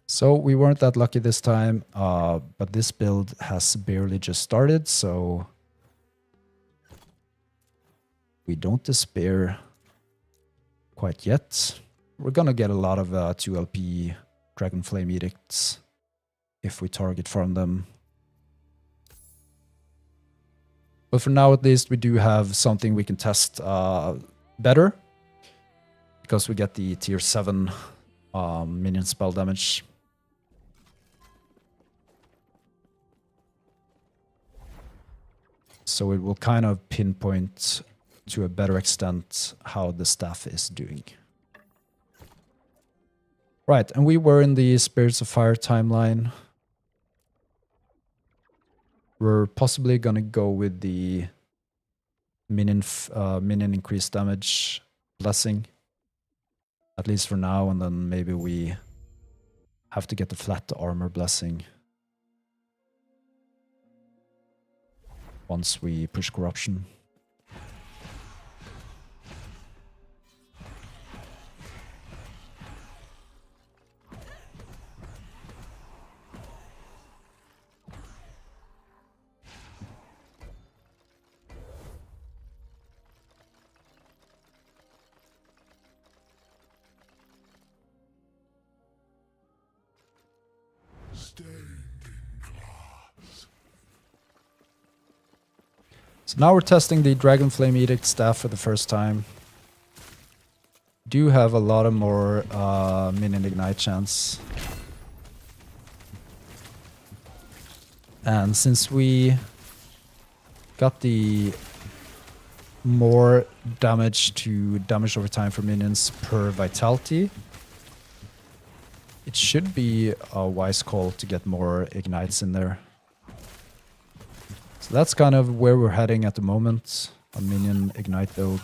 So we weren't that lucky this time, but this build has barely just started, so we don't despair quite yet. We're gonna get a lot of 2 LP Dragon Flame Edicts if we target farm them. But for now at least we do have something we can test better, because we get the tier 7 minion spell damage. So it will kind of pinpoint to a better extent how the staff is doing. Right, and we were in the Spirits of Fire timeline. We're possibly gonna go with the minion increased damage blessing, at least for now, and then maybe we have to get the flat armor blessing once we push corruption. Stained in glass. So now we're testing the Dragon Flame Edict staff for the first time. Do have a lot of more minion ignite chance. And since we got the more damage to damage over time for minions per vitality, it should be a wise call to get more ignites in there. So that's kind of where we're heading at the moment, a minion ignite build.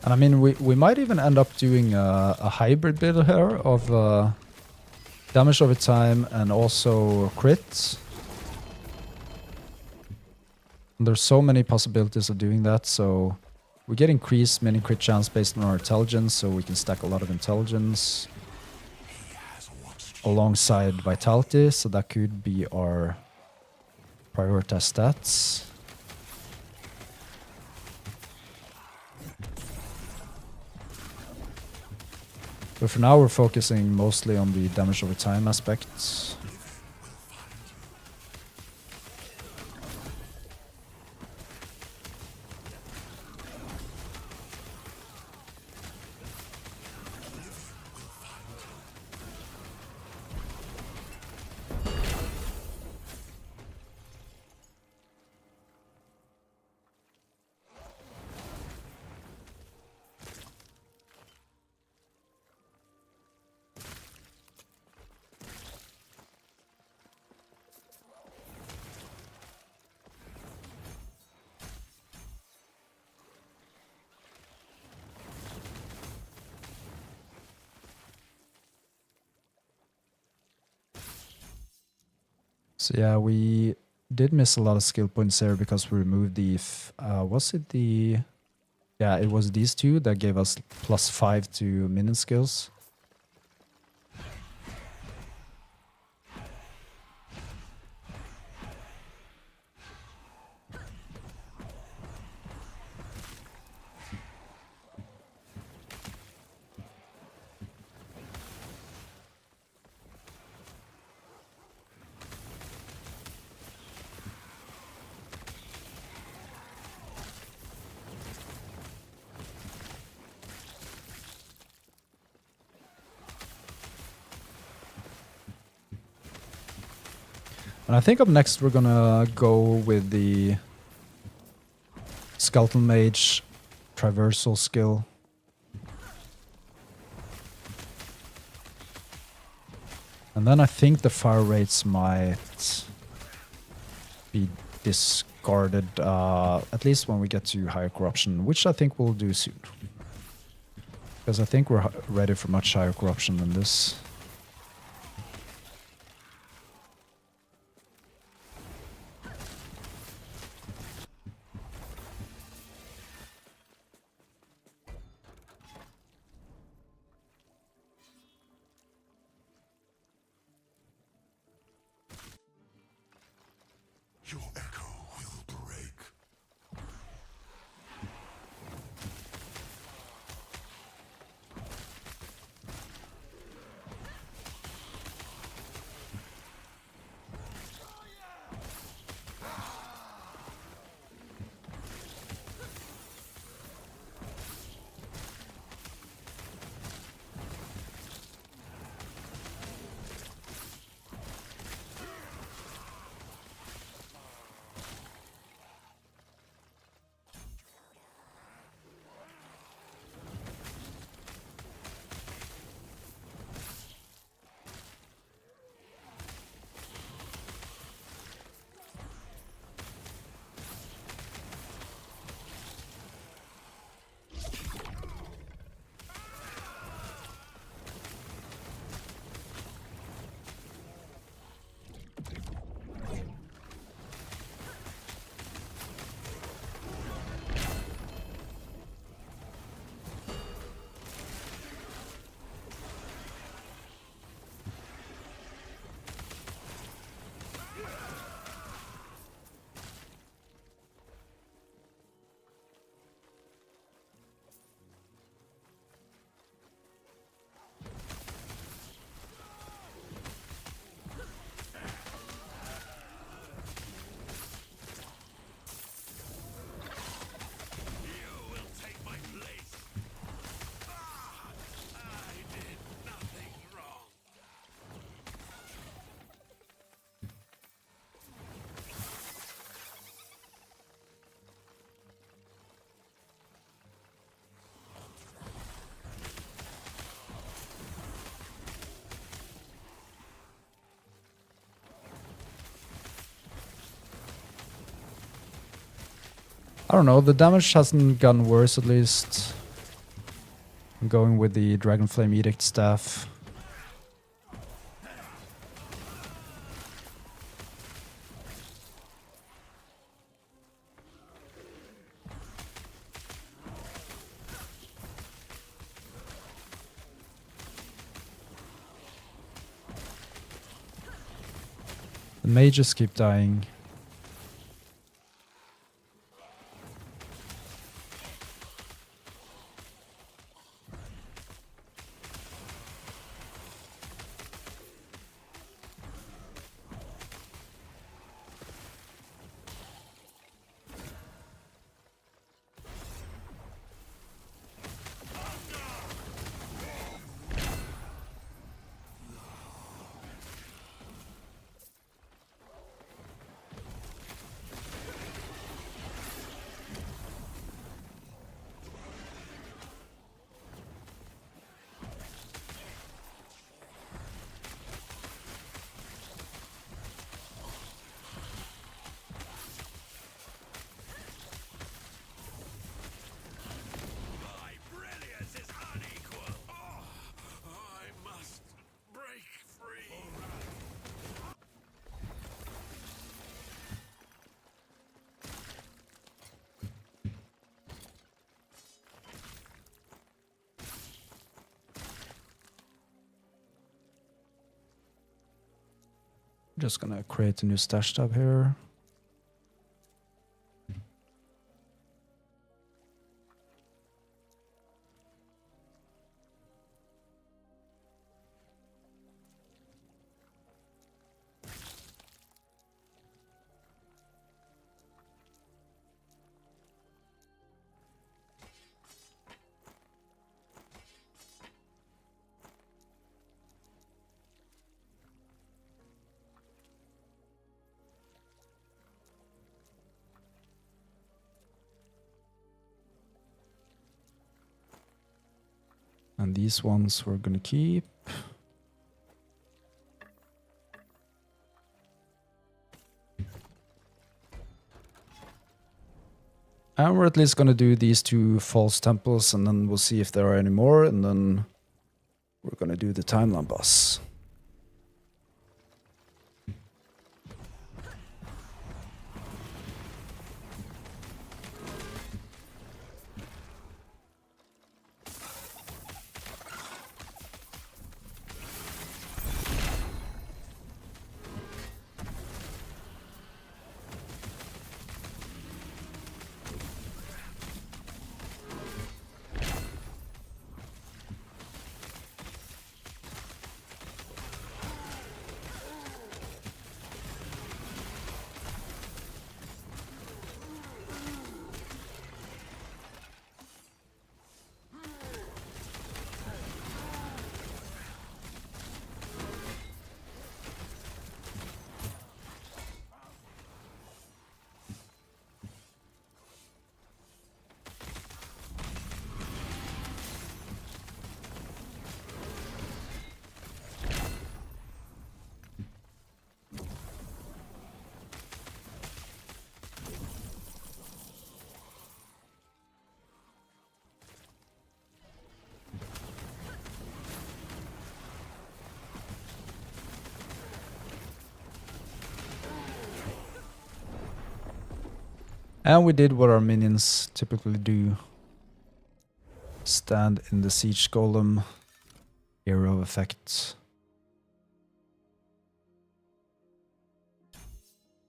And I mean, we might even end up doing a hybrid build here of damage over time and also crits. And there's so many possibilities of doing that, so we get increased mini crit chance based on our intelligence, so we can stack a lot of intelligence alongside vitality, so that could be our prioritized stats. But for now we're focusing mostly on the damage over time aspects. So yeah, we did miss a lot of skill points there because we removed the, was it the, yeah, it was these two that gave us +5 to minion skills. And I think up next we're gonna go with the Skeleton Mage traversal skill. And then I think the fire rates might be discarded, at least when we get to higher corruption, which I think we'll do soon. Because I think we're ready for much higher corruption than this. Your echo will break. I don't know, the damage hasn't gotten worse at least. I'm going with the Dragonflame Edict staff. The mages keep dying. Just gonna create a new stash tab here. And these ones we're gonna keep. And we're at least gonna do these 2 false temples, and then we'll see if there are any more, and then we're gonna do the timeline boss. And we did what our minions typically do. Stand in the siege golem. Hero effect.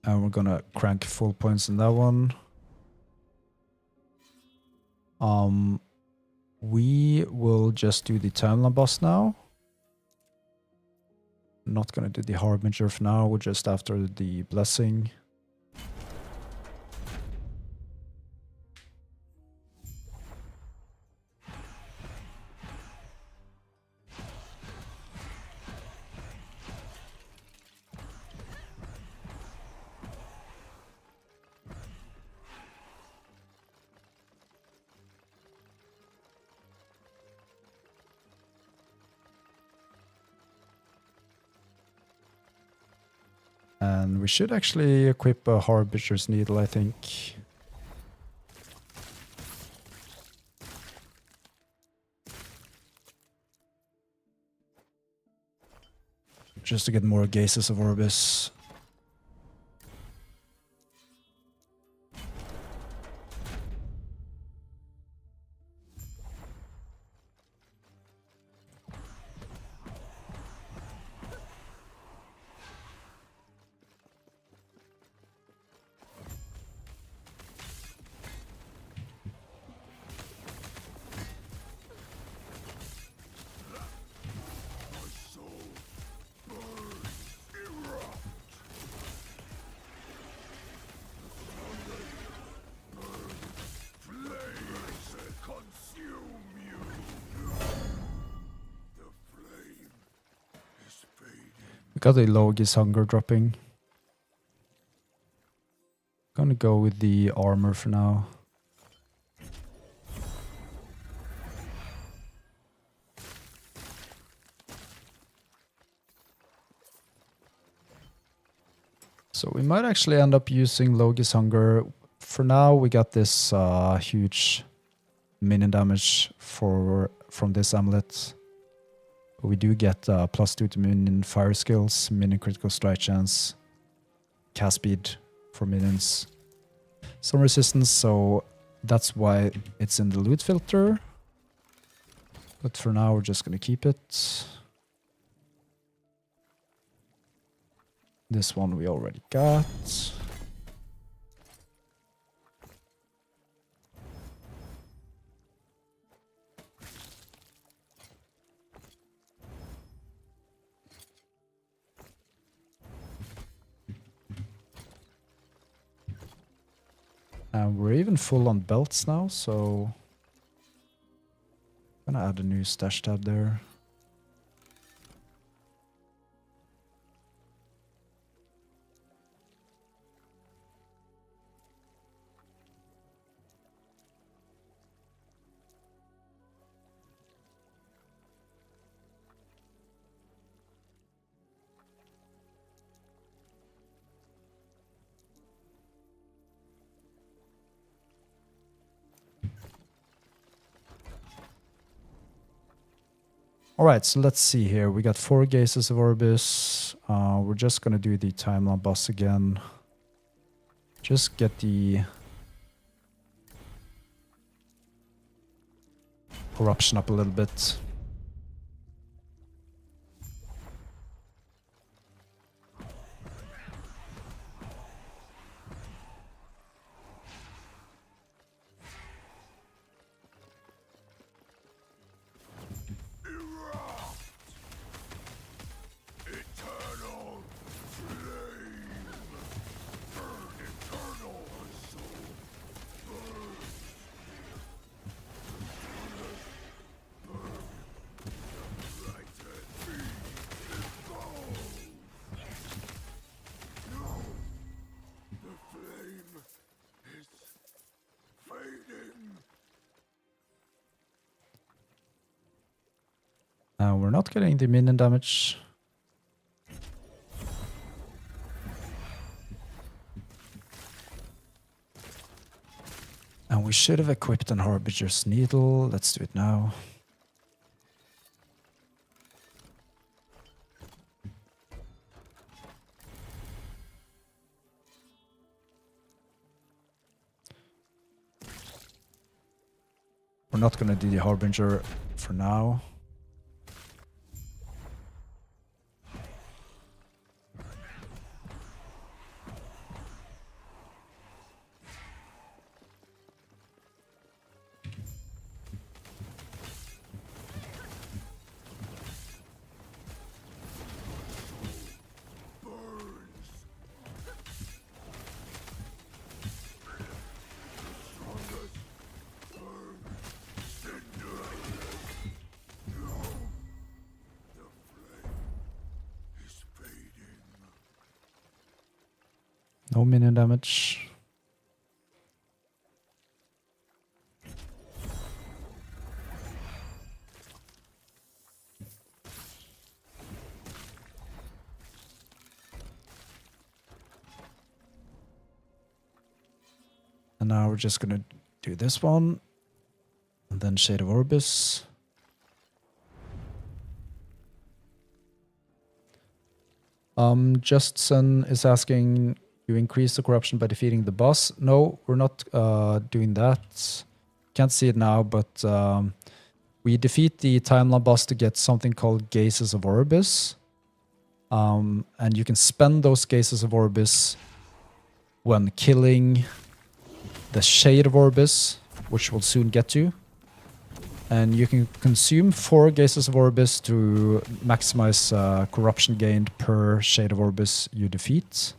And we're gonna crank full points in that one. We will just do the timeline boss now. Not gonna do the Harbinger for now, we're just after the blessing. And we should actually equip a Harbinger's Needle, I think. Just to get more Gazes of Orbis. We got a Logi's Hunger dropping. Gonna go with the armor for now. So we might actually end up using Logi's Hunger. For now, we got this huge minion damage from this amulet. We do get +2 to minion fire skills, minion critical strike chance, cast speed for minions, some resistance, so that's why it's in the loot filter. But for now, we're just gonna keep it. This one we already got. And we're even full on belts now, so I'm gonna add a new stash tab there. All right, so let's see here. We got 4 Gazes of Orbis. We're just gonna do the timeline boss again. Just get the corruption up a little bit. Eternal flame. Burn eternal soul. Burn. Lighted me. Go. No. The flame is fading. We're not getting the minion damage. And we should have equipped an Harbinger's Needle. Let's do it now. We're not going to do the Harbinger for now. No minion damage. And now we're just gonna do this one. And then Shade of Orbis. Justin is asking, you increase the corruption by defeating the boss? No, we're not doing that. Can't see it now, but we defeat the timeline boss to get something called Gazes of Orbis. And you can spend those Gazes of Orbis when killing the Shade of Orbis, which we'll soon get to. And you can consume 4 Gazes of Orbis to maximize corruption gained per Shade of Orbis you defeat.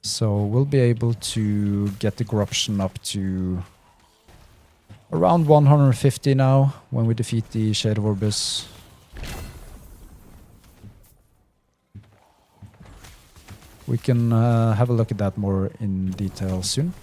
So we'll be able to get the corruption up to around 150 now when we defeat the Shade of Orbis. We can have a look at that more in detail soon.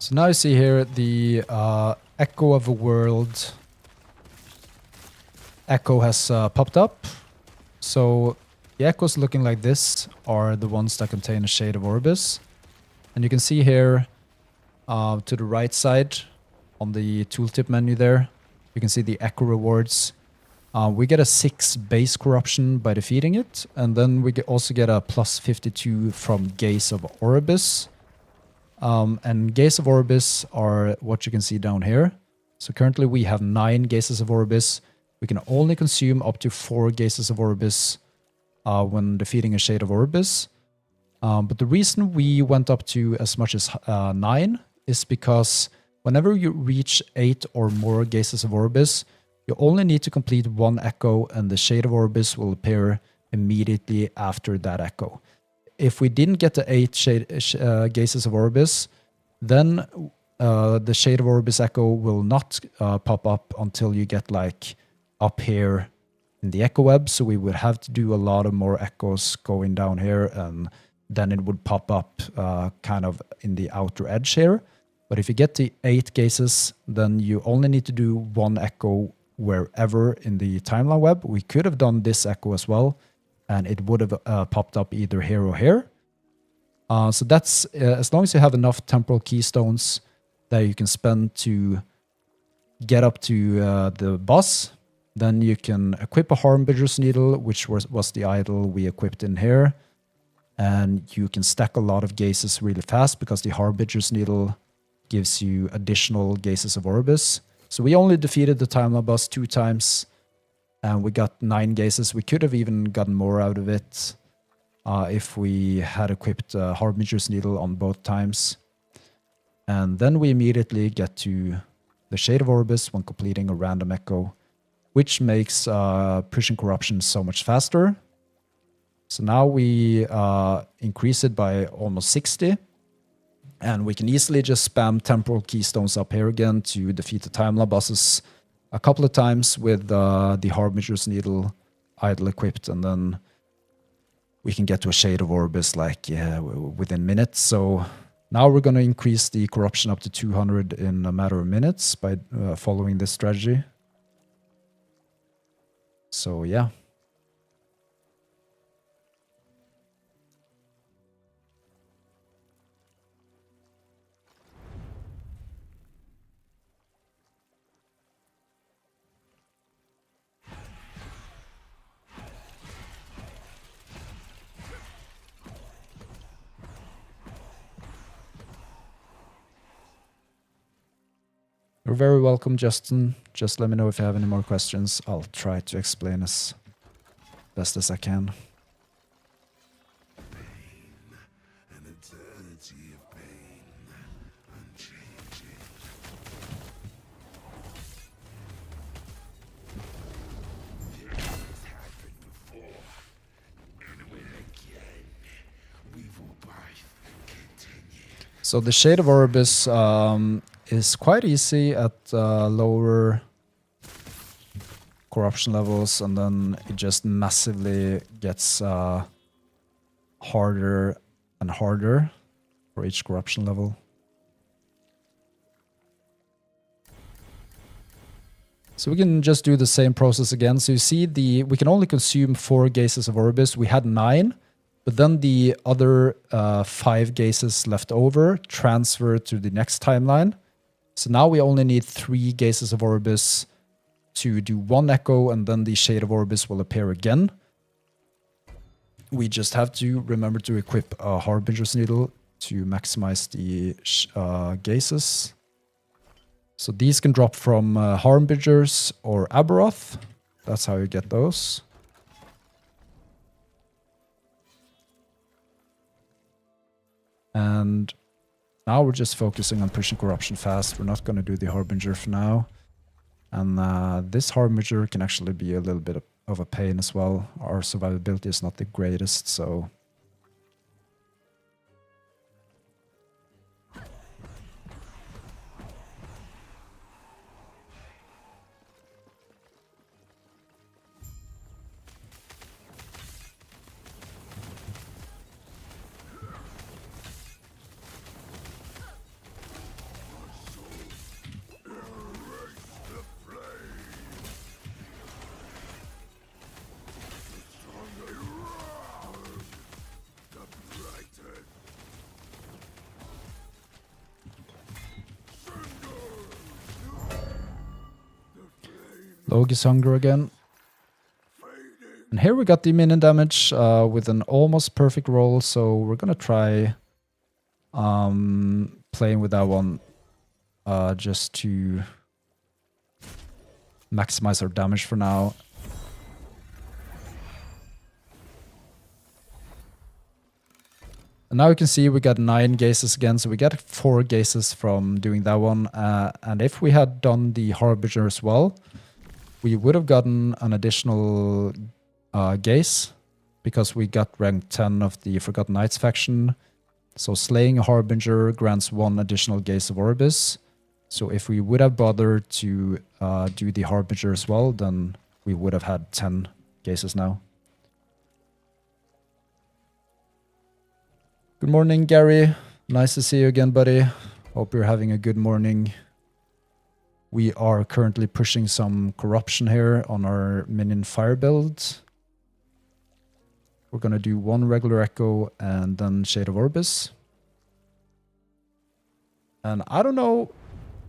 So now you see here the Echo of a World echo has popped up. So the echoes looking like this are the ones that contain a Shade of Orbis. And you can see here to the right side on the tooltip menu there, you can see the echo rewards. We get a 6 base corruption by defeating it. And then we also get a plus 52 from Gaze of Orbis. And Gaze of Orbis are what you can see down here. So currently we have 9 Gazes of Orbis. We can only consume up to 4 Gazes of Orbis when defeating a Shade of Orbis. But the reason we went up to as much as 9 is because whenever you reach 8 or more Gazes of Orbis, you only need to complete 1 echo and the Shade of Orbis will appear immediately after that echo. If we didn't get the 8 Gazes of Orbis, then the Shade of Orbis echo will not pop up until you get like up here in the echo web. So we would have to do a lot of more echoes going down here, and then it would pop up kind of in the outer edge here. But if you get the 8 Gazes, then you only need to do 1 echo wherever in the timeline web. We could have done this echo as well, and it would have popped up either here or here. So that's as long as you have enough temporal keystones that you can spend to get up to the boss, then you can equip a Harbinger's Needle, which was the idol we equipped in here. And you can stack a lot of Gazes really fast because the Harbinger's Needle gives you additional Gazes of Orbis. So we only defeated the timeline boss 2 times. And we got 9 Gazes. We could have even gotten more out of it if we had equipped Harbinger's Needle on both times. And then we immediately get to the Shade of Orbis when completing a random echo, which makes pushing corruption so much faster. So now we increase it by almost 60. And we can easily just spam temporal keystones up here again to defeat the timeline bosses a couple of times with the Harbinger's Needle idle equipped, and then we can get to a Shade of Orbis like within minutes. So now we're going to increase the corruption up to 200 in a matter of minutes by following this strategy. So yeah. You're very welcome, Justin. Just let me know if you have any more questions. I'll try to explain as best as I can. An eternity of pain, unchanging. This happened before, and it will again. We will both continue. So the Shade of Orbis is quite easy at lower corruption levels, and then it just massively gets harder and harder for each corruption level. So we can just do the same process again. So you see we can only consume 4 Gazes of Orbis. We had 9, but then the other 5 Gazes left over transfer to the next timeline. So now we only need 3 Gazes of Orbis to do 1 echo, and then the Shade of Orbis will appear again. We just have to remember to equip a Harbinger's Needle to maximize the Gazes. So these can drop from Harbingers or Aberoth. That's how you get those. And now we're just focusing on pushing corruption fast. We're not going to do the Harbinger for now. And this Harbinger can actually be a little bit of a pain as well. Our survivability is not the greatest, so... Logis Hunger again. And here we got the minion damage with an almost perfect roll, so we're gonna try playing with that one just to maximize our damage for now. And now you can see we got 9 gazes again, so we got 4 gazes from doing that one. And if we had done the Harbinger as well, we would have gotten an additional gaze, because we got rank 10 of the Forgotten Knights faction. So slaying a Harbinger grants 1 additional gaze of Orbis. So if we would have bothered to do the Harbinger as well, then we would have had 10 gazes now. Good morning, Gary. Nice to see you again, buddy. Hope you're having a good morning. We are currently pushing some corruption here on our minion fire build. We're going to do 1 regular Echo and then Shade of Orbis. And I don't know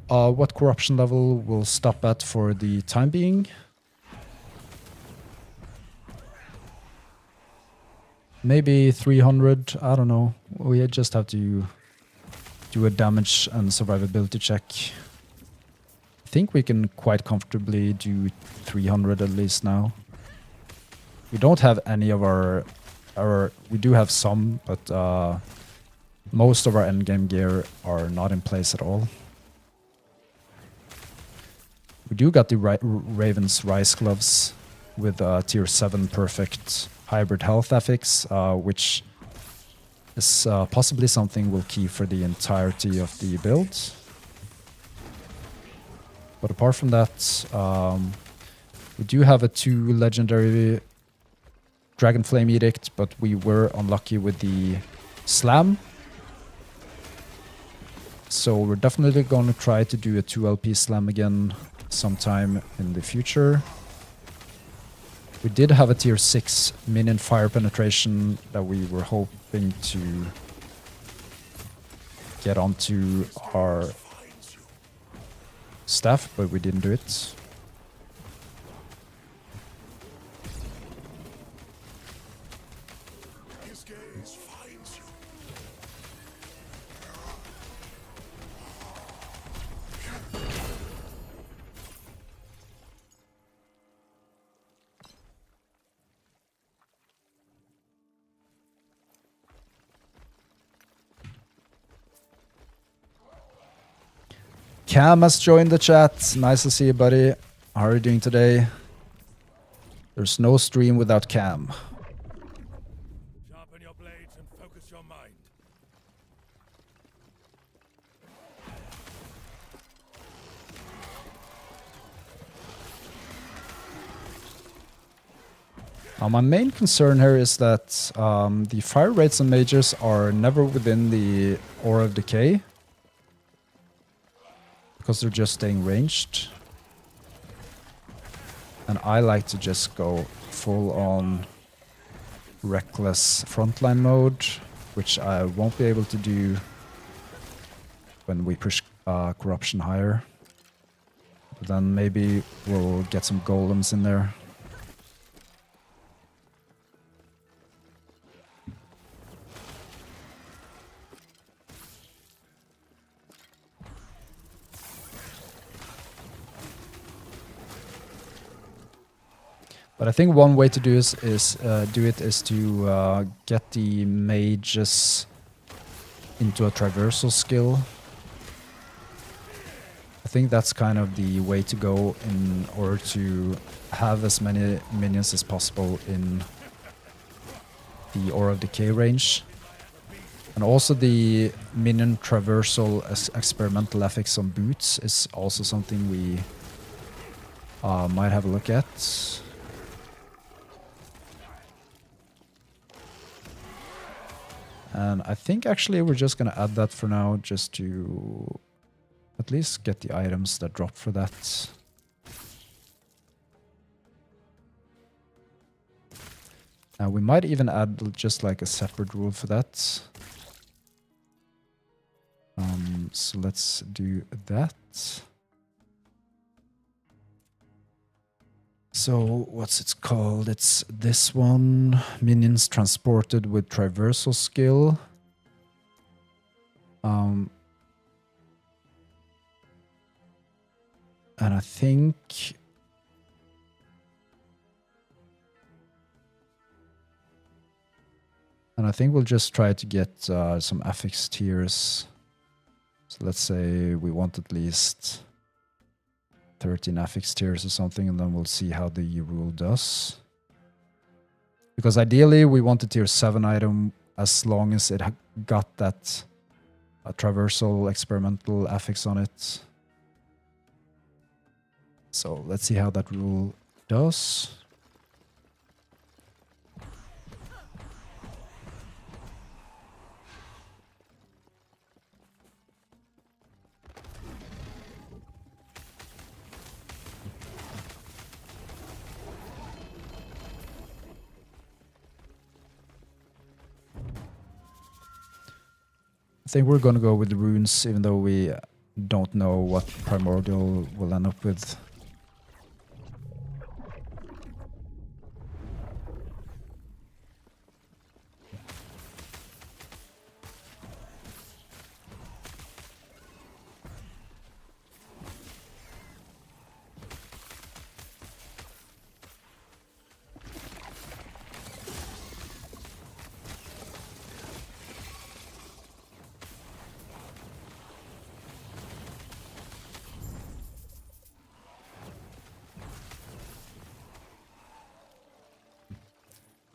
what corruption level we'll stop at for the time being. Maybe 300, I don't know. We just have to do a damage and survivability check. I think we can quite comfortably do 300 at least now. We don't have any of our we do have some, but most of our endgame gear are not in place at all. We do got the Raven's Rise Gloves with tier 7 perfect hybrid health affix, which is possibly something we'll keep for the entirety of the build. But apart from that, we do have a 2 legendary Dragon Flame Edict, but we were unlucky with the Slam. So we're definitely going to try to do a 2 LP Slam again sometime in the future. We did have a tier 6 minion fire penetration that we were hoping to get onto our staff, but we didn't do it. Cam has joined the chat. Nice to see you, buddy. How are you doing today? There's no stream without Cam. Sharpen your blades and focus your mind. My main concern here is that the fire rates and mages are never within the Aura of Decay, because they're just staying ranged. And I like to just go full on reckless frontline mode, which I won't be able to do when we push corruption higher. But then maybe we'll get some golems in there. But I think one way to do is to get the mages into a traversal skill. I think that's kind of the way to go in order to have as many minions as possible in the Aura of Decay range. And also the minion traversal as experimental affix on boots is also something we might have a look at. And I think actually we're just going to add that for now, just to at least get the items that drop for that. We might even add just like a separate rule for that. So let's do that. So what's it called? It's this one. Minions transported with traversal skill. And I think we'll just try to get some affix tiers. So let's say we want at least 13 affix tiers or something, and then we'll see how the rule does. Because ideally we want a tier 7 item as long as it got that traversal experimental affix on it. So let's see how that rule does. I think we're going to go with the runes, even though we don't know what Primordial will end up with.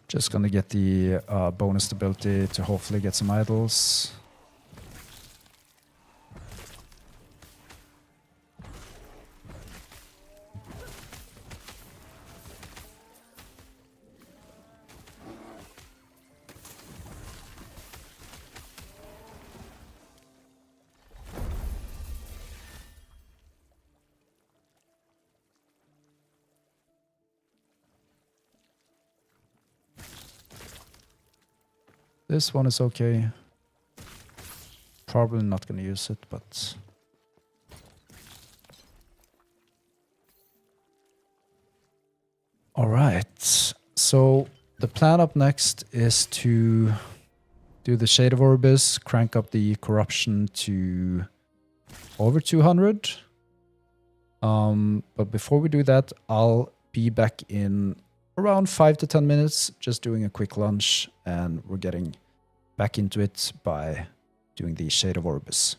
Just gonna get the bonus ability to hopefully get some idols. This one is okay. Probably not gonna use it, but... Alright, so the plan up next is to do the Shade of Orbis, crank up the corruption to over 200. But before we do that, I'll be back in around 5 to 10 minutes, just doing a quick lunch, and we're getting back into it by doing the Shade of Orbis.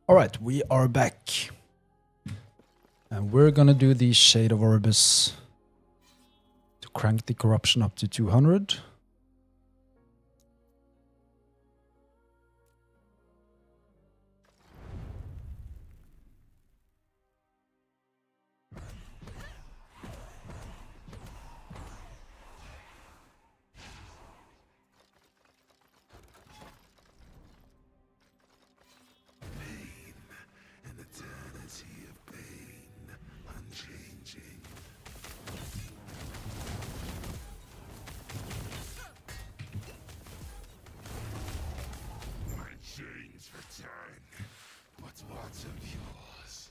All right, we are back. And we're gonna do the Shade of Orbis to crank the corruption up to 200. An eternity of pain, unchanging. My chains return, but what of yours?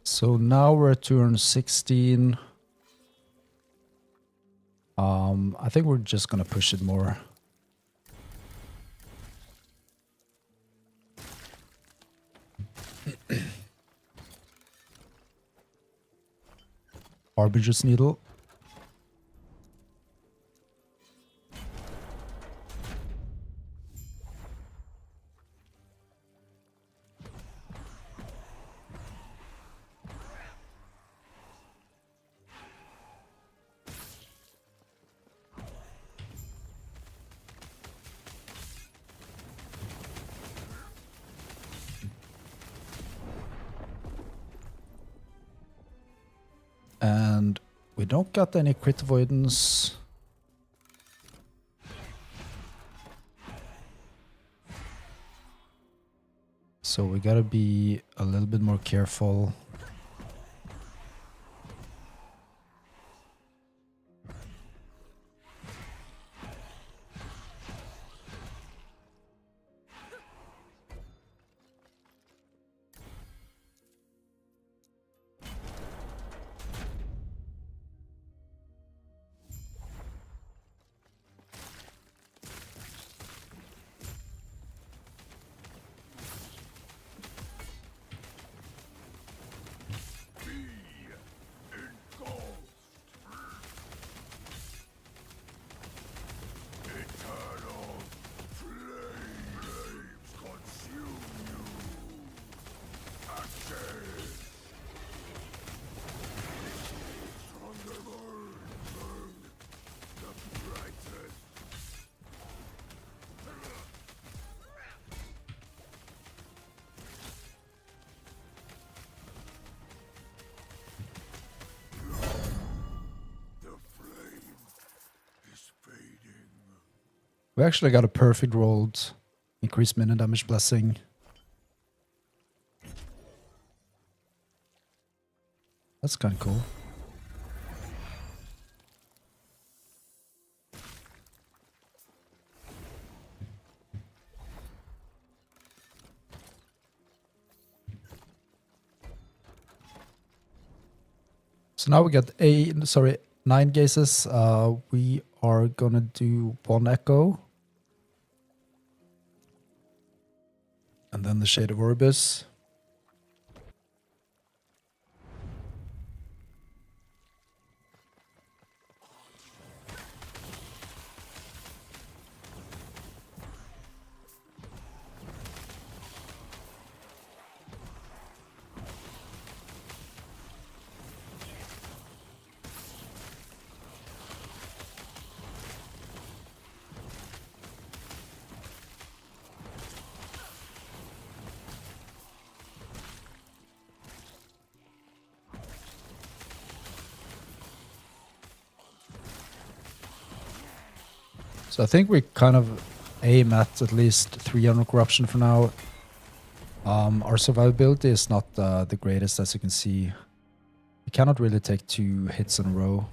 So now we're at 216. I think we're just gonna push it more. Arbiter's Needle. And we don't got any crit avoidance. So we gotta be a little bit more careful. Eternal flames consume you. Ashes. Stronger burn. The brightest. The flame is fading. We actually got a perfect rolled increased minute damage blessing. That's kind of cool. So now we got 9 gazes. We are gonna do 1 echo. And then the Shade of Orbis. So I think we kind of aim at least 300 corruption for now. Our survivability is not the greatest, as you can see. We cannot really take 2 hits in a row.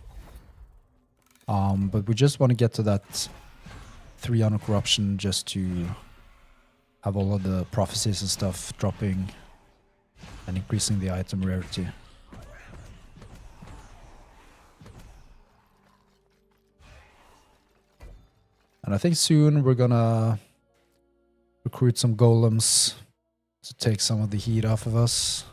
But we just want to get to that 300 corruption just to have all of the prophecies and stuff dropping and increasing the item rarity. And I think soon we're gonna recruit some golems to take some of the heat off of us.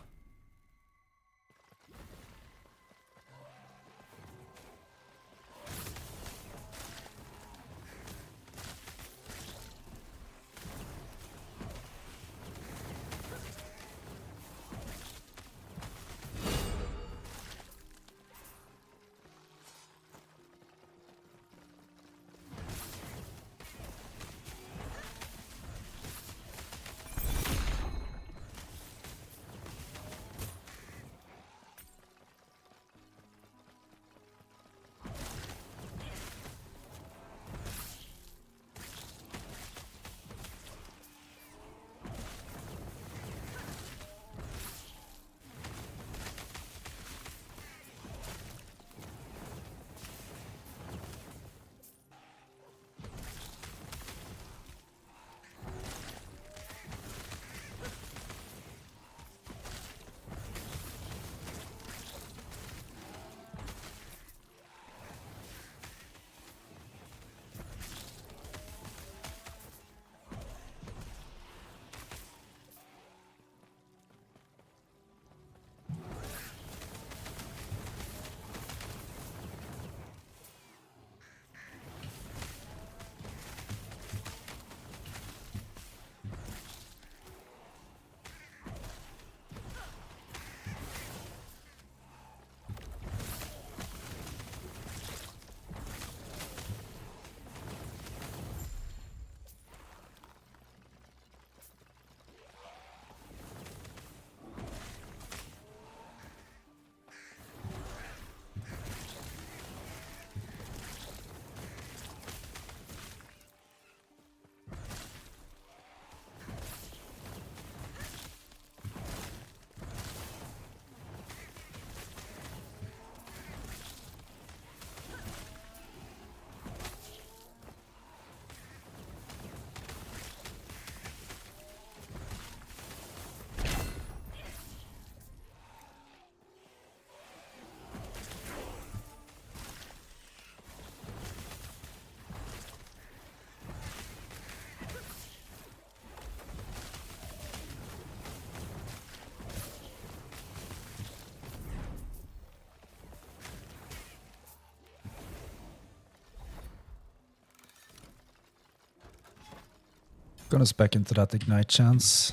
Gonna spec into that ignite chance.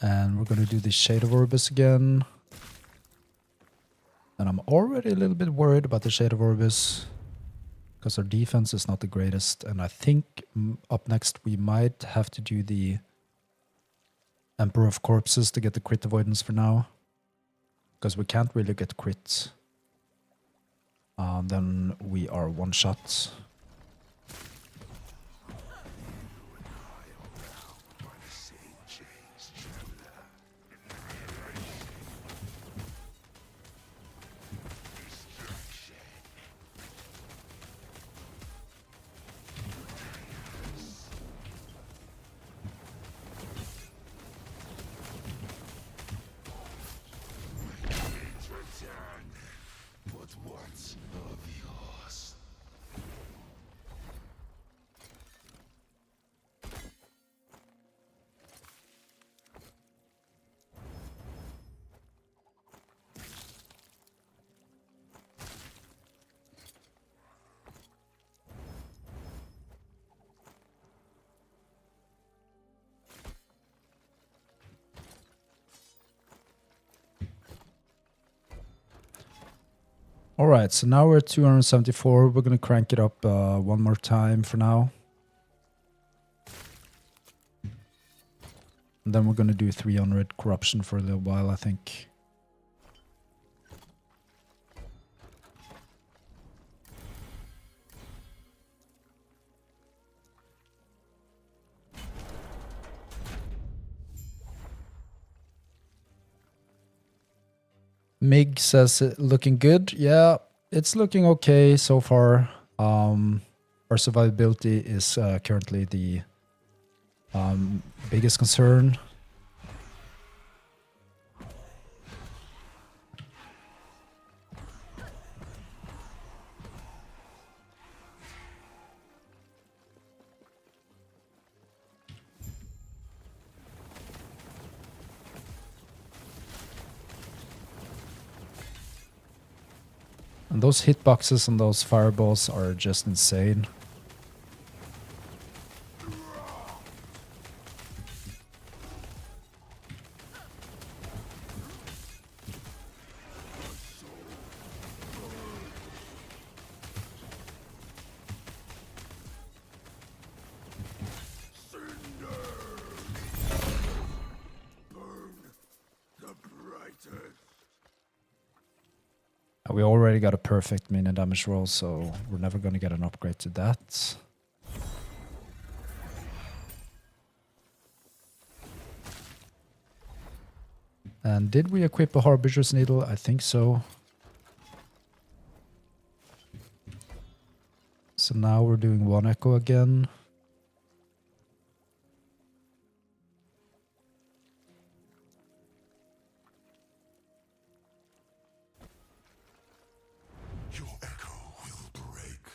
And we're gonna do the Shade of Orbis again. And I'm already a little bit worried about the Shade of Orbis, because our defense is not the greatest. And I think up next we might have to do the Emperor of Corpses to get the crit avoidance for now. Because we can't really get crits. Then we are one shot. But what's of yours? All right, so now we're at 274. We're going to crank it up one more time for now. And then we're going to do 300 corruption for a little while, I think. Mig says looking good. Yeah, it's looking okay so far. Our survivability is currently the biggest concern. And those hitboxes and those fireballs are just insane. We already got a perfect minion damage roll, so we're never going to get an upgrade to that. And did we equip a Harbinger's Needle? I think so. So now we're doing one echo again. Your echo will break.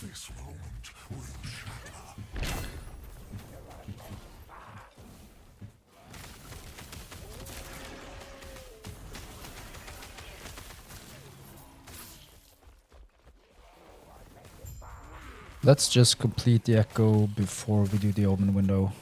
This moment will shatter. Let's just complete the echo before we do the omen window.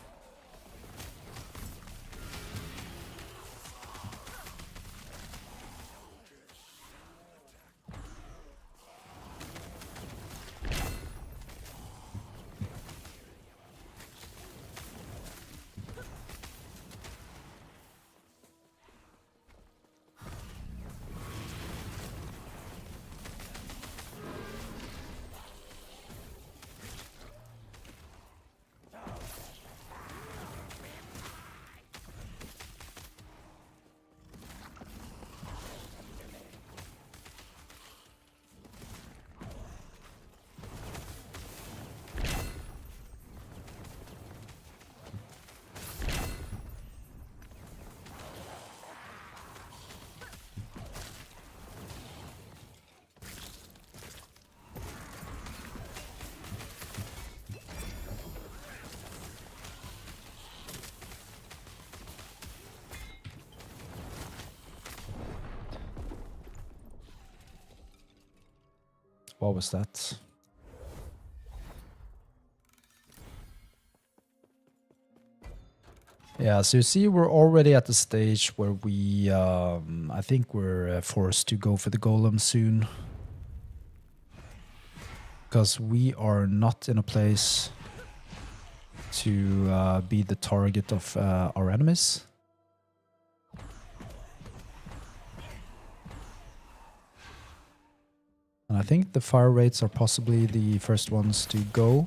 What was that? Yeah, so you see we're already at the stage where we, I think we're forced to go for the golem soon. Because we are not in a place to be the target of our enemies. And I think the fire rates are possibly the first ones to go.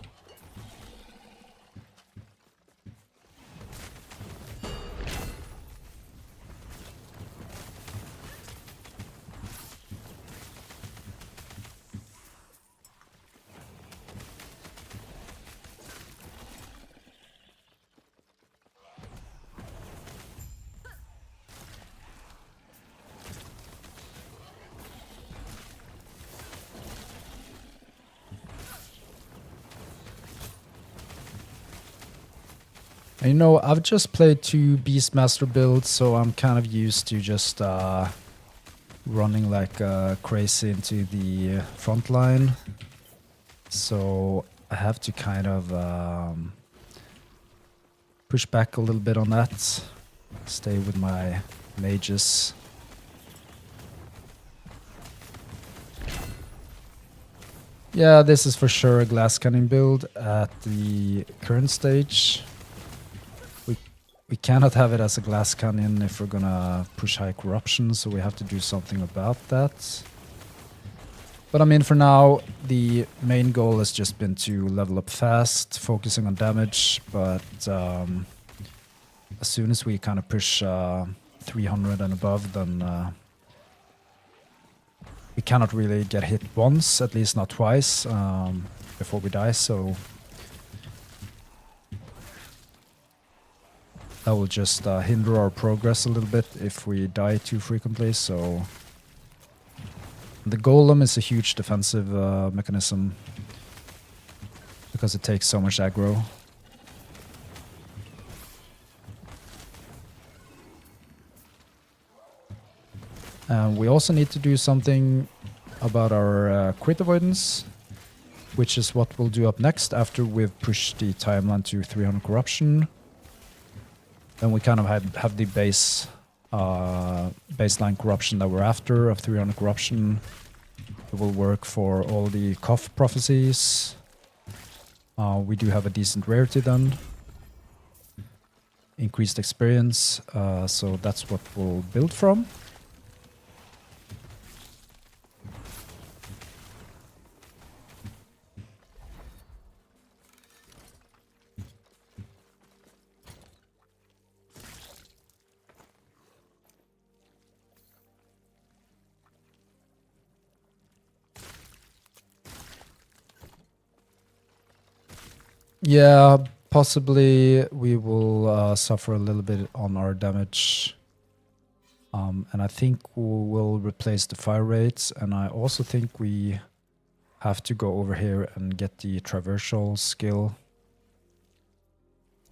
And you know, I've just played 2 Beastmaster builds, so I'm kind of used to just running like crazy into the front line. So I have to kind of push back a little bit on that. Stay with my mages. Yeah, this is for sure a glass cannon build at the current stage. We cannot have it as a glass cannon if we're gonna push high corruption, so we have to do something about that. But I mean, for now, the main goal has just been to level up fast, focusing on damage, but as soon as we kind of push 300 and above, then we cannot really get hit once, at least not twice, before we die, so that will just hinder our progress a little bit if we die too frequently, so the golem is a huge defensive mechanism because it takes so much aggro. And we also need to do something about our crit avoidance, which is what we'll do up next after we've pushed the timeline to 300 corruption. Then we kind of have the baseline corruption that we're after of 300 corruption. It will work for all the cough prophecies. We do have a decent rarity then. Increased experience, so that's what we'll build from. Yeah, possibly we will suffer a little bit on our damage. And I think we will replace the fire rates. And I also think we have to go over here and get the traversal skill.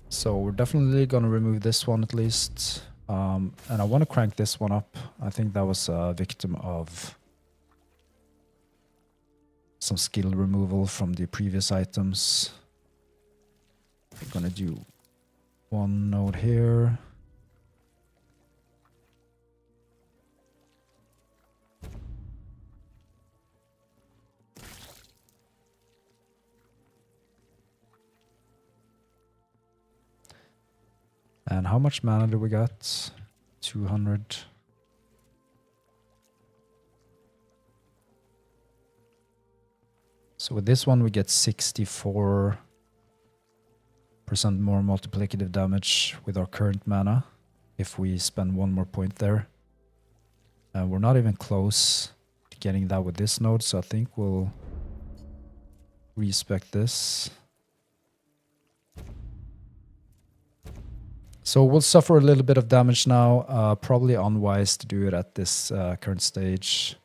So we're definitely going to remove this one at least. And I want to crank this one up. I think that was a victim of some skill removal from the previous items. We're gonna do one node here. And how much mana do we got? 200. So with this one we get 64% more multiplicative damage with our current mana if we spend one more point there. We're not even close to getting that with this node, so I think we'll respec this. So we'll suffer a little bit of damage now, probably unwise to do it at this current stage.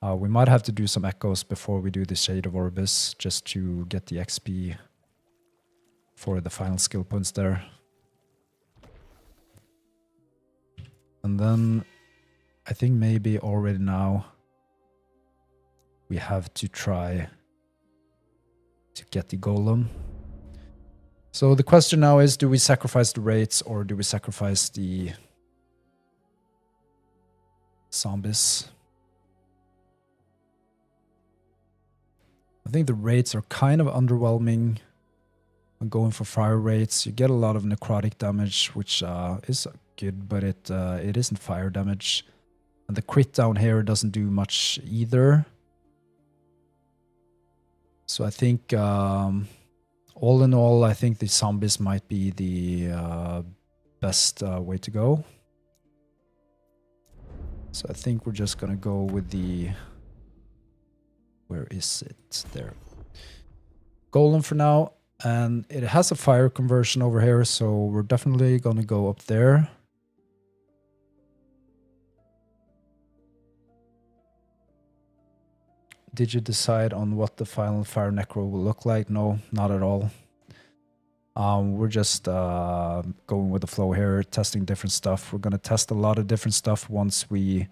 We might have to do some echoes before we do the Shade of Orbis, just to get the XP for the final skill points there. And then I think maybe already now we have to try to get the golem. So the question now is, do we sacrifice the raids or do we sacrifice the zombies? I think the raids are kind of underwhelming. When going for fire raids, you get a lot of necrotic damage, which is good, but it isn't fire damage. And the crit down here doesn't do much either. So I think, all in all, I think the zombies might be the best way to go. So I think we're just gonna go with the... Where is it? There. Golem for now. And it has a fire conversion over here, so we're definitely gonna go up there. Did you decide on what the final fire necro will look like? No, not at all. We're just going with the flow here, testing different stuff. We're gonna test a lot of different stuff once we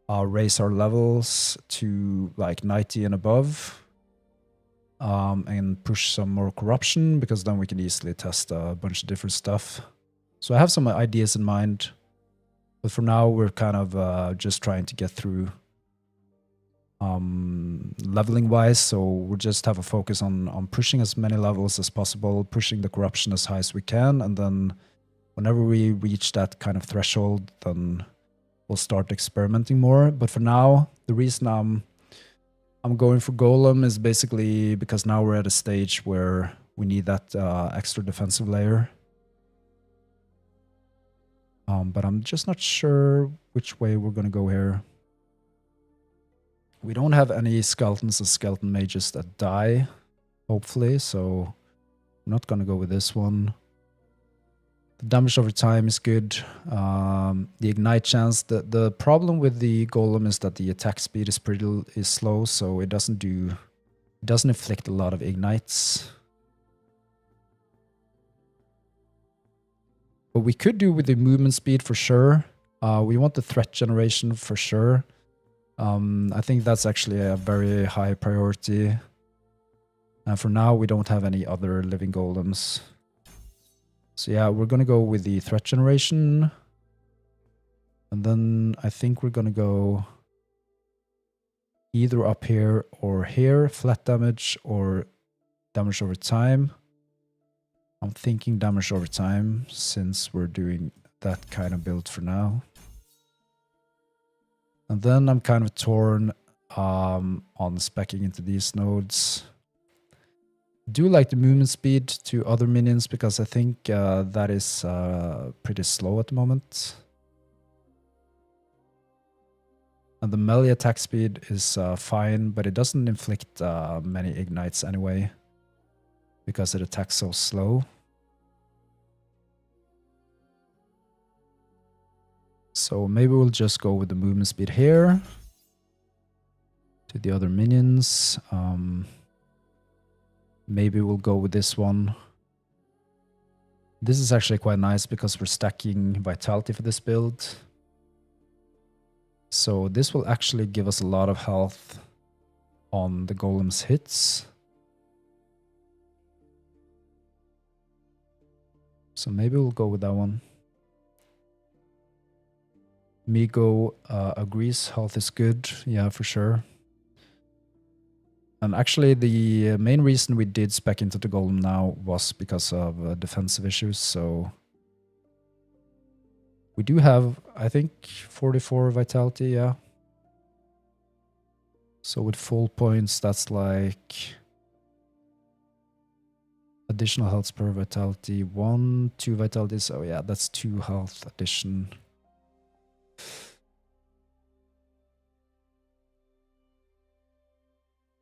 raise our levels to like 90 and above. And push some more corruption, because then we can easily test a bunch of different stuff. So I have some ideas in mind, but for now we're kind of just trying to get through leveling wise. So we'll just have a focus on pushing as many levels as possible, pushing the corruption as high as we can, and then whenever we reach that kind of threshold, then we'll start experimenting more. But for now, the reason I'm going for golem is basically because now we're at a stage where we need that extra defensive layer. But I'm just not sure which way we're gonna go here. We don't have any skeletons or skeleton mages that die, hopefully, so I'm not gonna go with this one. The damage over time is good. The ignite chance. The problem with the golem is that the attack speed is slow, so it doesn't inflict a lot of ignites. But we could do with the movement speed for sure. We want the threat generation for sure. I think that's actually a very high priority. And for now, we don't have any other living golems. So yeah, we're gonna go with the threat generation. And then I think we're gonna go either up here or here, flat damage or damage over time. I'm thinking damage over time since we're doing that kind of build for now. And then I'm kind of torn on speccing into these nodes. Do like the movement speed to other minions because I think that is pretty slow at the moment. And the melee attack speed is fine, but it doesn't inflict many ignites anyway because it attacks so slow. So maybe we'll just go with the movement speed here to the other minions. Maybe we'll go with this one. This is actually quite nice because we're stacking vitality for this build. So this will actually give us a lot of health on the golem's hits. So maybe we'll go with that one. Migo agrees, health is good. Yeah, for sure. And actually, the main reason we did spec into the golem now was because of defensive issues. So we do have, I think, 44 vitality, yeah. So with full points, that's like additional health per vitality. 1, 2 vitality. So yeah, that's 2 health addition.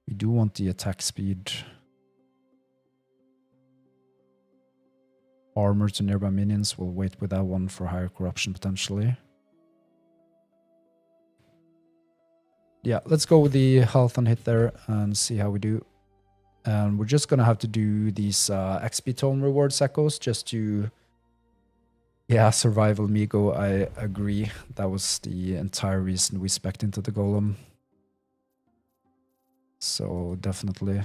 We do want the attack speed. Armor to nearby minions. We'll wait with that one for higher corruption potentially. Yeah, let's go with the health and hit there and see how we do. And we're just gonna have to do these XP tome rewards echoes just to... Yeah, survival Migo, I agree. That was the entire reason we spec'd into the golem. So definitely.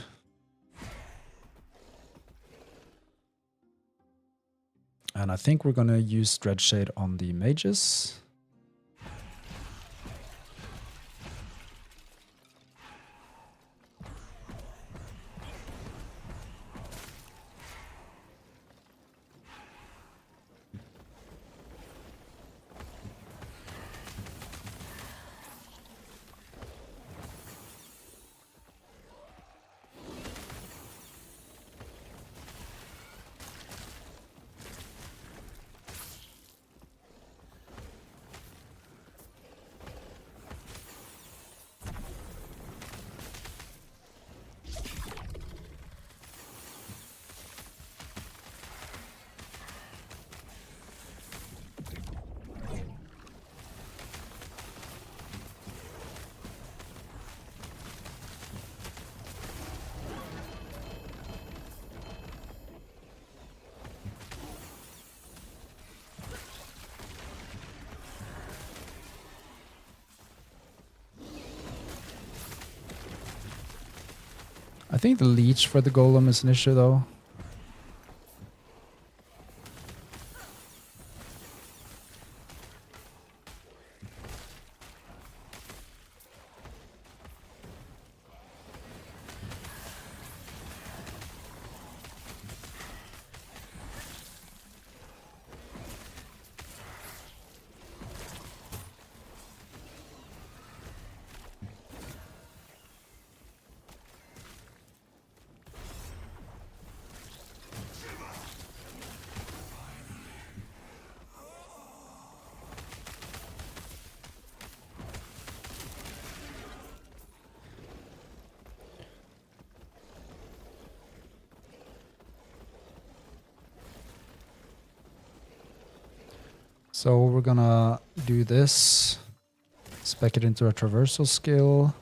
And I think we're gonna use Dreadshade on the mages. I think the leech for the golem is an issue though. So we're gonna do this, spec it into a traversal skill,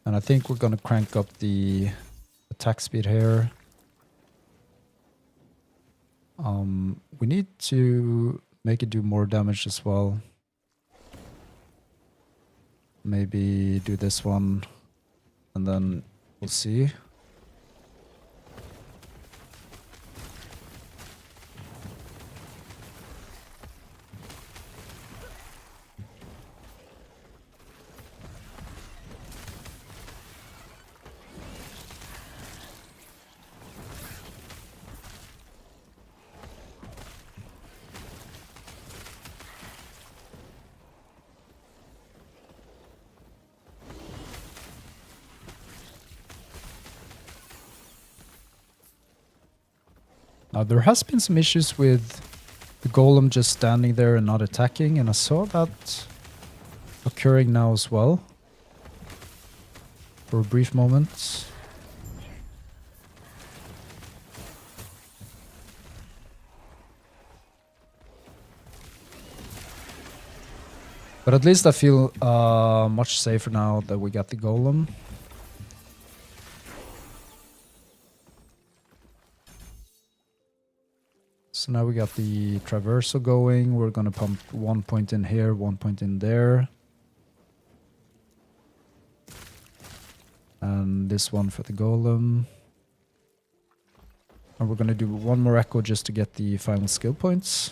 and I think we're gonna crank up the attack speed here. We need to make it do more damage as well. Maybe do this one, and then we'll see. Now there has been some issues with the golem just standing there and not attacking, and I saw that occurring now as well. For a brief moment. But at least I feel much safer now that we got the golem. So now we got the traversal going. We're gonna pump 1 point in here, 1 point in there. And this one for the golem. And we're gonna do one more echo just to get the final skill points.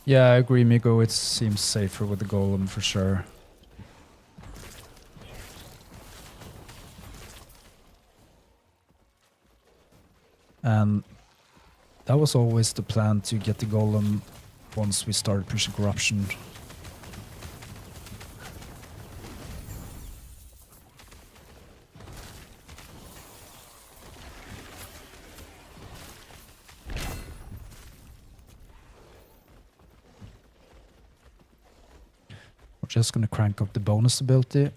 Yeah, I agree, Migo. It seems safer with the golem for sure. And that was always the plan, to get the golem once we started pushing corruption. We're just gonna crank up the bonus ability.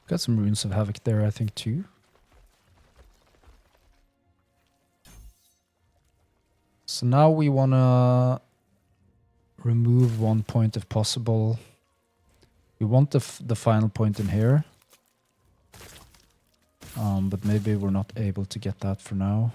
Got some runes of havoc there, I think, too. So now we wanna remove 1 point if possible. We want the final point in here. But maybe we're not able to get that for now.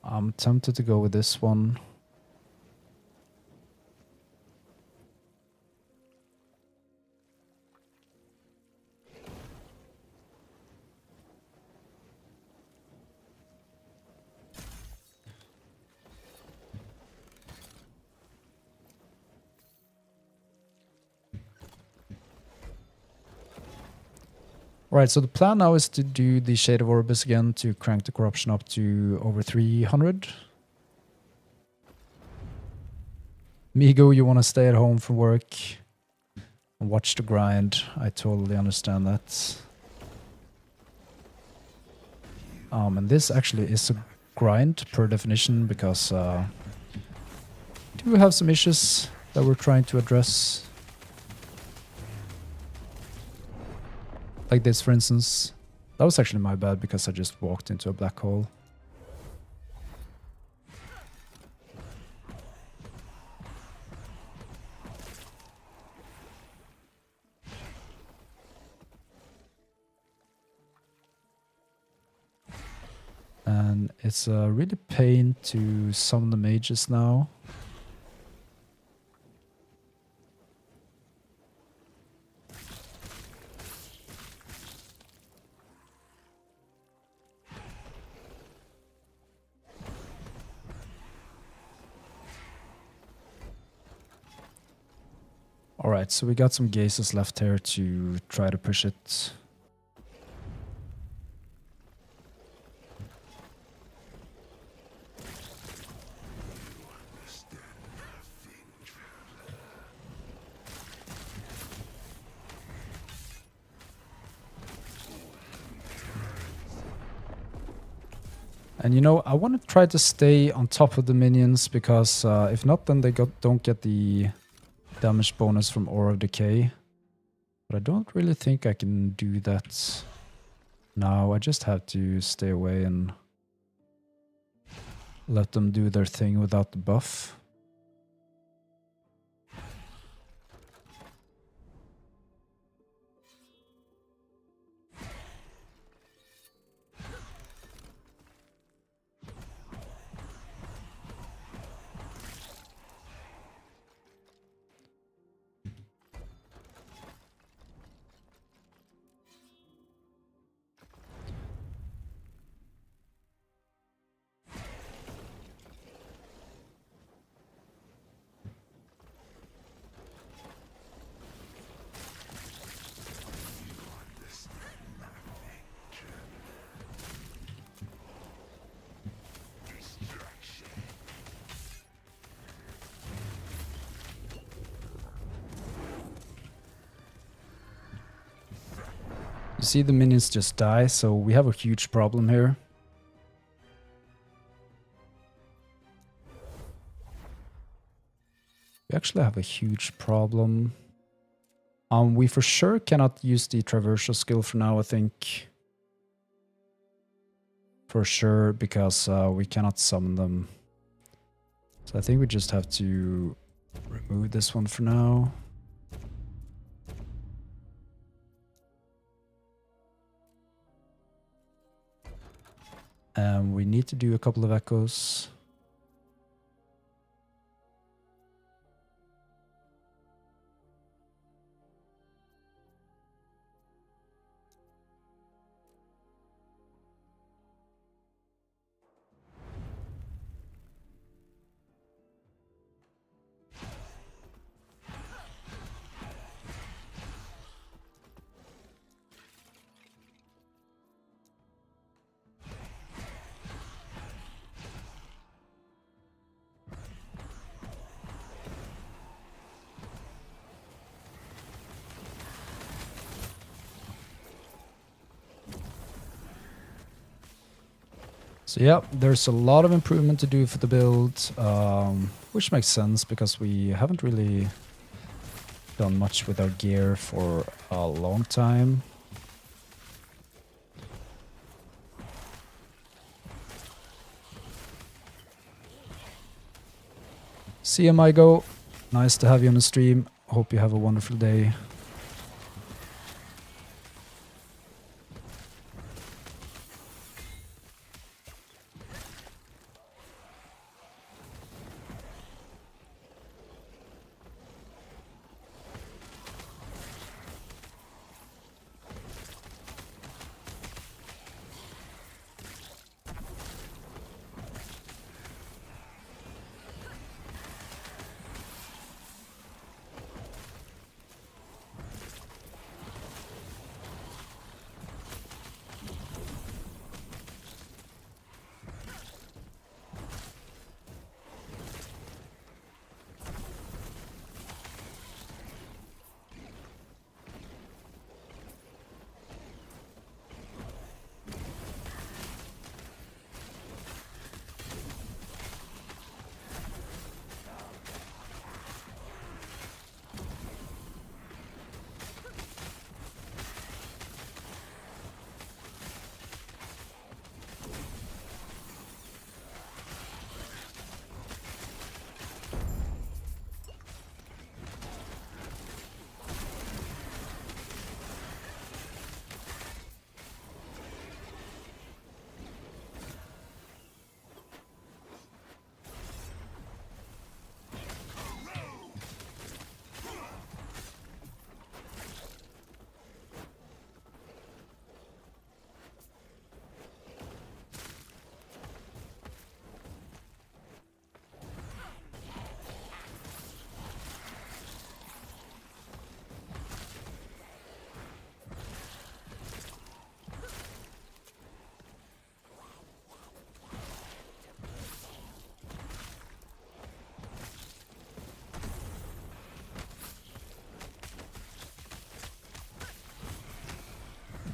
I'm tempted to go with this one. Right, so the plan now is to do the Shade of Orbis again to crank the corruption up to over 300. Migo, you want to stay at home from work and watch the grind. I totally understand that. And this actually is a grind per definition, because we do have some issues that we're trying to address. Like this, for instance. That was actually my bad, because I just walked into a black hole. And it's a really pain to summon the mages now. Alright, so we got some gazes left here to try to push it. And you know, I want to try to stay on top of the minions, because if not, then they don't get the damage bonus from Aura of Decay. But I don't really think I can do that now. I just have to stay away and let them do their thing without the buff. You see the minions just die, so we have a huge problem here. We actually have a huge problem. We for sure cannot use the traversal skill for now, I think. For sure, because we cannot summon them. So I think we just have to remove this one for now. We need to do a couple of echoes. So yeah, there's a lot of improvement to do for the build, which makes sense because we haven't really done much with our gear for a long time. See you, Mygo. Nice to have you on the stream. Hope you have a wonderful day.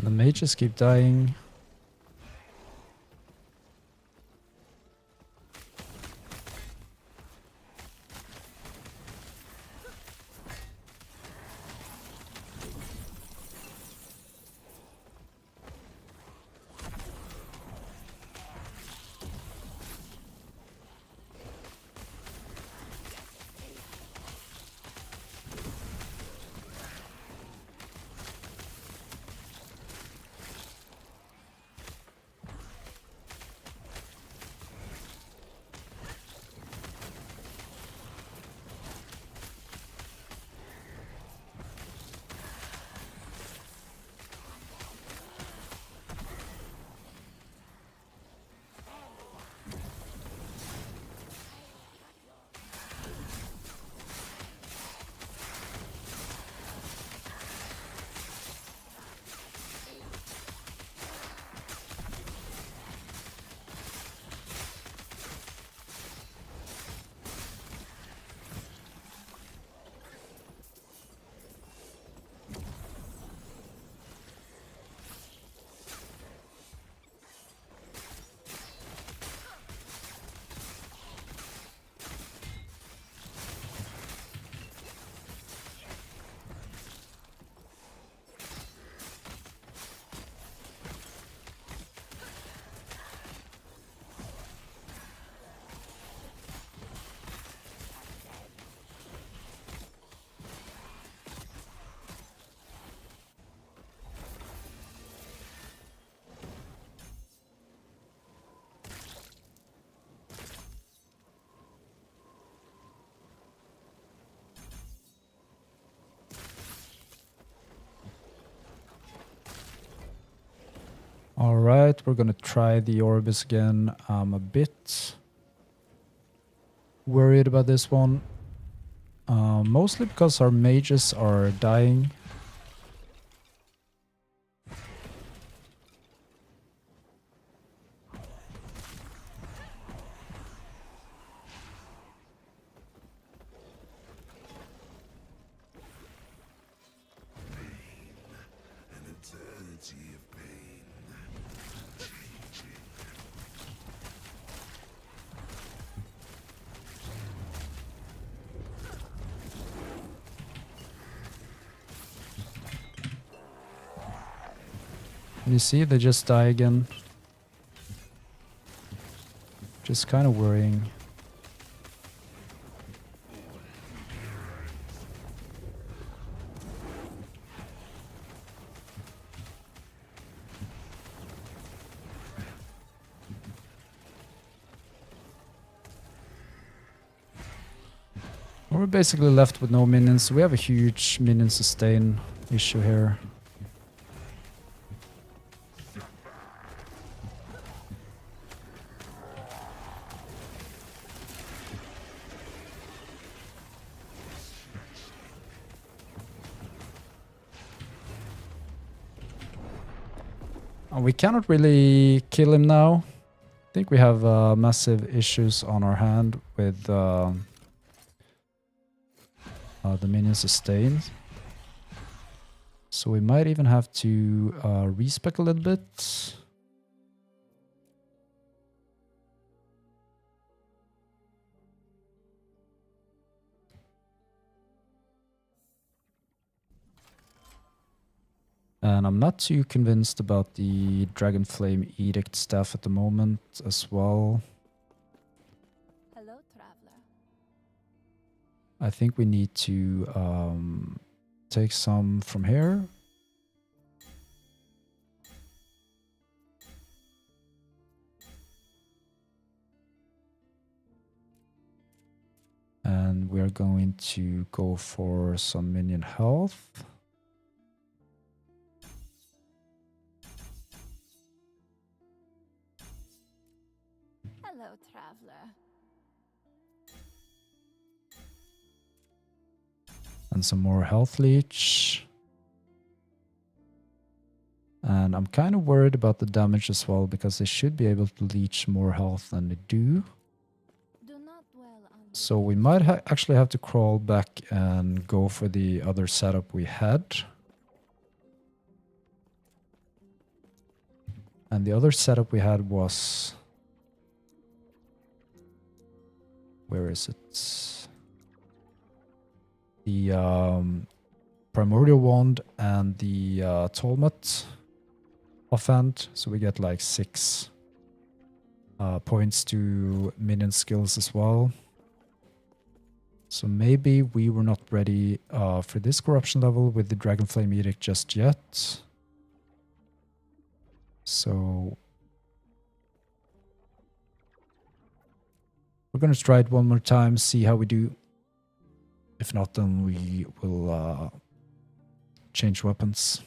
The mages keep dying. Alright, we're gonna try the Orbis again. I'm a bit worried about this one. Mostly because our mages are dying. An eternity of pain. And you see, they just die again. Just kind of worrying. We're basically left with no minions. We have a huge minion sustain issue here. We cannot really kill him now. I think we have massive issues on our hand with the minion sustain. So we might even have to respec a little bit. And I'm not too convinced about the Dragon Flame Edict staff at the moment as well. Hello, traveler. I think we need to take some from here. And we're going to go for some minion health. Hello, traveler. And some more health leech. And I'm kind of worried about the damage as well, because they should be able to leech more health than they do. Do not dwell on this. So we might actually have to crawl back and go for the other setup we had. And the other setup we had was... Where is it? The Primordial Wand and the Tolmut offhand. So we get like 6 points to minion skills as well. So maybe we were not ready for this corruption level with the Dragon Flame Edict just yet. So we're going to try it one more time, see how we do. If not, then we will change weapons.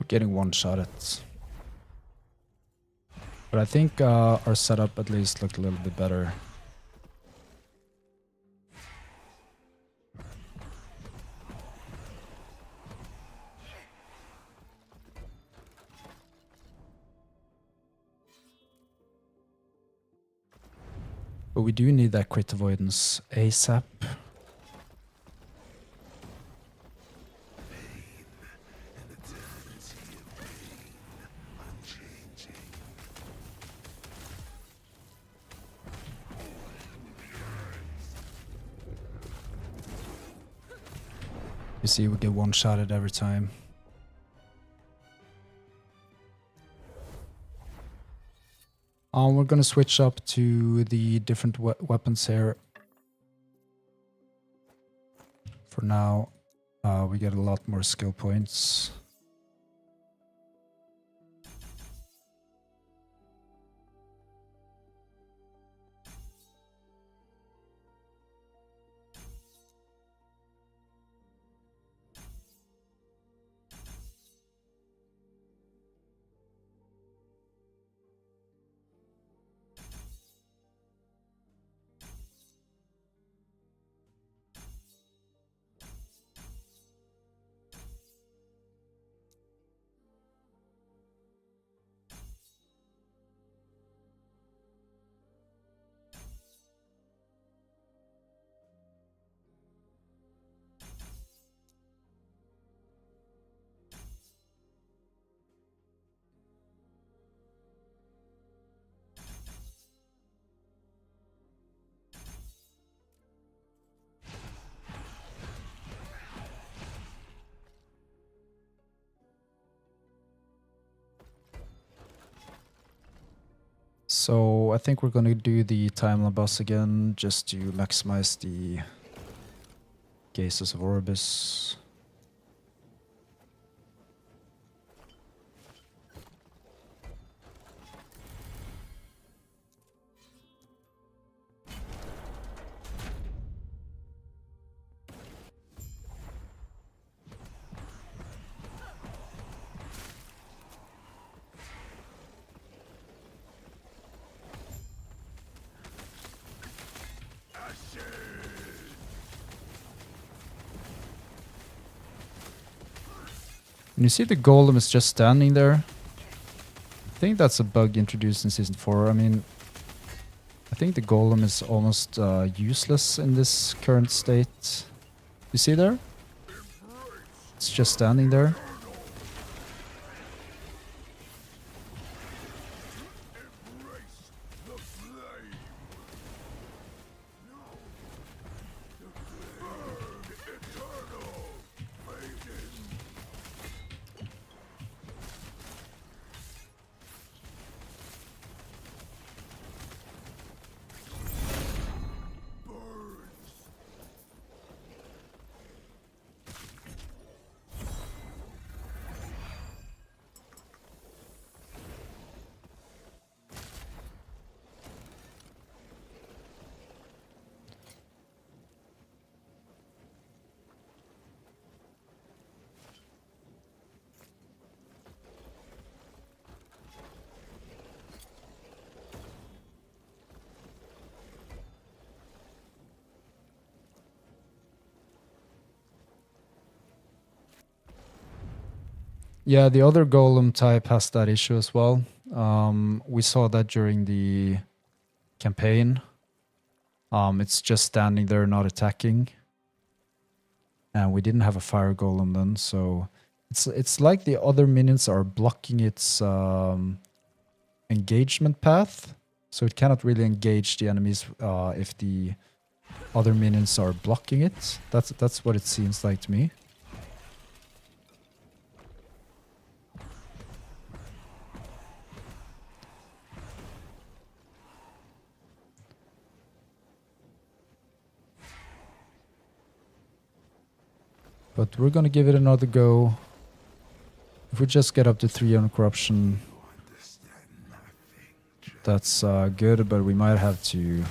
Getting one shot at. But I think our setup at least looked a little bit better. But we do need that crit avoidance ASAP. You see, we get one-shotted every time. We're gonna switch up to the different weapons here. For now, we get a lot more skill points. So I think we're gonna do the timeline boss again just to maximize the Gazes of Orbis. And you see the golem is just standing there. I think that's a bug introduced in Season 4. I mean, I think the golem is almost useless in this current state. You see there? It's just standing there. Yeah, the other golem type has that issue as well. We saw that during the campaign. It's just standing there, not attacking. And we didn't have a fire golem then, so it's like the other minions are blocking its engagement path. So it cannot really engage the enemies if the other minions are blocking it. That's what it seems like to me. But we're gonna give it another go. If we just get up to 3 on corruption, that's good, but we might have to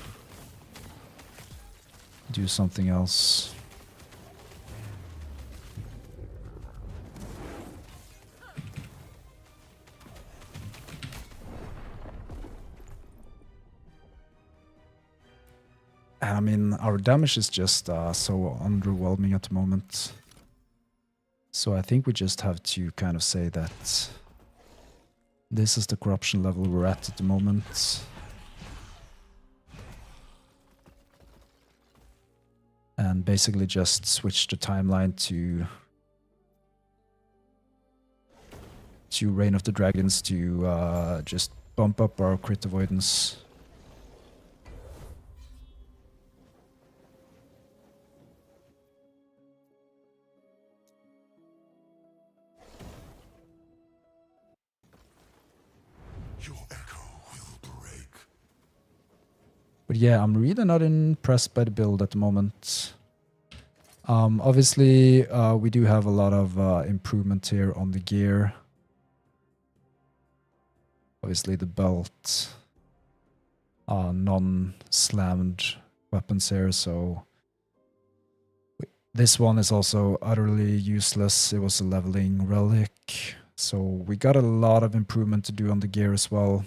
do something else. I mean, our damage is just so underwhelming at the moment. So I think we just have to kind of say that this is the corruption level we're at the moment. and basically just switch the timeline to Reign of the Dragons to just bump up our crit avoidance. Your echo will break. But yeah, I'm really not impressed by the build at the moment. Obviously, we do have a lot of improvement here on the gear. Obviously, the belt, non-slammed weapons here, so this one is also utterly useless. It was a leveling relic, so we got a lot of improvement to do on the gear as well.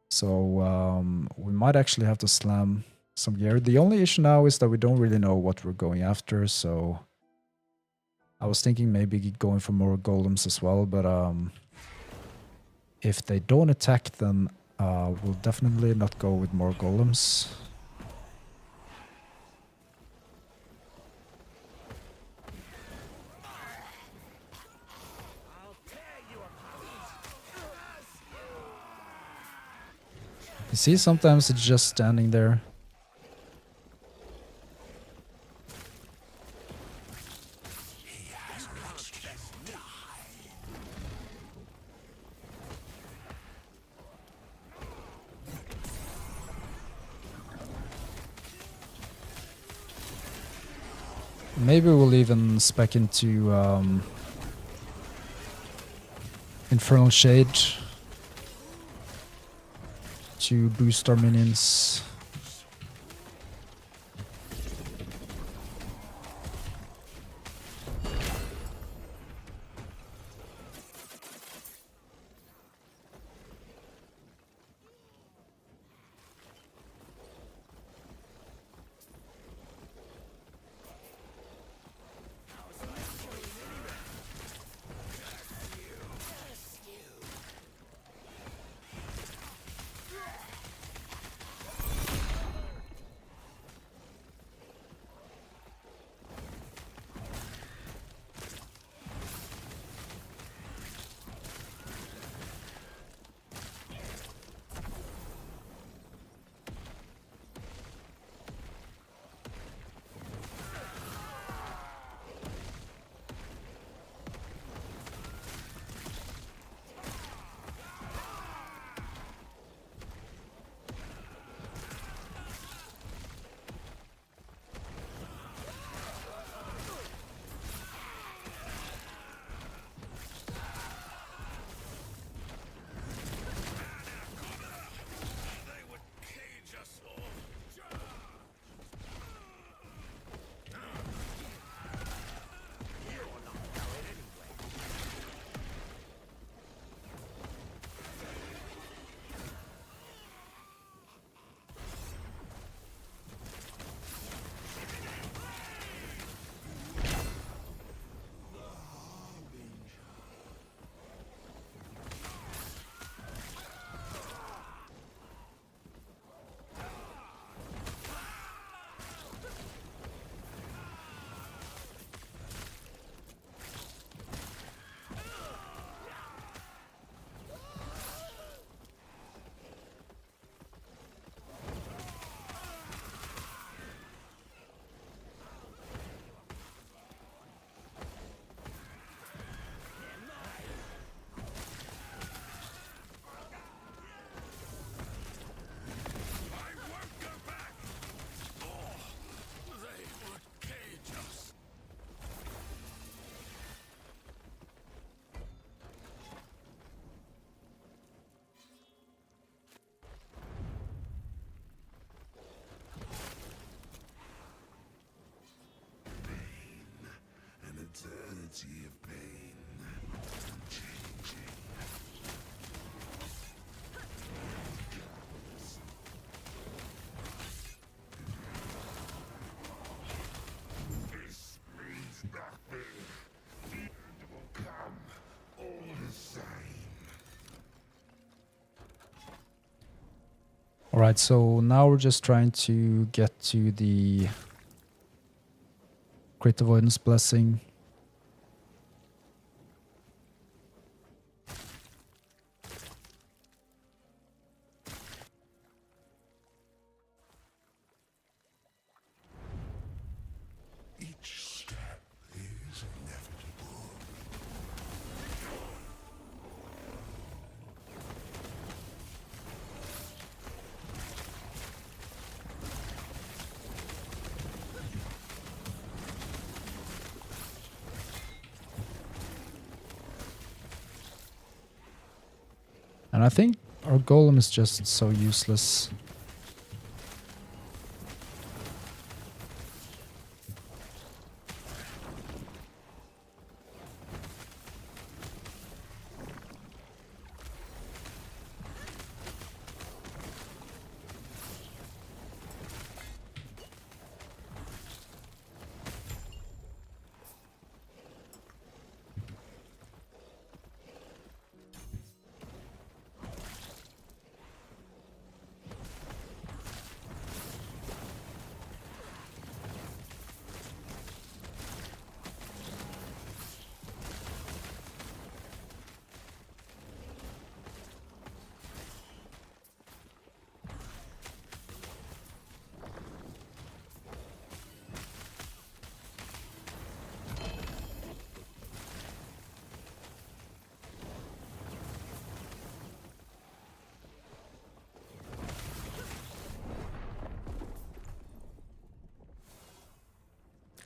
So we might actually have to slam some gear. The only issue now is that we don't really know what we're going after, so I was thinking maybe going for more golems as well, but if they don't attack, then we'll definitely not go with more golems. You see, sometimes it's just standing there. Maybe we'll even spec into Infernal Shade to boost our minions. Eternity of pain. Unchanging. This means nothing. The end will come. All the same. Alright, so now we're just trying to get to the Crit avoidance blessing. Each step is inevitable. And I think our golem is just so useless.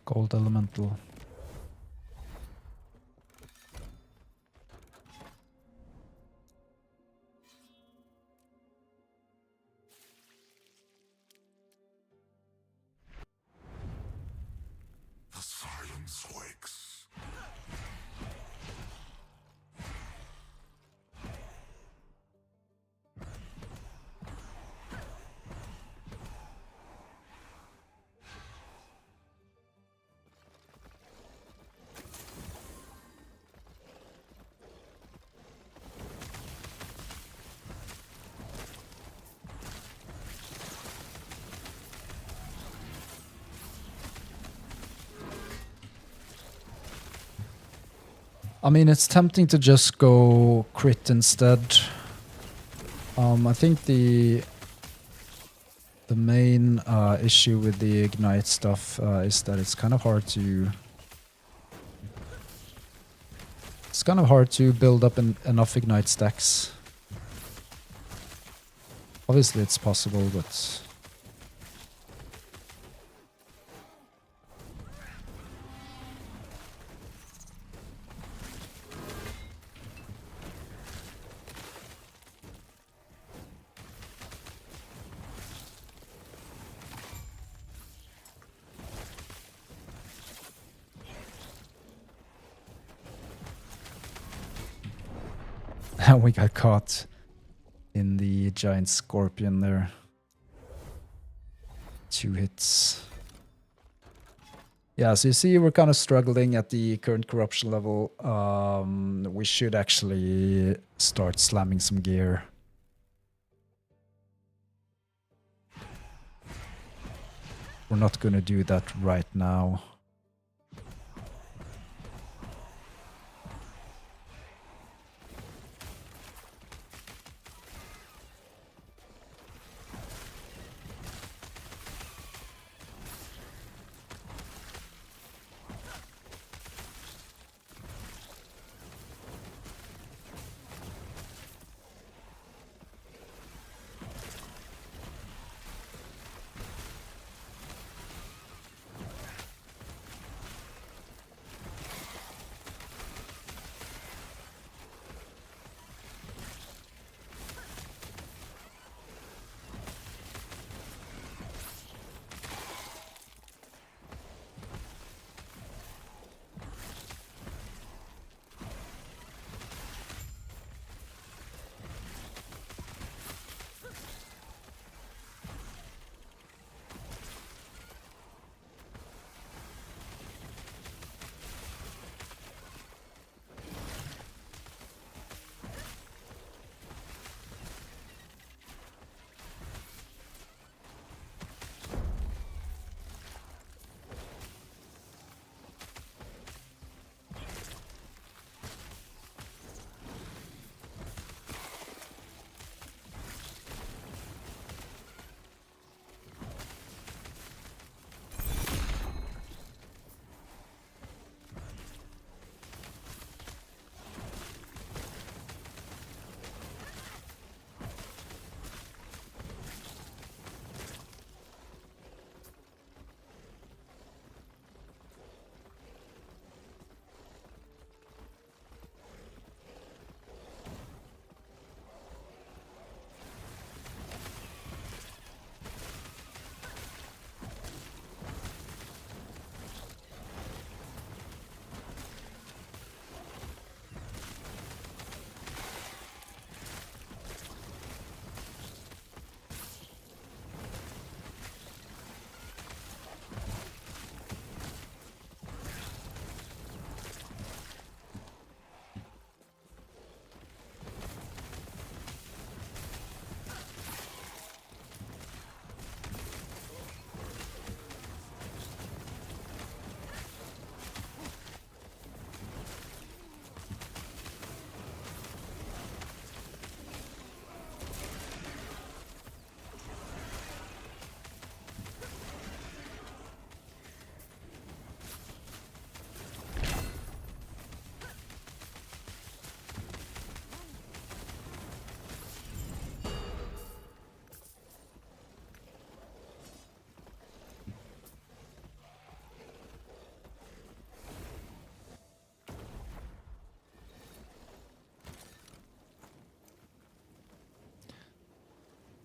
Gold elemental. The silence wakes. I mean, it's tempting to just go crit instead. I think the main issue with the ignite stuff is that it's kind of hard to build up enough ignite stacks. Obviously, it's possible, but we got caught in the giant scorpion there. 2 hits. Yeah, so you see we're kind of struggling at the current corruption level. We should actually start slamming some gear. We're not gonna do that right now.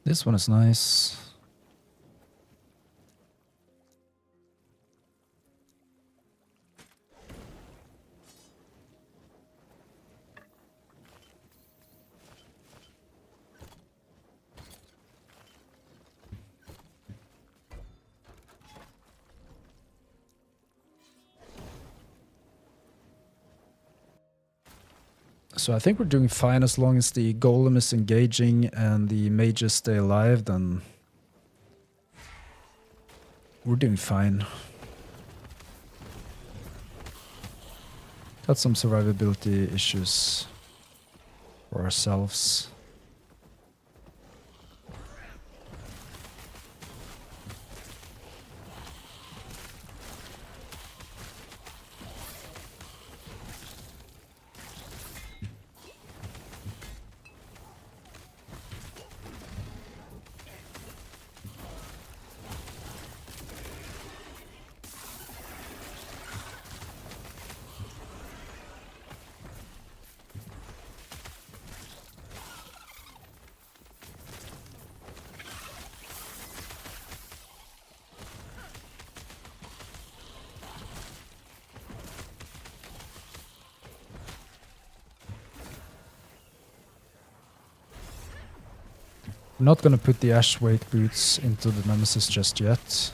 This one is nice. So I think we're doing fine as long as the golem is engaging and the mages stay alive, then we're doing fine. Got some survivability issues for ourselves. I'm not gonna put the ash weight boots into the nemesis just yet.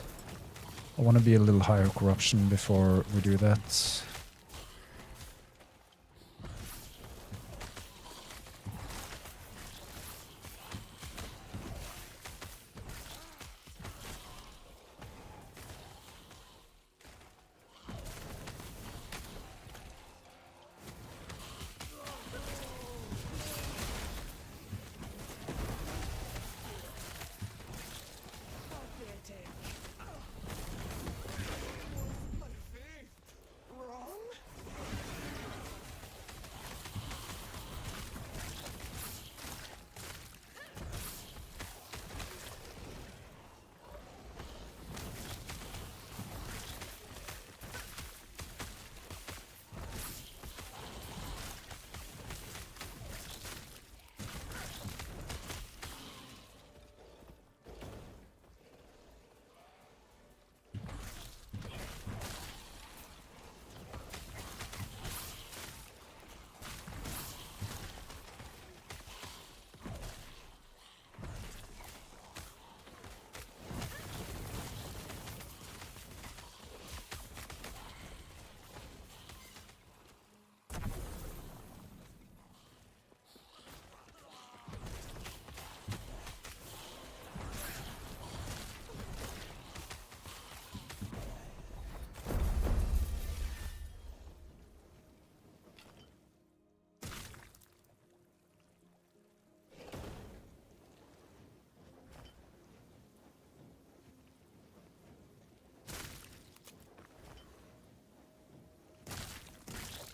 I want to be a little higher corruption before we do that.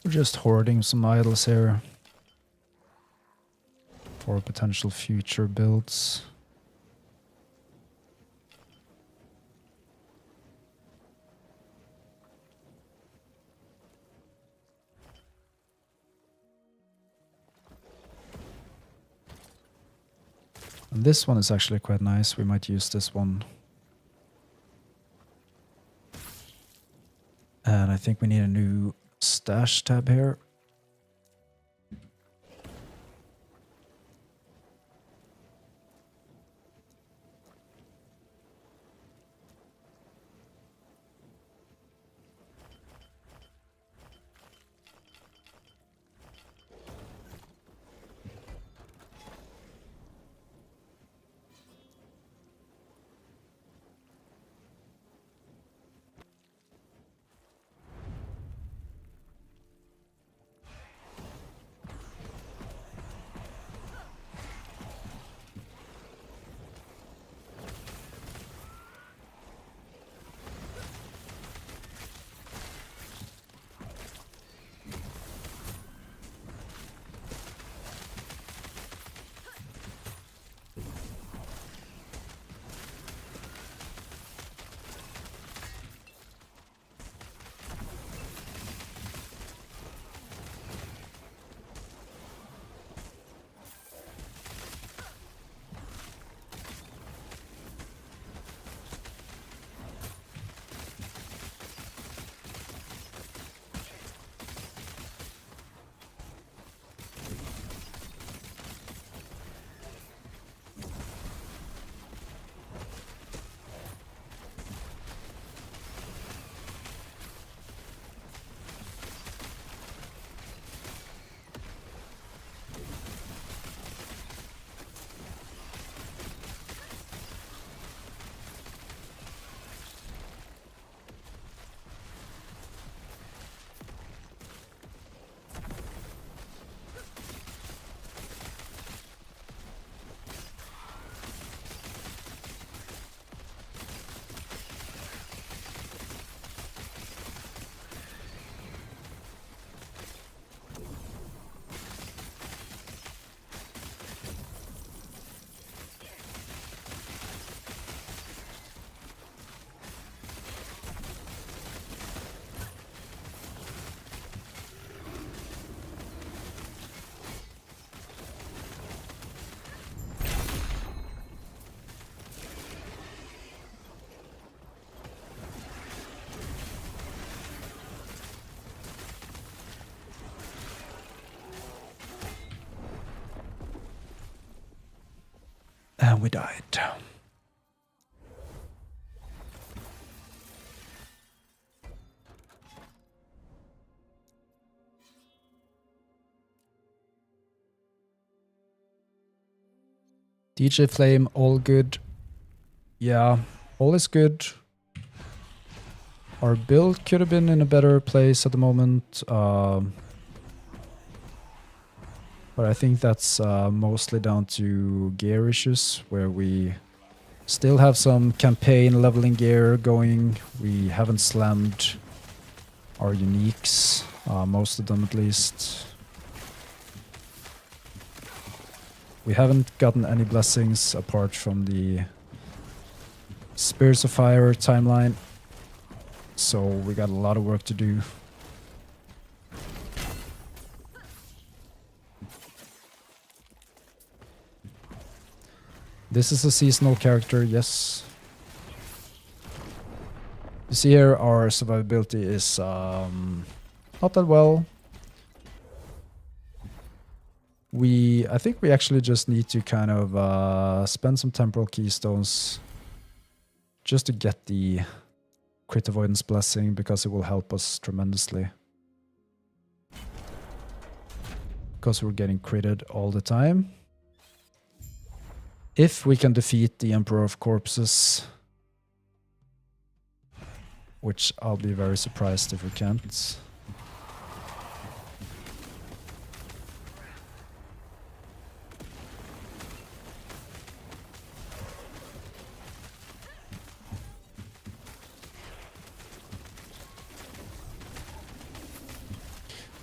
We're just hoarding some idols here for potential future builds. And this one is actually quite nice. We might use this one. And I think we need a new stash tab here. And we died. DJ Flame, all good. Yeah, all is good. Our build could have been in a better place at the moment. But I think that's mostly down to gear issues, where we still have some campaign leveling gear going. We haven't slammed our uniques, most of them at least. We haven't gotten any blessings apart from the Spirits of Fire timeline, so we got a lot of work to do. This is a seasonal character, yes. You see here our survivability is not that well. I think we actually just need to kind of spend some temporal keystones just to get the crit avoidance blessing, because it will help us tremendously. Because we're getting critted all the time. If we can defeat the Emperor of Corpses, which I'll be very surprised if we can't.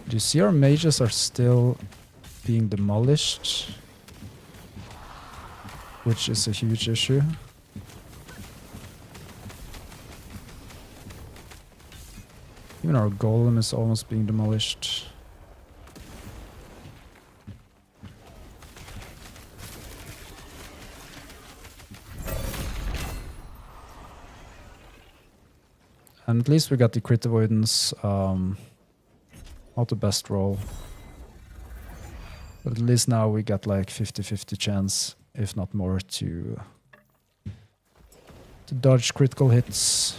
Do you see our mages are still being demolished? Which is a huge issue. Even our golem is almost being demolished. And at least we got the crit avoidance. Not the best roll. But at least now we got like 50-50 chance, if not more, to dodge critical hits.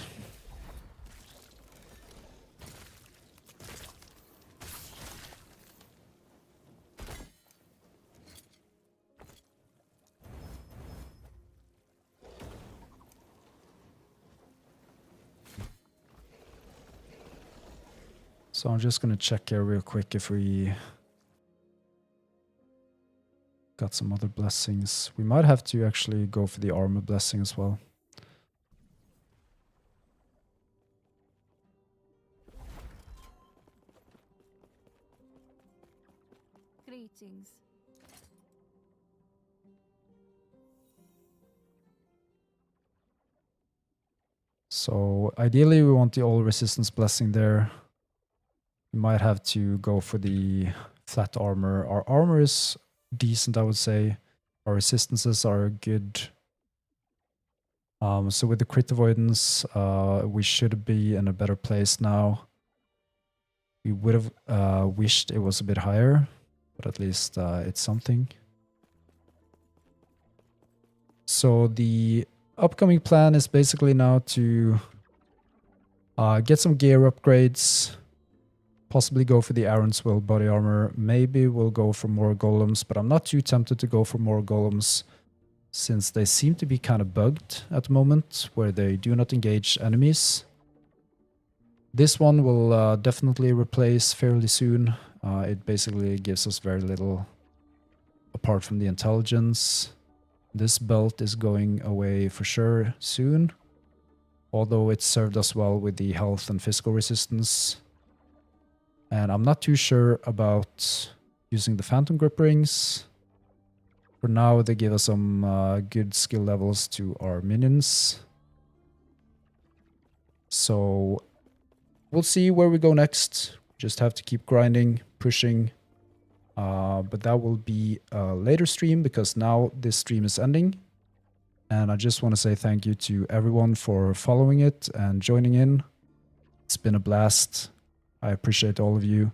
So I'm just gonna check here real quick if we got some other blessings. We might have to actually go for the armor blessing as well. Greetings. So ideally we want the all resistance blessing there. We might have to go for the flat armor. Our armor is decent, I would say. Our resistances are good. So with the crit avoidance, we should be in a better place now. We would have wished it was a bit higher, but at least it's something. So the upcoming plan is basically now to get some gear upgrades. Possibly go for the Aaron's Will body armor. Maybe we'll go for more golems, but I'm not too tempted to go for more golems since they seem to be kind of bugged at the moment, where they do not engage enemies. This one will definitely replace fairly soon. It basically gives us very little apart from the intelligence. This belt is going away for sure soon, although it served us well with the health and physical resistance. And I'm not too sure about using the Phantom Grip Rings. For now, they give us some good skill levels to our minions. So we'll see where we go next. Just have to keep grinding, pushing. But that will be a later stream, because now this stream is ending. And I just want to say thank you to everyone for following it and joining in. It's been a blast. I appreciate all of you.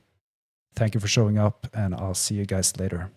Thank you for showing up, and I'll see you guys later.